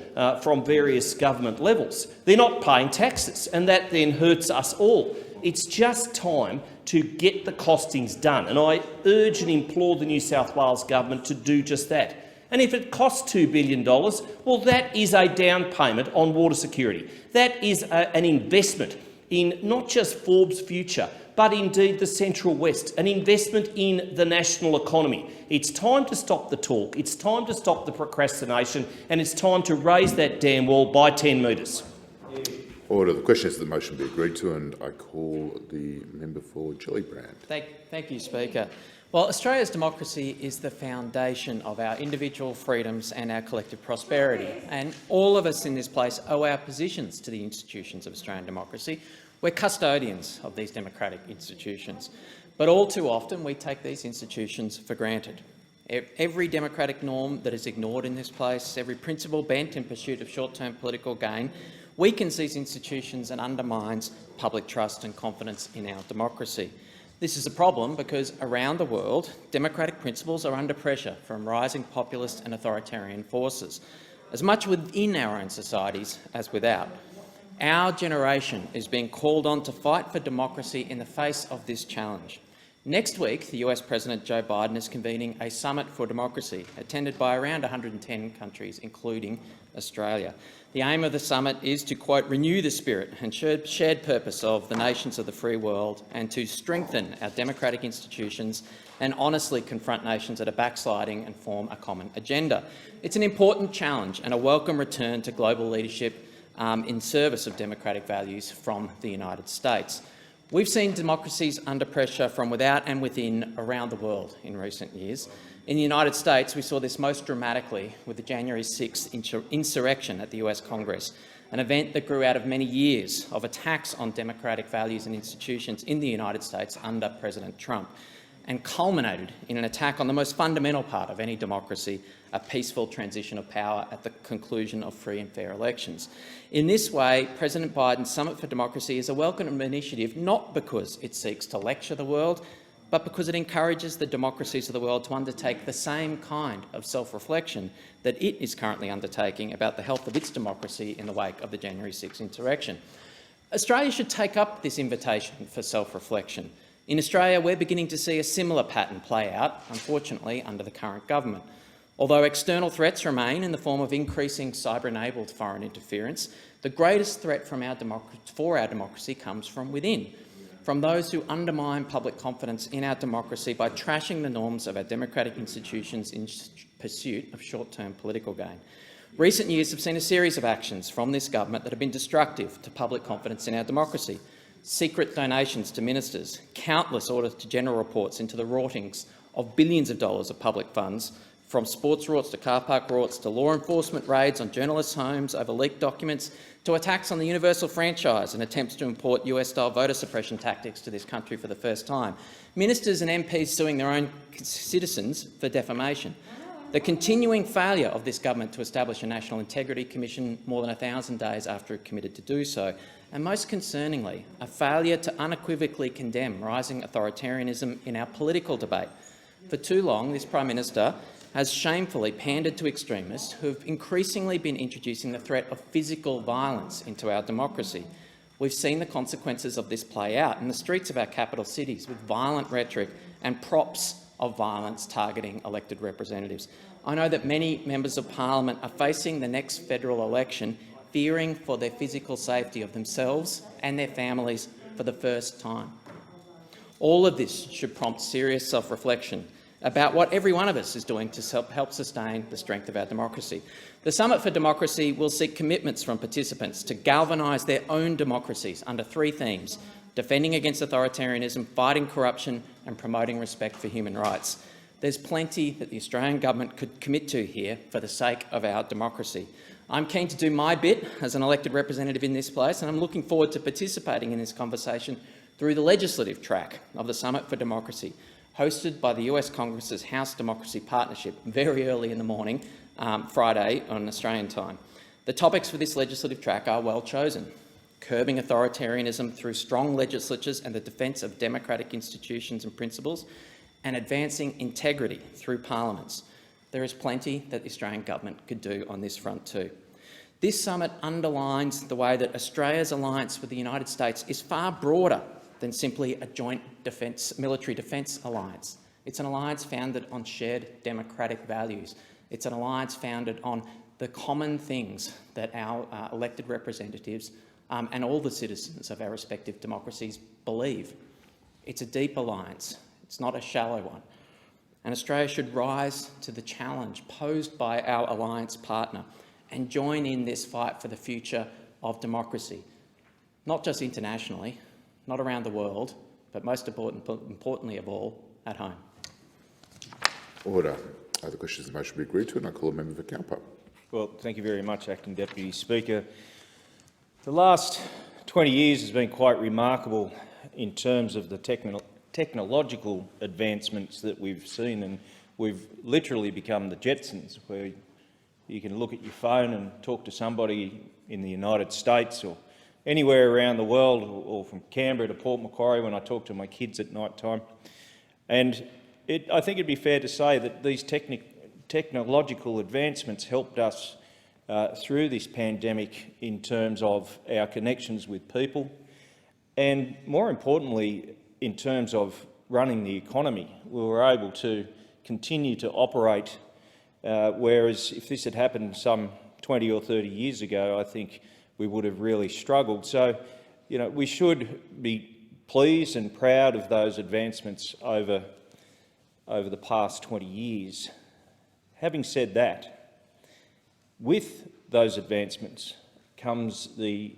from various government levels, they're not paying taxes, and that then hurts us all. It's just time to get the costings done, and I urge and implore the New South Wales government to do just that. And if it costs $2 billion, well, that is a down payment on water security. That is an investment in not just Forbes' future, but indeed the Central West, an investment in the national economy. It's time to stop the talk, it's time to stop the procrastination, and it's time to raise that dam wall by 10 metres. Order. The question is that the motion be agreed to, and I call the member for Gellibrand. Thank you, Speaker. Well, Australia's democracy is the foundation of our individual freedoms and our collective prosperity, and all of us in this place owe our positions to the institutions of Australian democracy. We're custodians of these democratic institutions, but all too often we take these institutions for granted. Every democratic norm that is ignored in this place, every principle bent in pursuit of short-term political gain, weakens these institutions and undermines public trust and confidence in our democracy. This is a problem because around the world, democratic principles are under pressure from rising populist and authoritarian forces, as much within our own societies as without. Our generation is being called on to fight for democracy in the face of this challenge. Next week, the US President Joe Biden is convening a summit for democracy, attended by around 110 countries, including Australia. The aim of the summit is to, quote, renew the spirit and shared purpose of the nations of the free world and to strengthen our democratic institutions and honestly confront nations that are backsliding and form a common agenda. It's an important challenge and a welcome return to global leadership in service of democratic values from the United States. We've seen democracies under pressure from without and within around the world in recent years. In the United States, we saw this most dramatically with the January 6th insurrection at the US Congress, an event that grew out of many years of attacks on democratic values and institutions in the United States under President Trump, and culminated in an attack on the most fundamental part of any democracy, a peaceful transition of power at the conclusion of free and fair elections. In this way, President Biden's Summit for Democracy is a welcome initiative, not because it seeks to lecture the world, but because it encourages the democracies of the world to undertake the same kind of self-reflection that it is currently undertaking about the health of its democracy in the wake of the January 6th insurrection. Australia should take up this invitation for self-reflection. In Australia, we're beginning to see a similar pattern play out, unfortunately, under the current government. Although external threats remain in the form of increasing cyber-enabled foreign interference, the greatest threat for our democracy comes from within, from those who undermine public confidence in our democracy by trashing the norms of our democratic institutions in pursuit of short-term political gain. Recent years have seen a series of actions from this government that have been destructive to public confidence in our democracy. Secret donations to ministers, countless Auditor-General reports into the rottings of billions of dollars of public funds, from sports rorts to car park rorts to law enforcement raids on journalists' homes over leaked documents to attacks on the universal franchise and attempts to import US-style voter suppression tactics to this country for the first time. Ministers and MPs suing their own citizens for defamation. The continuing failure of this government to establish a National Integrity Commission more than 1,000 days after it committed to do so. And most concerningly, a failure to unequivocally condemn rising authoritarianism in our political debate. For too long, this Prime Minister has shamefully pandered to extremists who have increasingly been introducing the threat of physical violence into our democracy. We've seen the consequences of this play out in the streets of our capital cities with violent rhetoric and props of violence targeting elected representatives. I know that many members of parliament are facing the next federal election fearing for their physical safety of themselves and their families for the first time. All of this should prompt serious self-reflection about what every one of us is doing to help sustain the strength of our democracy. The Summit for Democracy will seek commitments from participants to galvanise their own democracies under three themes: defending against authoritarianism, fighting corruption and promoting respect for human rights. There's plenty that the Australian government could commit to here for the sake of our democracy. I'm keen to do my bit as an elected representative in this place, and I'm looking forward to participating in this conversation through the legislative track of the Summit for Democracy, hosted by the US Congress's House Democracy Partnership very early in the morning, Friday on Australian time. The topics for this legislative track are well chosen: curbing authoritarianism through strong legislatures and the defence of democratic institutions and principles, and advancing integrity through parliaments. There is plenty that the Australian government could do on this front too. This summit underlines the way that Australia's alliance with the United States is far broader than simply a joint military defence alliance. It's an alliance founded on shared democratic values. It's an alliance founded on the common things that our elected representatives and all the citizens of our respective democracies believe. It's a deep alliance. It's not a shallow one. And Australia should rise to the challenge posed by our alliance partner and join in this fight for the future of democracy, not just internationally, not around the world, but most importantly of all, at home. Order. Other questions on the motion be agreed to, and I call a member for Cowper. Well, thank you very much, Acting Deputy Speaker. The last 20 years has been quite remarkable in terms of the technological advancements that we've seen, and we've literally become the Jetsons, where you can look at your phone and talk to somebody in the United States or anywhere around the world, or from Canberra to Port Macquarie when I talk to my kids at night time. And I think it'd be fair to say that these technological advancements helped us through this pandemic in terms of our connections with people, and more importantly, in terms of running the economy. We were able to continue to operate, whereas if this had happened some 20 or 30 years ago, I think we would have really struggled. So, we should be pleased and proud of those advancements over the past 20 years. Having said that, with those advancements comes the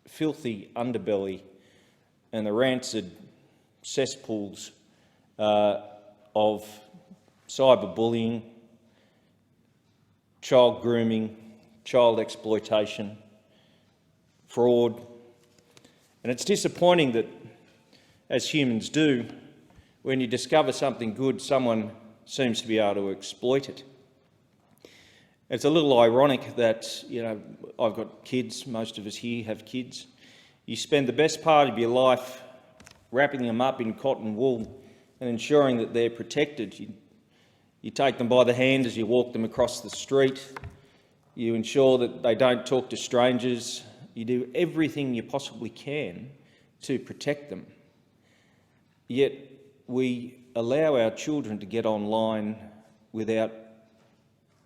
filthy underbelly and the rancid cesspools of cyberbullying, child grooming, child exploitation, fraud. And it's disappointing that, as humans do, when you discover something good, someone seems to be able to exploit it. It's a little ironic that, I've got kids, most of us here have kids. You spend the best part of your life wrapping them up in cotton wool and ensuring that they're protected. You take them by the hand as you walk them across the street. You ensure that they don't talk to strangers. You do everything you possibly can to protect them. Yet we allow our children to get online without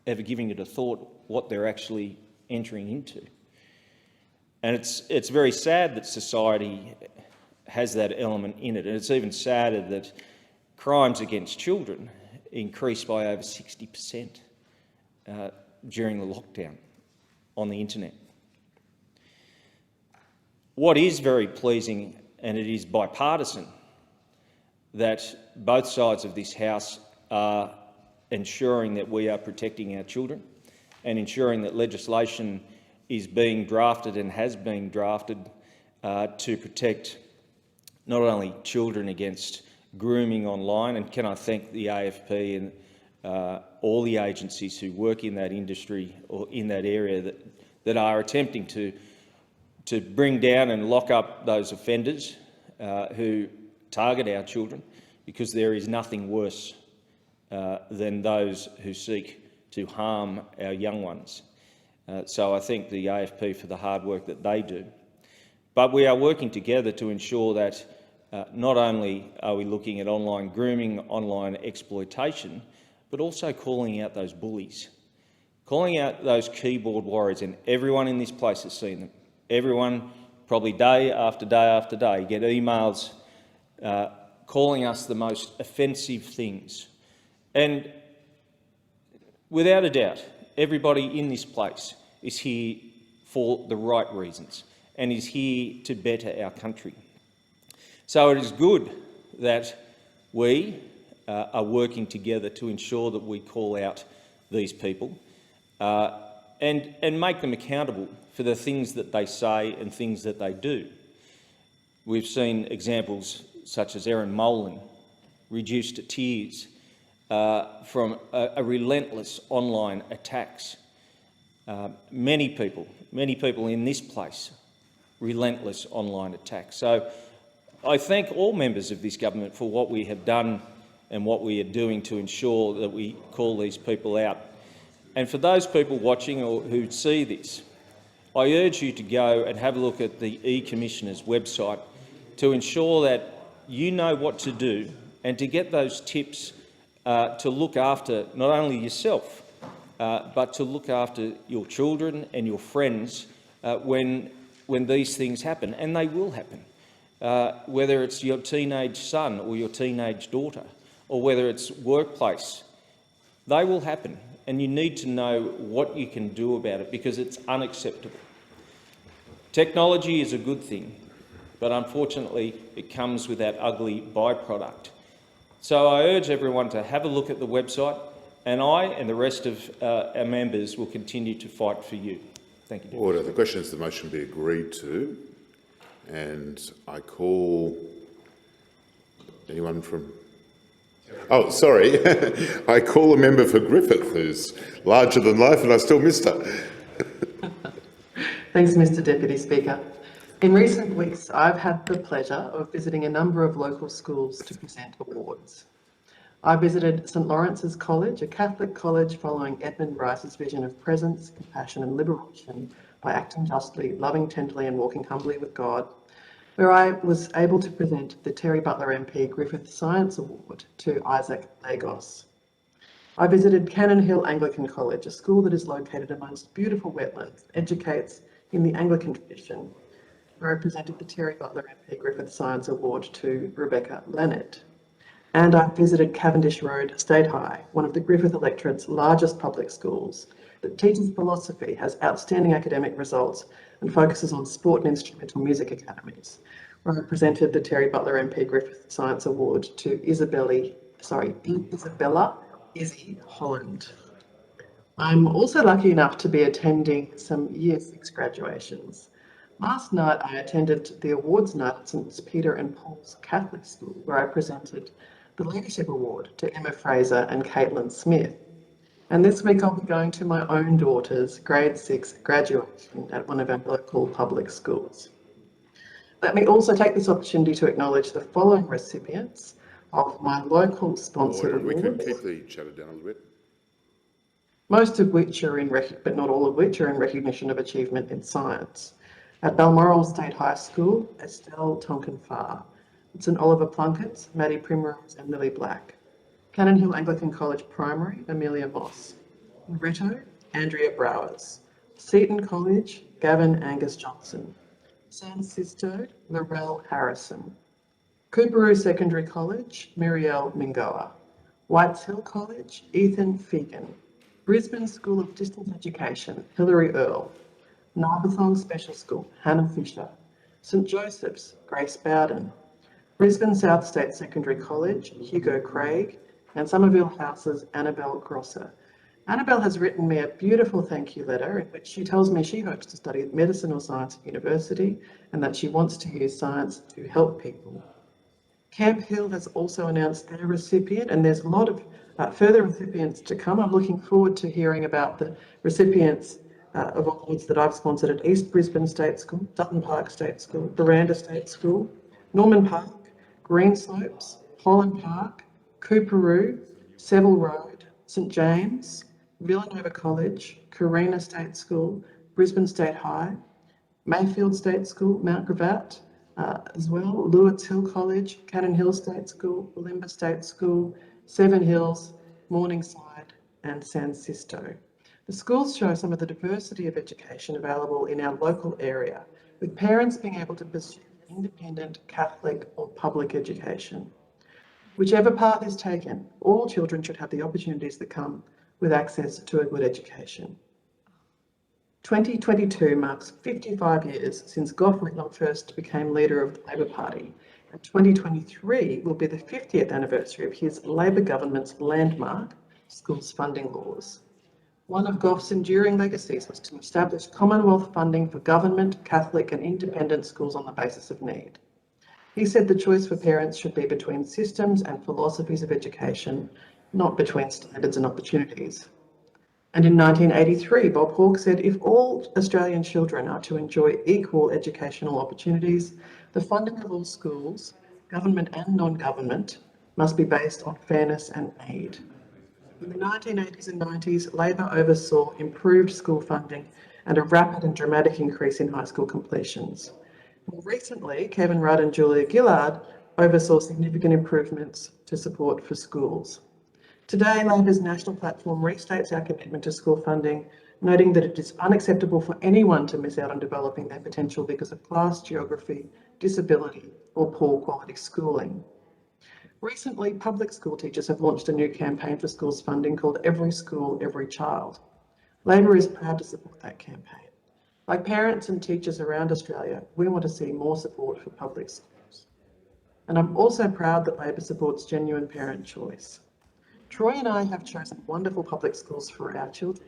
ever giving it a thought what they're actually entering into. And it's very sad that society has that element in it, and it's even sadder that crimes against children increased by over 60%. during the lockdown on the internet. What is very pleasing, and it is bipartisan, that both sides of this House are ensuring that we are protecting our children and ensuring that legislation is being drafted and has been drafted to protect not only children against grooming online, and can I thank the AFP and all the agencies who work in that industry or in that area that are attempting to bring down and lock up those offenders who target our children, because there is nothing worse than those who seek to harm our young ones. So I thank the AFP for the hard work that they do. But we are working together to ensure that not only are we looking at online grooming, online exploitation, but also calling out those bullies, calling out those keyboard warriors, and everyone in this place has seen them. Everyone, probably day after day after day, get emails calling us the most offensive things. And without a doubt, everybody in this place is here for the right reasons and is here to better our country. So it is good that we are working together to ensure that we call out these people and make them accountable for the things that they say and things that they do. We've seen examples such as Erin Molan, reduced to tears from a relentless online attacks. Many people in this place, relentless online attacks. So I thank all members of this government for what we have done and what we are doing to ensure that we call these people out. And for those people watching or who see this, I urge you to go and have a look at the E-Commissioner's website to ensure that you know what to do and to get those tips to look after not only yourself, but to look after your children and your friends when these things happen, and they will happen. Whether it's your teenage son or your teenage daughter, or whether it's workplace, they will happen, and you need to know what you can do about it, because it's unacceptable. Technology is a good thing, but unfortunately it comes with that ugly byproduct. So I urge everyone to have a look at the website, and I and the rest of our members will continue to fight for you. Thank you. Order. The question is the motion be agreed to, and I call anyone from... Oh, sorry. I call a member for Griffith, who's larger than life, and I still missed her. Thanks, Mr Deputy Speaker. In recent weeks, I've had the pleasure of visiting a number of local schools to present awards. I visited St Lawrence's College, a Catholic college following Edmund Rice's vision of presence, compassion and liberation by acting justly, loving tenderly and walking humbly with God, where I was able to present the Terry Butler MP Griffith Science Award to Isaac Lagos. I visited Cannon Hill Anglican College, a school that is located amongst beautiful wetlands, educates in the Anglican tradition, where I presented the Terry Butler MP Griffith Science Award to Rebecca Leonard. And I visited Cavendish Road State High, one of the Griffith electorate's largest public schools that teaches philosophy, has outstanding academic results and focuses on sport and instrumental music academies, where I presented the Terry Butler MP Griffith Science Award to Isabella Izzy Holland. I'm also lucky enough to be attending some Year 6 graduations. Last night I attended the awards night at St Peter and Paul's Catholic School, where I presented the Leadership Award to Emma Fraser and Caitlin Smith. And this week I'll be going to my own daughter's grade 6 graduation at one of our local public schools. Let me also take this opportunity to acknowledge the following recipients of my local sponsored awards. We can keep the chatter down a little bit. Most of which are but not all of which are in recognition of achievement in science. At Balmoral State High School, Estelle Tonkin-Farr. St Oliver Plunkett, Maddie Primrose and Lily Black. Cannon Hill Anglican College Primary, Amelia Moss. Loretto, Andrea Browers. Seton College, Gavin Angus Johnson. San Sisto, Laurel Harrison. Cooperoo Secondary College, Muriel Mingoa. Whites Hill College, Ethan Fegan. Brisbane School of Distance Education, Hilary Earle. Narbathong Special School, Hannah Fisher. St Joseph's, Grace Bowden. Brisbane South State Secondary College, Hugo Craig, and Somerville House's Annabelle Grosser. Annabelle has written me a beautiful thank you letter in which she tells me she hopes to study medicine or science at university and that she wants to use science to help people. Camp Hill has also announced their recipient, and there's a lot of further recipients to come. I'm looking forward to hearing about the recipients of awards that I've sponsored at East Brisbane State School, Dutton Park State School, Buranda State School, Norman Park, Greenslopes, Holland Park, Cooperoo, Seville Road, St James, Villanova College, Carina State School, Brisbane State High, Mayfield State School, Mount Gravatt, as well, Lewis Hill College, Cannon Hill State School, Bulimba State School, Seven Hills, Morningside and San Sisto. The schools show some of the diversity of education available in our local area, with parents being able to pursue independent, Catholic or public education. Whichever path is taken, all children should have the opportunities that come with access to a good education. 2022 marks 55 years since Gough Whitlam first became leader of the Labor Party, and 2023 will be the 50th anniversary of his Labor government's landmark schools funding laws. One of Gough's enduring legacies was to establish Commonwealth funding for government, Catholic and independent schools on the basis of need. He said the choice for parents should be between systems and philosophies of education, not between standards and opportunities. And in 1983, Bob Hawke said, if all Australian children are to enjoy equal educational opportunities, the funding of all schools, government and non-government, must be based on fairness and need. In the 1980s and 90s, Labor oversaw improved school funding and a rapid and dramatic increase in high school completions. More recently, Kevin Rudd and Julia Gillard oversaw significant improvements to support for schools. Today, Labor's national platform restates our commitment to school funding, noting that it is unacceptable for anyone to miss out on developing their potential because of class, geography, disability, or poor quality schooling. Recently, public school teachers have launched a new campaign for schools funding called Every School, Every Child. Labor is proud to support that campaign. Like parents and teachers around Australia, we want to see more support for public schools. And I'm also proud that Labor supports genuine parent choice. Troy and I have chosen wonderful public schools for our children.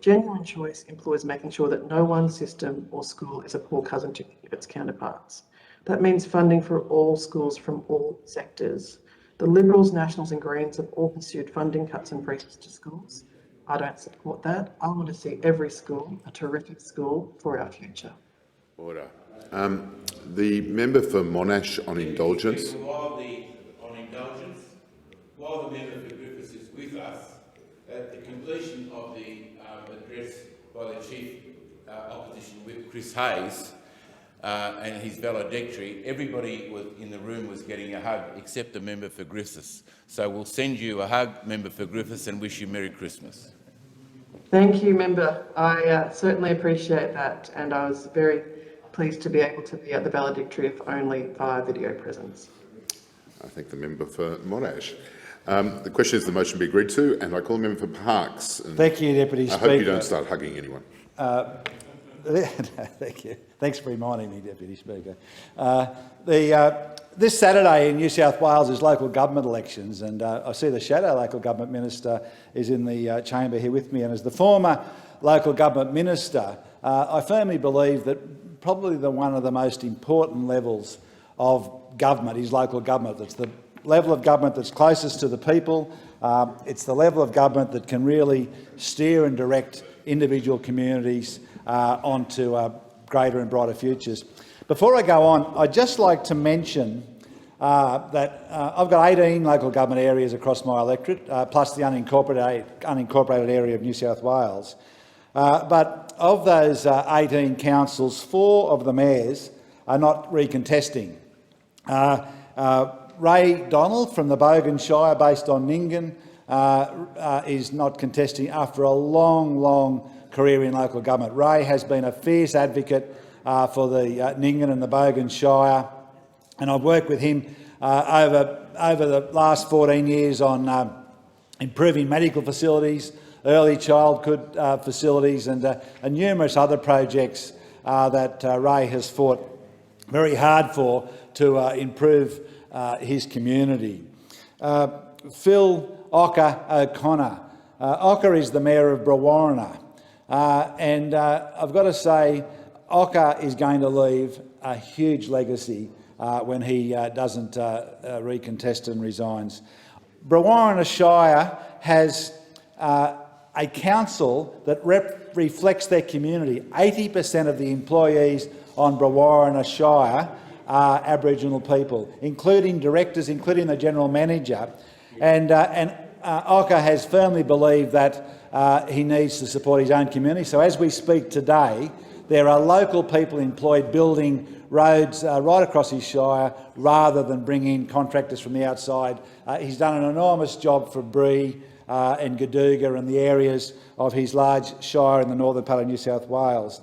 Genuine choice employs making sure that no one system or school is a poor cousin to any of its counterparts. That means funding for all schools from all sectors. The Liberals, Nationals and Greens have all pursued funding cuts and freezes to schools. I don't support that. I want to see every school a terrific school for our future. Order. The member for Monash on indulgence. While the member for Griffiths is with us, at the completion of the address by the Chief Opposition Whip, Chris Hayes, and his valedictory, everybody in the room was getting a hug except the member for Griffiths. So we'll send you a hug, member for Griffiths, and wish you Merry Christmas. Thank you, member. I certainly appreciate that, and I was very pleased to be able to be at the valedictory, if only via video presence. I thank the member for Monash. The question is the motion be agreed to, and I call the member for Parkes. Thank you, Deputy Speaker. I hope you don't start hugging anyone. Thank you. Thanks for reminding me, Deputy Speaker. This Saturday in New South Wales is local government elections, and I see the Shadow Local Government Minister is in the chamber here with me. And as the former local government minister, I firmly believe that probably one of the most important levels of government is local government. It's the level of government that's closest to the people. It's the level of government that can really steer and direct individual communities onto greater and brighter futures. Before I go on, I'd just like to mention that I've got 18 local government areas across my electorate, plus the unincorporated area of New South Wales. But of those 18 councils, 4 of the mayors are not recontesting. Ray Donald from the Bogan Shire, based on Nyngan, is not contesting after a long career in local government. Ray has been a fierce advocate for the Nyngan and the Bogan Shire, and I've worked with him over the last 14 years on improving medical facilities, early childhood facilities and numerous other projects that Ray has fought very hard for to improve his community. Phil Ocker O'Connor. Ocker is the Mayor of Brewarrina, and I've got to say Ocker is going to leave a huge legacy when he doesn't recontest and resigns. Brewarrina Shire has a council that reflects their community. 80% of the employees on Brewarrina Shire are Aboriginal people, including directors, including the General Manager. And Ocker has firmly believed that he needs to support his own community. So as we speak today, there are local people employed building roads right across his shire rather than bring in contractors from the outside. He's done an enormous job for Bree and Gadooga and the areas of his large shire in the northern part of New South Wales.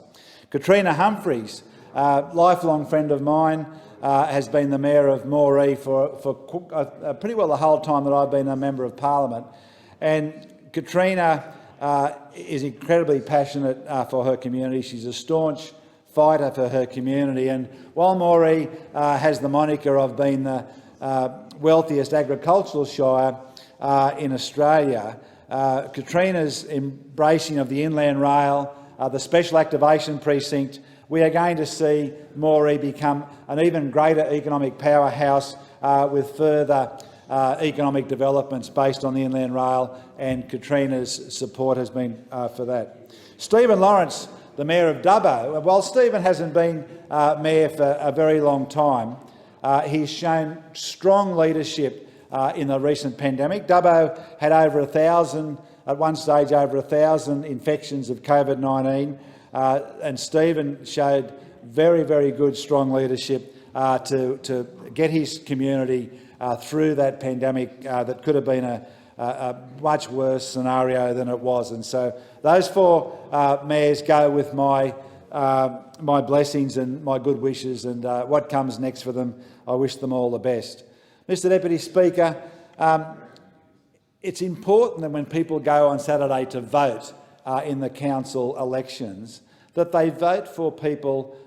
Katrina Humphries, lifelong friend of mine, has been the Mayor of Moree for pretty well the whole time that I've been a Member of Parliament. And Katrina is incredibly passionate for her community. She's a staunch fighter for her community. And while Moree has the moniker of being the wealthiest agricultural shire in Australia, Katrina's embracing of the Inland Rail, the Special Activation Precinct, we are going to see Moree become an even greater economic powerhouse with further economic developments based on the Inland Rail, and Katrina's support has been for that. Stephen Lawrence, the Mayor of Dubbo. While Stephen hasn't been Mayor for a very long time, he's shown strong leadership in the recent pandemic. Dubbo had over 1,000, at one stage over 1,000 infections of COVID-19, and Stephen showed very, very good, strong leadership to get his community through that pandemic that could have been a much worse scenario than it was. And so those four mayors go with my blessings and my good wishes, and what comes next for them, I wish them all the best. Mr Deputy Speaker, it's important that when people go on Saturday to vote in the council elections, that they vote for people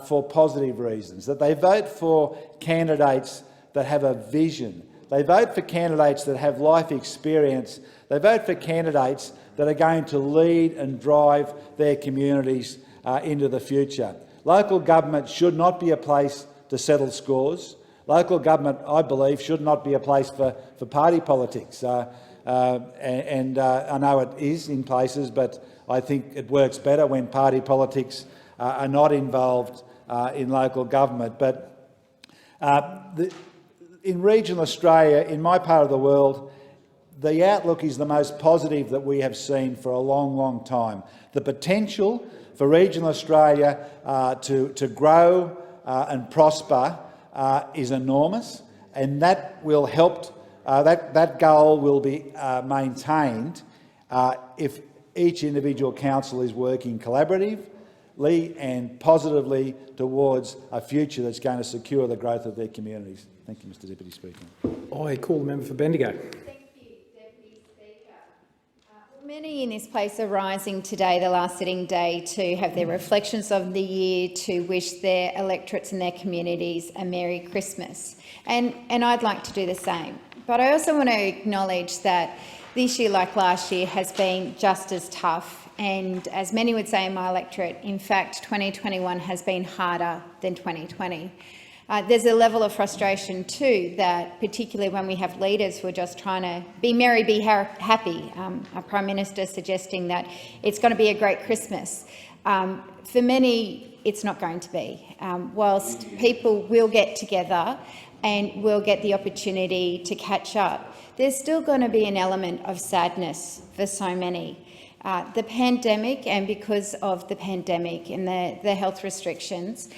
for positive reasons, that they vote for candidates that have a vision. They vote for candidates that have life experience. They vote for candidates that are going to lead and drive their communities into the future. Local government should not be a place to settle scores. Local government, I believe, should not be a place for party politics. I know it is in places, but I think it works better when party politics are not involved in local government. But in regional Australia, in my part of the world, the outlook is the most positive that we have seen for a long, long time. The potential for regional Australia to grow and prosper is enormous, and that will help. That goal will be maintained if each individual council is working collaboratively and positively towards a future that's going to secure the growth of their communities. Thank you, Mr Deputy Speaker. I call the member for Bendigo. Thank you, Deputy Speaker. Many in this place are rising today, the last sitting day, to have their reflections of the year, to wish their electorates and their communities a Merry Christmas. And I'd like to do the same. But I also want to acknowledge that this year, like last year, has been just as tough. And as many would say in my electorate, in fact, 2021 has been harder than 2020. There's a level of frustration too, that particularly when we have leaders who are just trying to be merry, be happy. Our Prime Minister suggesting that it's going to be a great Christmas. For many, it's not going to be. Whilst people will get together and will get the opportunity to catch up, there's still going to be an element of sadness for so many. The pandemic, and because of the pandemic and the health restrictions,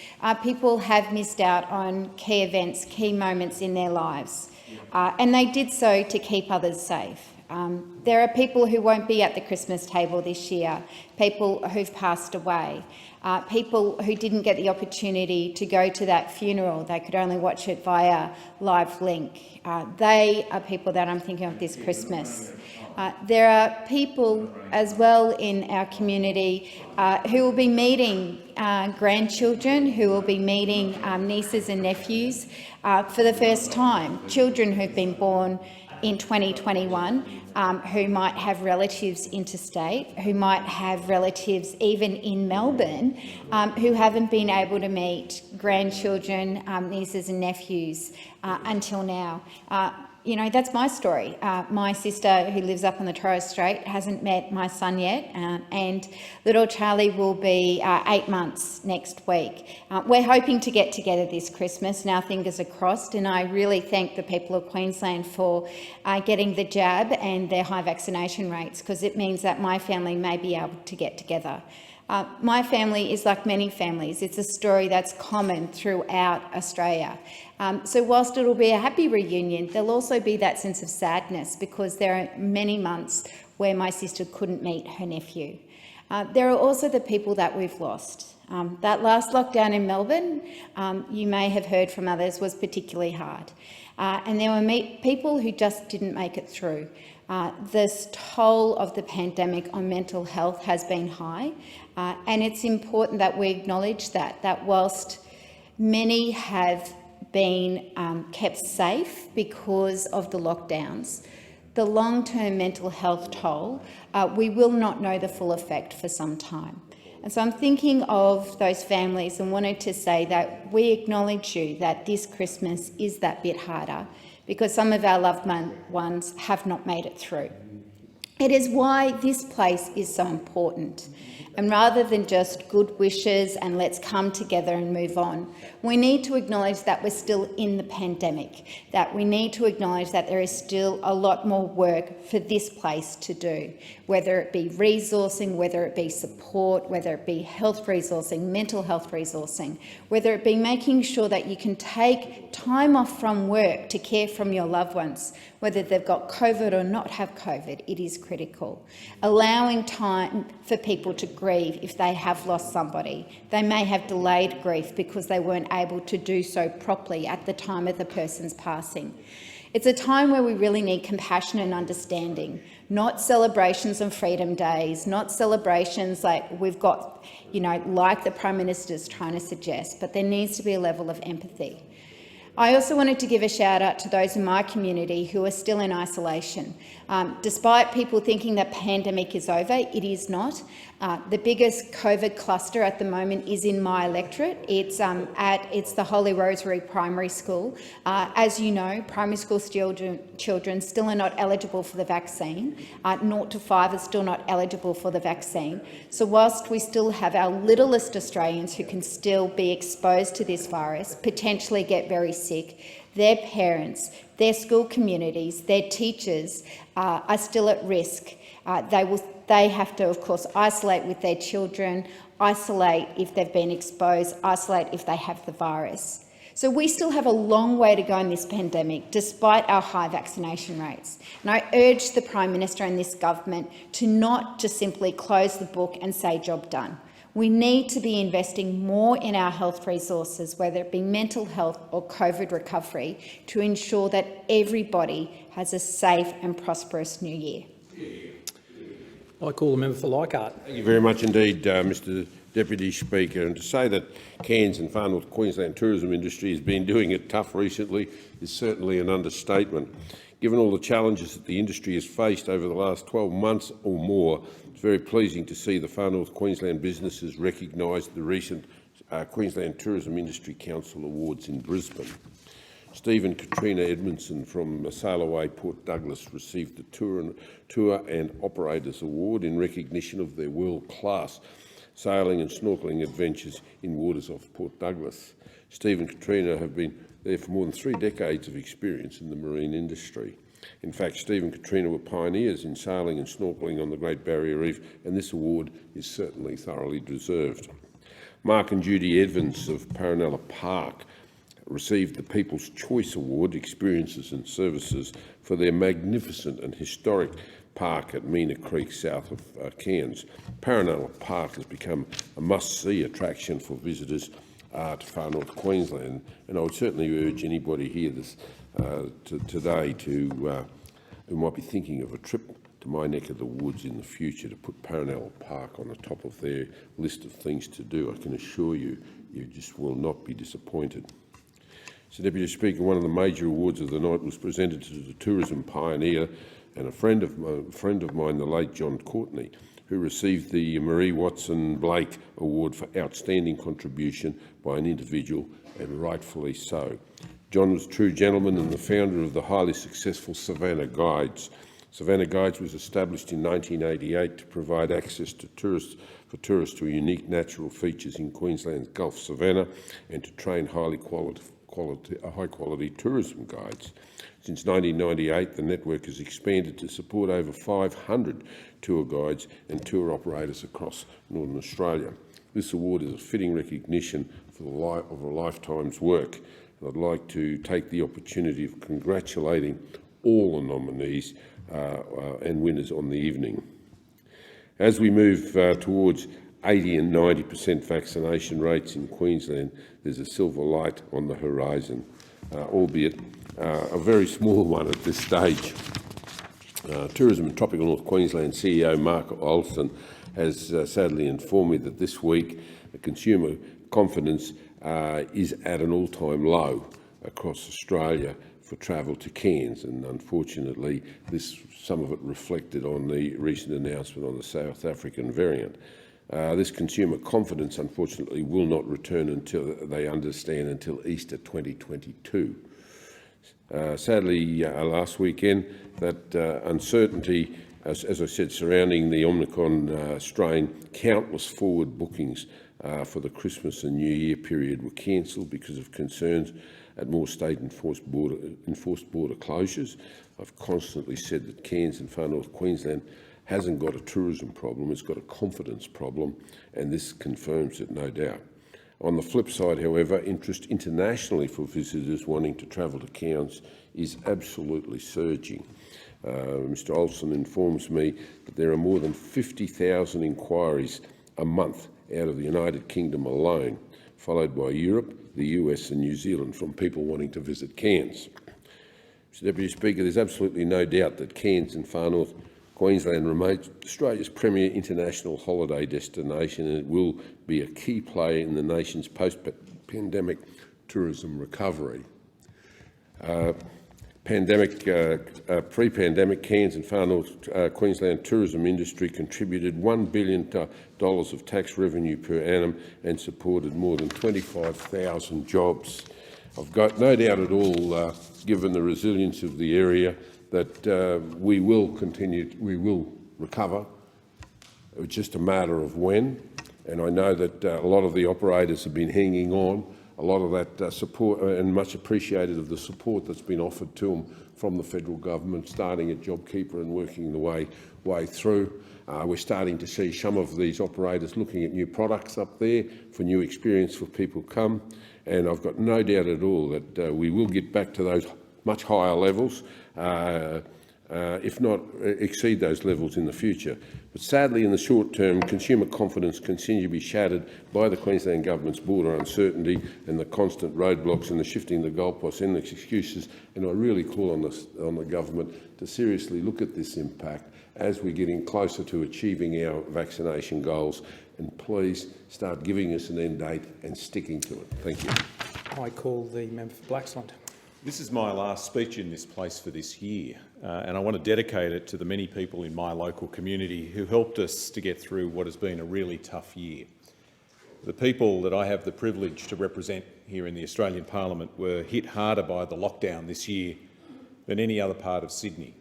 people have missed out on key events, key moments in their lives, and they did so to keep others safe. There are people who won't be at the Christmas table this year, people who've passed away, people who didn't get the opportunity to go to that funeral. They could only watch it via live link. They are people that I'm thinking of this Christmas. There are people as well in our community who will be meeting grandchildren, who will be meeting nieces and nephews for the first time, children who've been born in 2021, who might have relatives interstate, who might have relatives even in Melbourne, who haven't been able to meet grandchildren, nieces and nephews until now. You know, that's my story. My sister, who lives up on the Torres Strait, hasn't met my son yet, and little Charlie will be 8 months next week. We're hoping to get together this Christmas, and our fingers are crossed, and I really thank the people of Queensland for getting the jab and their high vaccination rates, because it means that my family may be able to get together. My family is like many families. It's a story that's common throughout Australia. So whilst it'll be a happy reunion, there'll also be that sense of sadness, because there are many months where my sister couldn't meet her nephew. There are also the people that we've lost. That last lockdown in Melbourne, you may have heard from others, was particularly hard. And there were people who just didn't make it through. This toll of the pandemic on mental health has been high, and it's important that we acknowledge that whilst many have been kept safe because of the lockdowns, the long-term mental health toll, we will not know the full effect for some time. And so I'm thinking of those families and wanted to say that we acknowledge you that this Christmas is that bit harder, because some of our loved ones have not made it through. It is why this place is so important. And rather than just good wishes and let's come together and move on, we need to acknowledge that we're still in the pandemic, that we need to acknowledge that there is still a lot more work for this place to do, whether it be resourcing, whether it be support, whether it be health resourcing, mental health resourcing, whether it be making sure that you can take time off from work to care for your loved ones, whether they've got COVID or not have COVID. It is critical. Allowing time for people to grieve if they have lost somebody. They may have delayed grief because they weren't able to do so properly at the time of the person's passing. It's a time where we really need compassion and understanding, not celebrations on Freedom Days, not celebrations like we've got, you know, like the Prime Minister's trying to suggest, but there needs to be a level of empathy. I also wanted to give a shout out to those in my community who are still in isolation. Despite people thinking that pandemic is over, it is not. The biggest COVID cluster at the moment is in my electorate. It's the Holy Rosary Primary School. As you know, primary school children still are not eligible for the vaccine. 0 to 5 are still not eligible for the vaccine. So whilst we still have our littlest Australians who can still be exposed to this virus, potentially get very sick, their parents, their school communities, their teachers are still at risk. They have to, of course, isolate with their children, isolate if they've been exposed, isolate if they have the virus. So we still have a long way to go in this pandemic, despite our high vaccination rates. And I urge the Prime Minister and this government to not just simply close the book and say job done. We need to be investing more in our health resources, whether it be mental health or COVID recovery, to ensure that everybody has a safe and prosperous new year. I call the member for Leichhardt. Thank you very much indeed, Mr Deputy Speaker. And to say that Cairns and Far North Queensland tourism industry has been doing it tough recently is certainly an understatement. Given all the challenges that the industry has faced over the last 12 months or more, it's very pleasing to see the Far North Queensland businesses recognise the recent Queensland Tourism Industry Council Awards in Brisbane. Steve and Katrina Edmondson from Sail Away Port Douglas received the Tour and Operators Award in recognition of their world-class sailing and snorkelling adventures in waters off Port Douglas. Steve and Katrina have been there for more than 3 decades of experience in the marine industry. In fact, Steve and Katrina were pioneers in sailing and snorkelling on the Great Barrier Reef, and this award is certainly thoroughly deserved. Mark and Judy Evans of Paranella Park received the People's Choice Award, Experiences and Services, for their magnificent and historic park at Meena Creek, south of Cairns. Paranella Park has become a must-see attraction for visitors to Far North Queensland, and I would certainly urge anybody here today who might be thinking of a trip to my neck of the woods in the future to put Parnell Park on the top of their list of things to do, I can assure you, you just will not be disappointed. Mr Deputy Speaker, one of the major awards of the night was presented to the tourism pioneer and a friend of mine, the late John Courtney, who received the Marie Watson Blake Award for outstanding contribution by an individual, and rightfully so. John was a true gentleman and the founder of the highly successful Savannah Guides. Savannah Guides was established in 1988 to provide access to tourists to unique natural features in Queensland's Gulf Savannah and to train high-quality tourism guides. Since 1998, the network has expanded to support over 500 tour guides and tour operators across Northern Australia. This award is a fitting recognition of a lifetime's work, and I'd like to take the opportunity of congratulating all the nominees and winners on the evening. As we move towards 80% and 90% vaccination rates in Queensland, there's a silver light on the horizon, albeit a very small one at this stage. Tourism in Tropical North Queensland CEO Mark Olsen has sadly informed me that this week the consumer confidence is at an all-time low across Australia for travel to Cairns, and unfortunately some of it reflected on the recent announcement on the South African variant. This consumer confidence unfortunately will not return until they understand until Easter 2022. Sadly, last weekend, that uncertainty, as I said, surrounding the Omicron strain, countless forward bookings for the Christmas and New Year period were cancelled because of concerns at more state enforced border closures. I've constantly said that Cairns and Far North Queensland hasn't got a tourism problem, it's got a confidence problem, and this confirms it, no doubt. On the flip side, however, interest internationally for visitors wanting to travel to Cairns is absolutely surging. Mr Olsen informs me that there are more than 50,000 inquiries a month out of the United Kingdom alone, followed by Europe, the US and New Zealand from people wanting to visit Cairns. Mr Deputy Speaker, there's absolutely no doubt that Cairns and Far North Queensland remains Australia's premier international holiday destination, and it will be a key player in the nation's post-pandemic tourism recovery. Pre-pandemic, Cairns and Far North Queensland tourism industry contributed $1 billion of tax revenue per annum and supported more than 25,000 jobs. I've got no doubt at all, given the resilience of the area, that we will recover. It's just a matter of when, and I know that a lot of the operators have been hanging on. A lot of that support, and much appreciated of the support that's been offered to them from the federal government, starting at JobKeeper and working the way through. We're starting to see some of these operators looking at new products up there for new experience for people come, and I've got no doubt at all that we will get back to those much higher levels, if not exceed those levels in the future. But sadly, in the short term, consumer confidence continues to be shattered by the Queensland Government's border uncertainty and the constant roadblocks and the shifting the goalposts and the excuses. And I really call on the Government to seriously look at this impact as we're getting closer to achieving our vaccination goals, and please start giving us an end date and sticking to it. Thank you. I call the member for Blaxland. This is my last speech in this place for this year, and I want to dedicate it to the many people in my local community who helped us to get through what has been a really tough year. The people that I have the privilege to represent here in the Australian Parliament were hit harder by the lockdown this year than any other part of Sydney.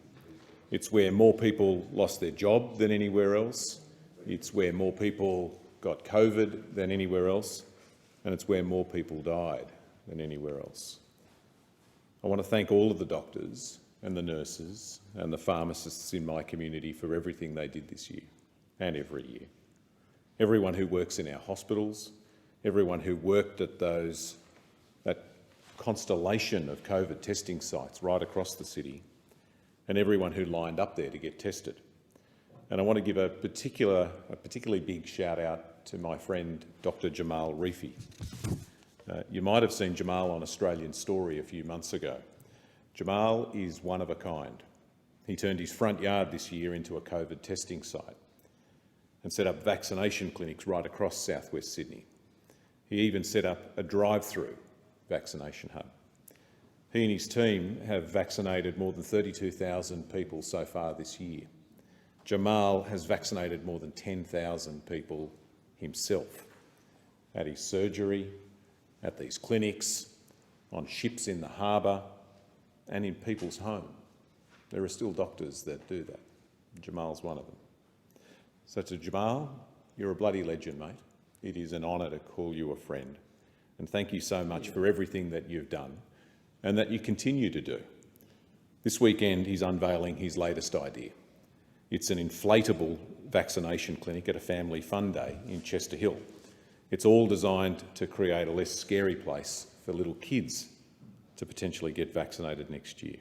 It's where more people lost their job than anywhere else. It's where more people got COVID than anywhere else, and it's where more people died than anywhere else. I want to thank all of the doctors and the nurses and the pharmacists in my community for everything they did this year and every year. Everyone who works in our hospitals, everyone who worked at that constellation of COVID testing sites right across the city, and everyone who lined up there to get tested. And I want to give a particularly big shout out to my friend Dr. Jamal Rifi. You might have seen Jamal on Australian Story a few months ago. Jamal is one of a kind. He turned his front yard this year into a COVID testing site and set up vaccination clinics right across southwest Sydney. He even set up a drive-through vaccination hub. He and his team have vaccinated more than 32,000 people so far this year. Jamal has vaccinated more than 10,000 people himself, at his surgery, at these clinics, on ships in the harbour and in people's home. There are still doctors that do that. Jamal's one of them. So to Jamal, you're a bloody legend, mate. It is an honour to call you a friend. And thank you so much for everything that you've done and that you continue to do. This weekend, he's unveiling his latest idea. It's an inflatable vaccination clinic at a family fun day in Chester Hill. It's all designed to create a less scary place for little kids to potentially get vaccinated next year.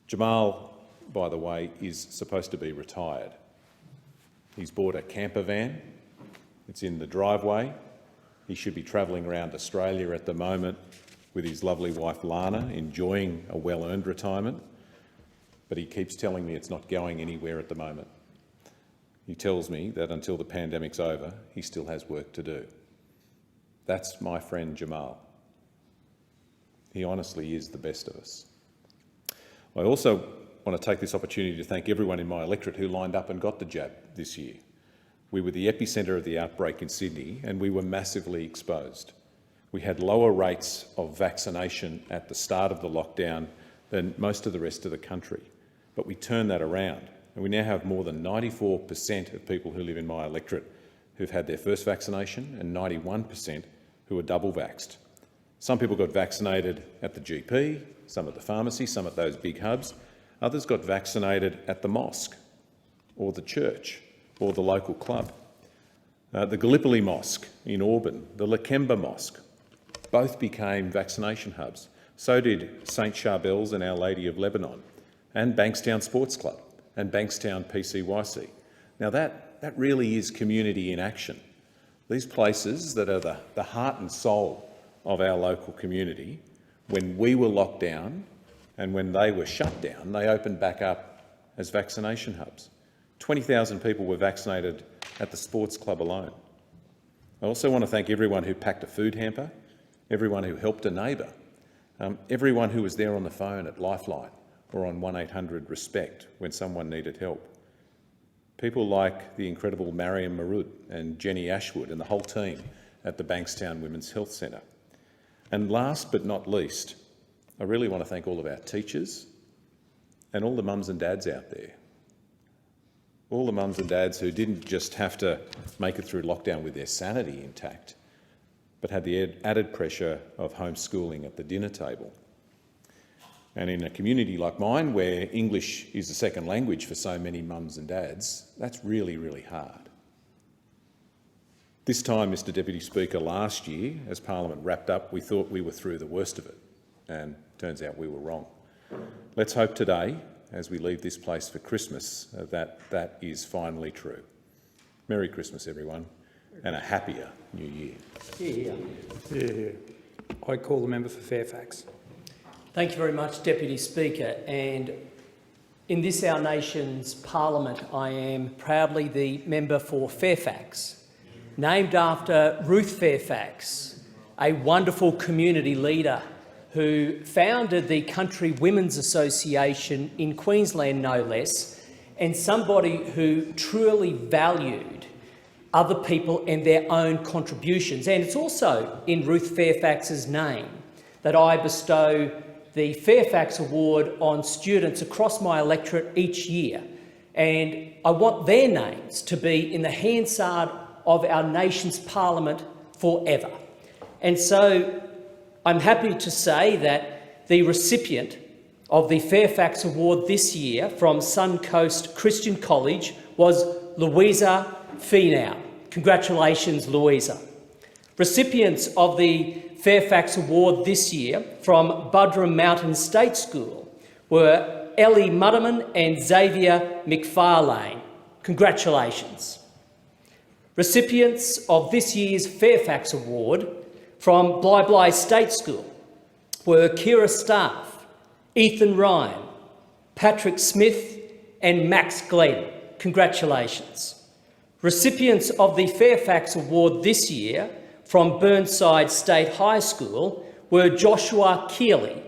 Jamal, by the way, is supposed to be retired. He's bought a camper van. It's in the driveway. He should be travelling around Australia at the moment with his lovely wife Lana, enjoying a well-earned retirement. But he keeps telling me it's not going anywhere at the moment. He tells me that until the pandemic's over, he still has work to do. That's my friend Jamal. He honestly is the best of us. I also want to take this opportunity to thank everyone in my electorate who lined up and got the jab this year. We were the epicentre of the outbreak in Sydney and we were massively exposed. We had lower rates of vaccination at the start of the lockdown than most of the rest of the country. But we turned that around and we now have more than 94% of people who live in my electorate who've had their first vaccination and 91% who are double vaxxed. Some people got vaccinated at the GP, some at the pharmacy, some at those big hubs. Others got vaccinated at the mosque or the church or the local club. The Gallipoli Mosque in Auburn, the Lakemba Mosque, both became vaccination hubs. So did St Charbel's and Our Lady of Lebanon, and Bankstown Sports Club and Bankstown PCYC. Now that really is community in action. These places that are the heart and soul of our local community, when we were locked down and when they were shut down, they opened back up as vaccination hubs. 20,000 people were vaccinated at the sports club alone. I also want to thank everyone who packed a food hamper, everyone who helped a neighbour, everyone who was there on the phone at Lifeline or on 1800 RESPECT when someone needed help. People like the incredible Mariam Marud and Jenny Ashwood and the whole team at the Bankstown Women's Health Centre. And last but not least, I really want to thank all of our teachers and all the mums and dads out there. All the mums and dads who didn't just have to make it through lockdown with their sanity intact, but had the added pressure of homeschooling at the dinner table. And in a community like mine, where English is a second language for so many mums and dads, that's really, really hard. This time, Mr Deputy Speaker, last year, as Parliament wrapped up, we thought we were through the worst of it, and turns out we were wrong. Let's hope today, as we leave this place for Christmas, that is finally true. Merry Christmas, everyone, and a happier New Year. Yeah. I call the member for Fairfax. Thank you very much, Deputy Speaker. And in this, our nation's Parliament, I am proudly the member for Fairfax, named after Ruth Fairfax, a wonderful community leader who founded the Country Women's Association in Queensland, no less, and somebody who truly valued other people and their own contributions. And it's also in Ruth Fairfax's name that I bestow the Fairfax Award on students across my electorate each year. And I want their names to be in the Hansard of our nation's Parliament forever. And so I'm happy to say that the recipient of the Fairfax Award this year from Suncoast Christian College was Louisa Finau. Congratulations, Louisa. Recipients of the Fairfax Award this year from Buderim Mountain State School were Ellie Mudderman and Xavier McFarlane. Congratulations. Recipients of this year's Fairfax Award from Bly State School were Kira Staff, Ethan Ryan, Patrick Smith and Max Glenn. Congratulations. Recipients of the Fairfax Award this year from Burnside State High School were Joshua Keeley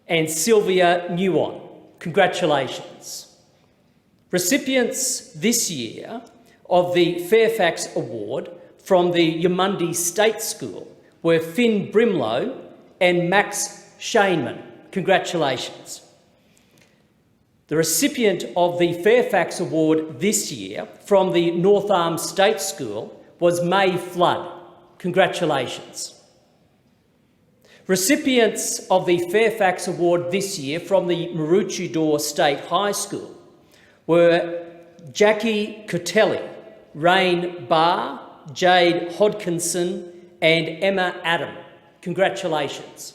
and Sylvia Nguyen. Congratulations. Recipients this year of the Fairfax Award from the Yamundi State School were Finn Brimlow and Max Shainman. Congratulations. The recipient of the Fairfax Award this year from the North Arms State School was May Flood. Congratulations. Recipients of the Fairfax Award this year from the Maroochydore State High School were Jackie Cotelli, Rain Barr, Jade Hodkinson and Emma Adam. Congratulations.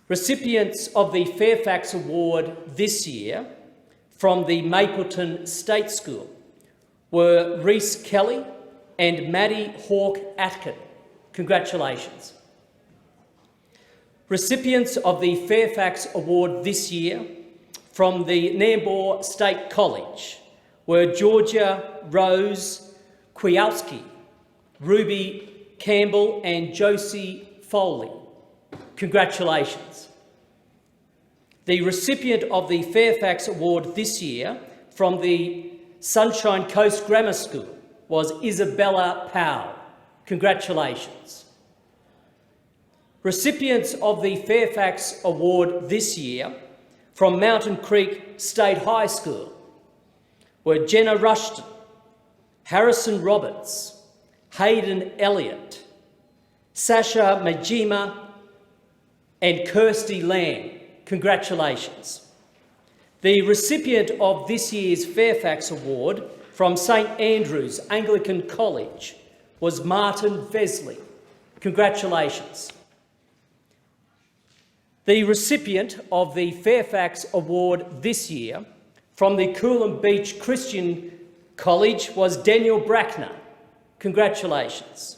Recipients of the Fairfax Award this year from the Mapleton State School were Reese Kelly and Maddie Hawke Atkin. Congratulations. Recipients of the Fairfax Award this year from the Nambour State College were Georgia Rose Kwiatkowski, Ruby Campbell and Josie Foley. Congratulations. The recipient of the Fairfax Award this year from the Sunshine Coast Grammar School was Isabella Powell. Congratulations. Recipients of the Fairfax Award this year from Mountain Creek State High School were Jenna Rushton, Harrison Roberts, Hayden Elliott, Sasha Majima and Kirsty Lamb. Congratulations. The recipient of this year's Fairfax Award from St Andrews Anglican College was Martin Vesley. Congratulations. The recipient of the Fairfax Award this year from the Coolum Beach Christian College was Daniel Brackner. Congratulations.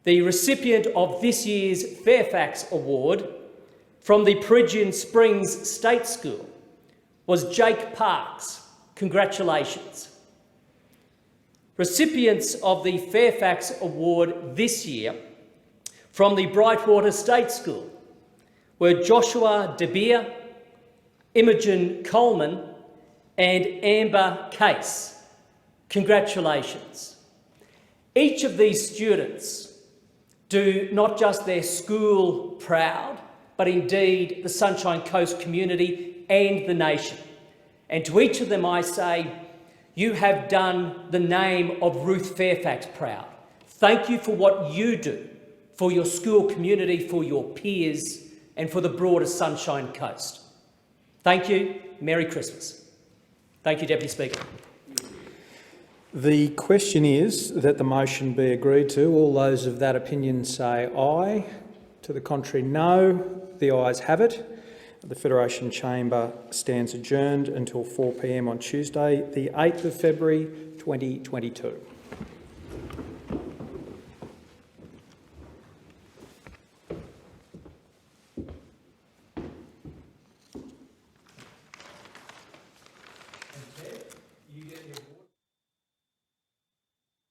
The recipient of this year's Fairfax Award from the Peregian Springs State School was Jake Parks. Congratulations. Recipients of the Fairfax Award this year from the Brightwater State School were Joshua De Beer, Imogen Coleman and Amber Case. Congratulations. Each of these students do not just their school proud, but indeed the Sunshine Coast community and the nation. And to each of them I say, you have done the name of Ruth Fairfax proud. Thank you for what you do for your school community, for your peers, and for the broader Sunshine Coast. Thank you. Merry Christmas. Thank you, Deputy Speaker. The question is that the motion be agreed to. All those of that opinion say aye. To the contrary, no. The ayes have it. The Federation Chamber stands adjourned until 4 p.m. on Tuesday, the 8th of February 2022.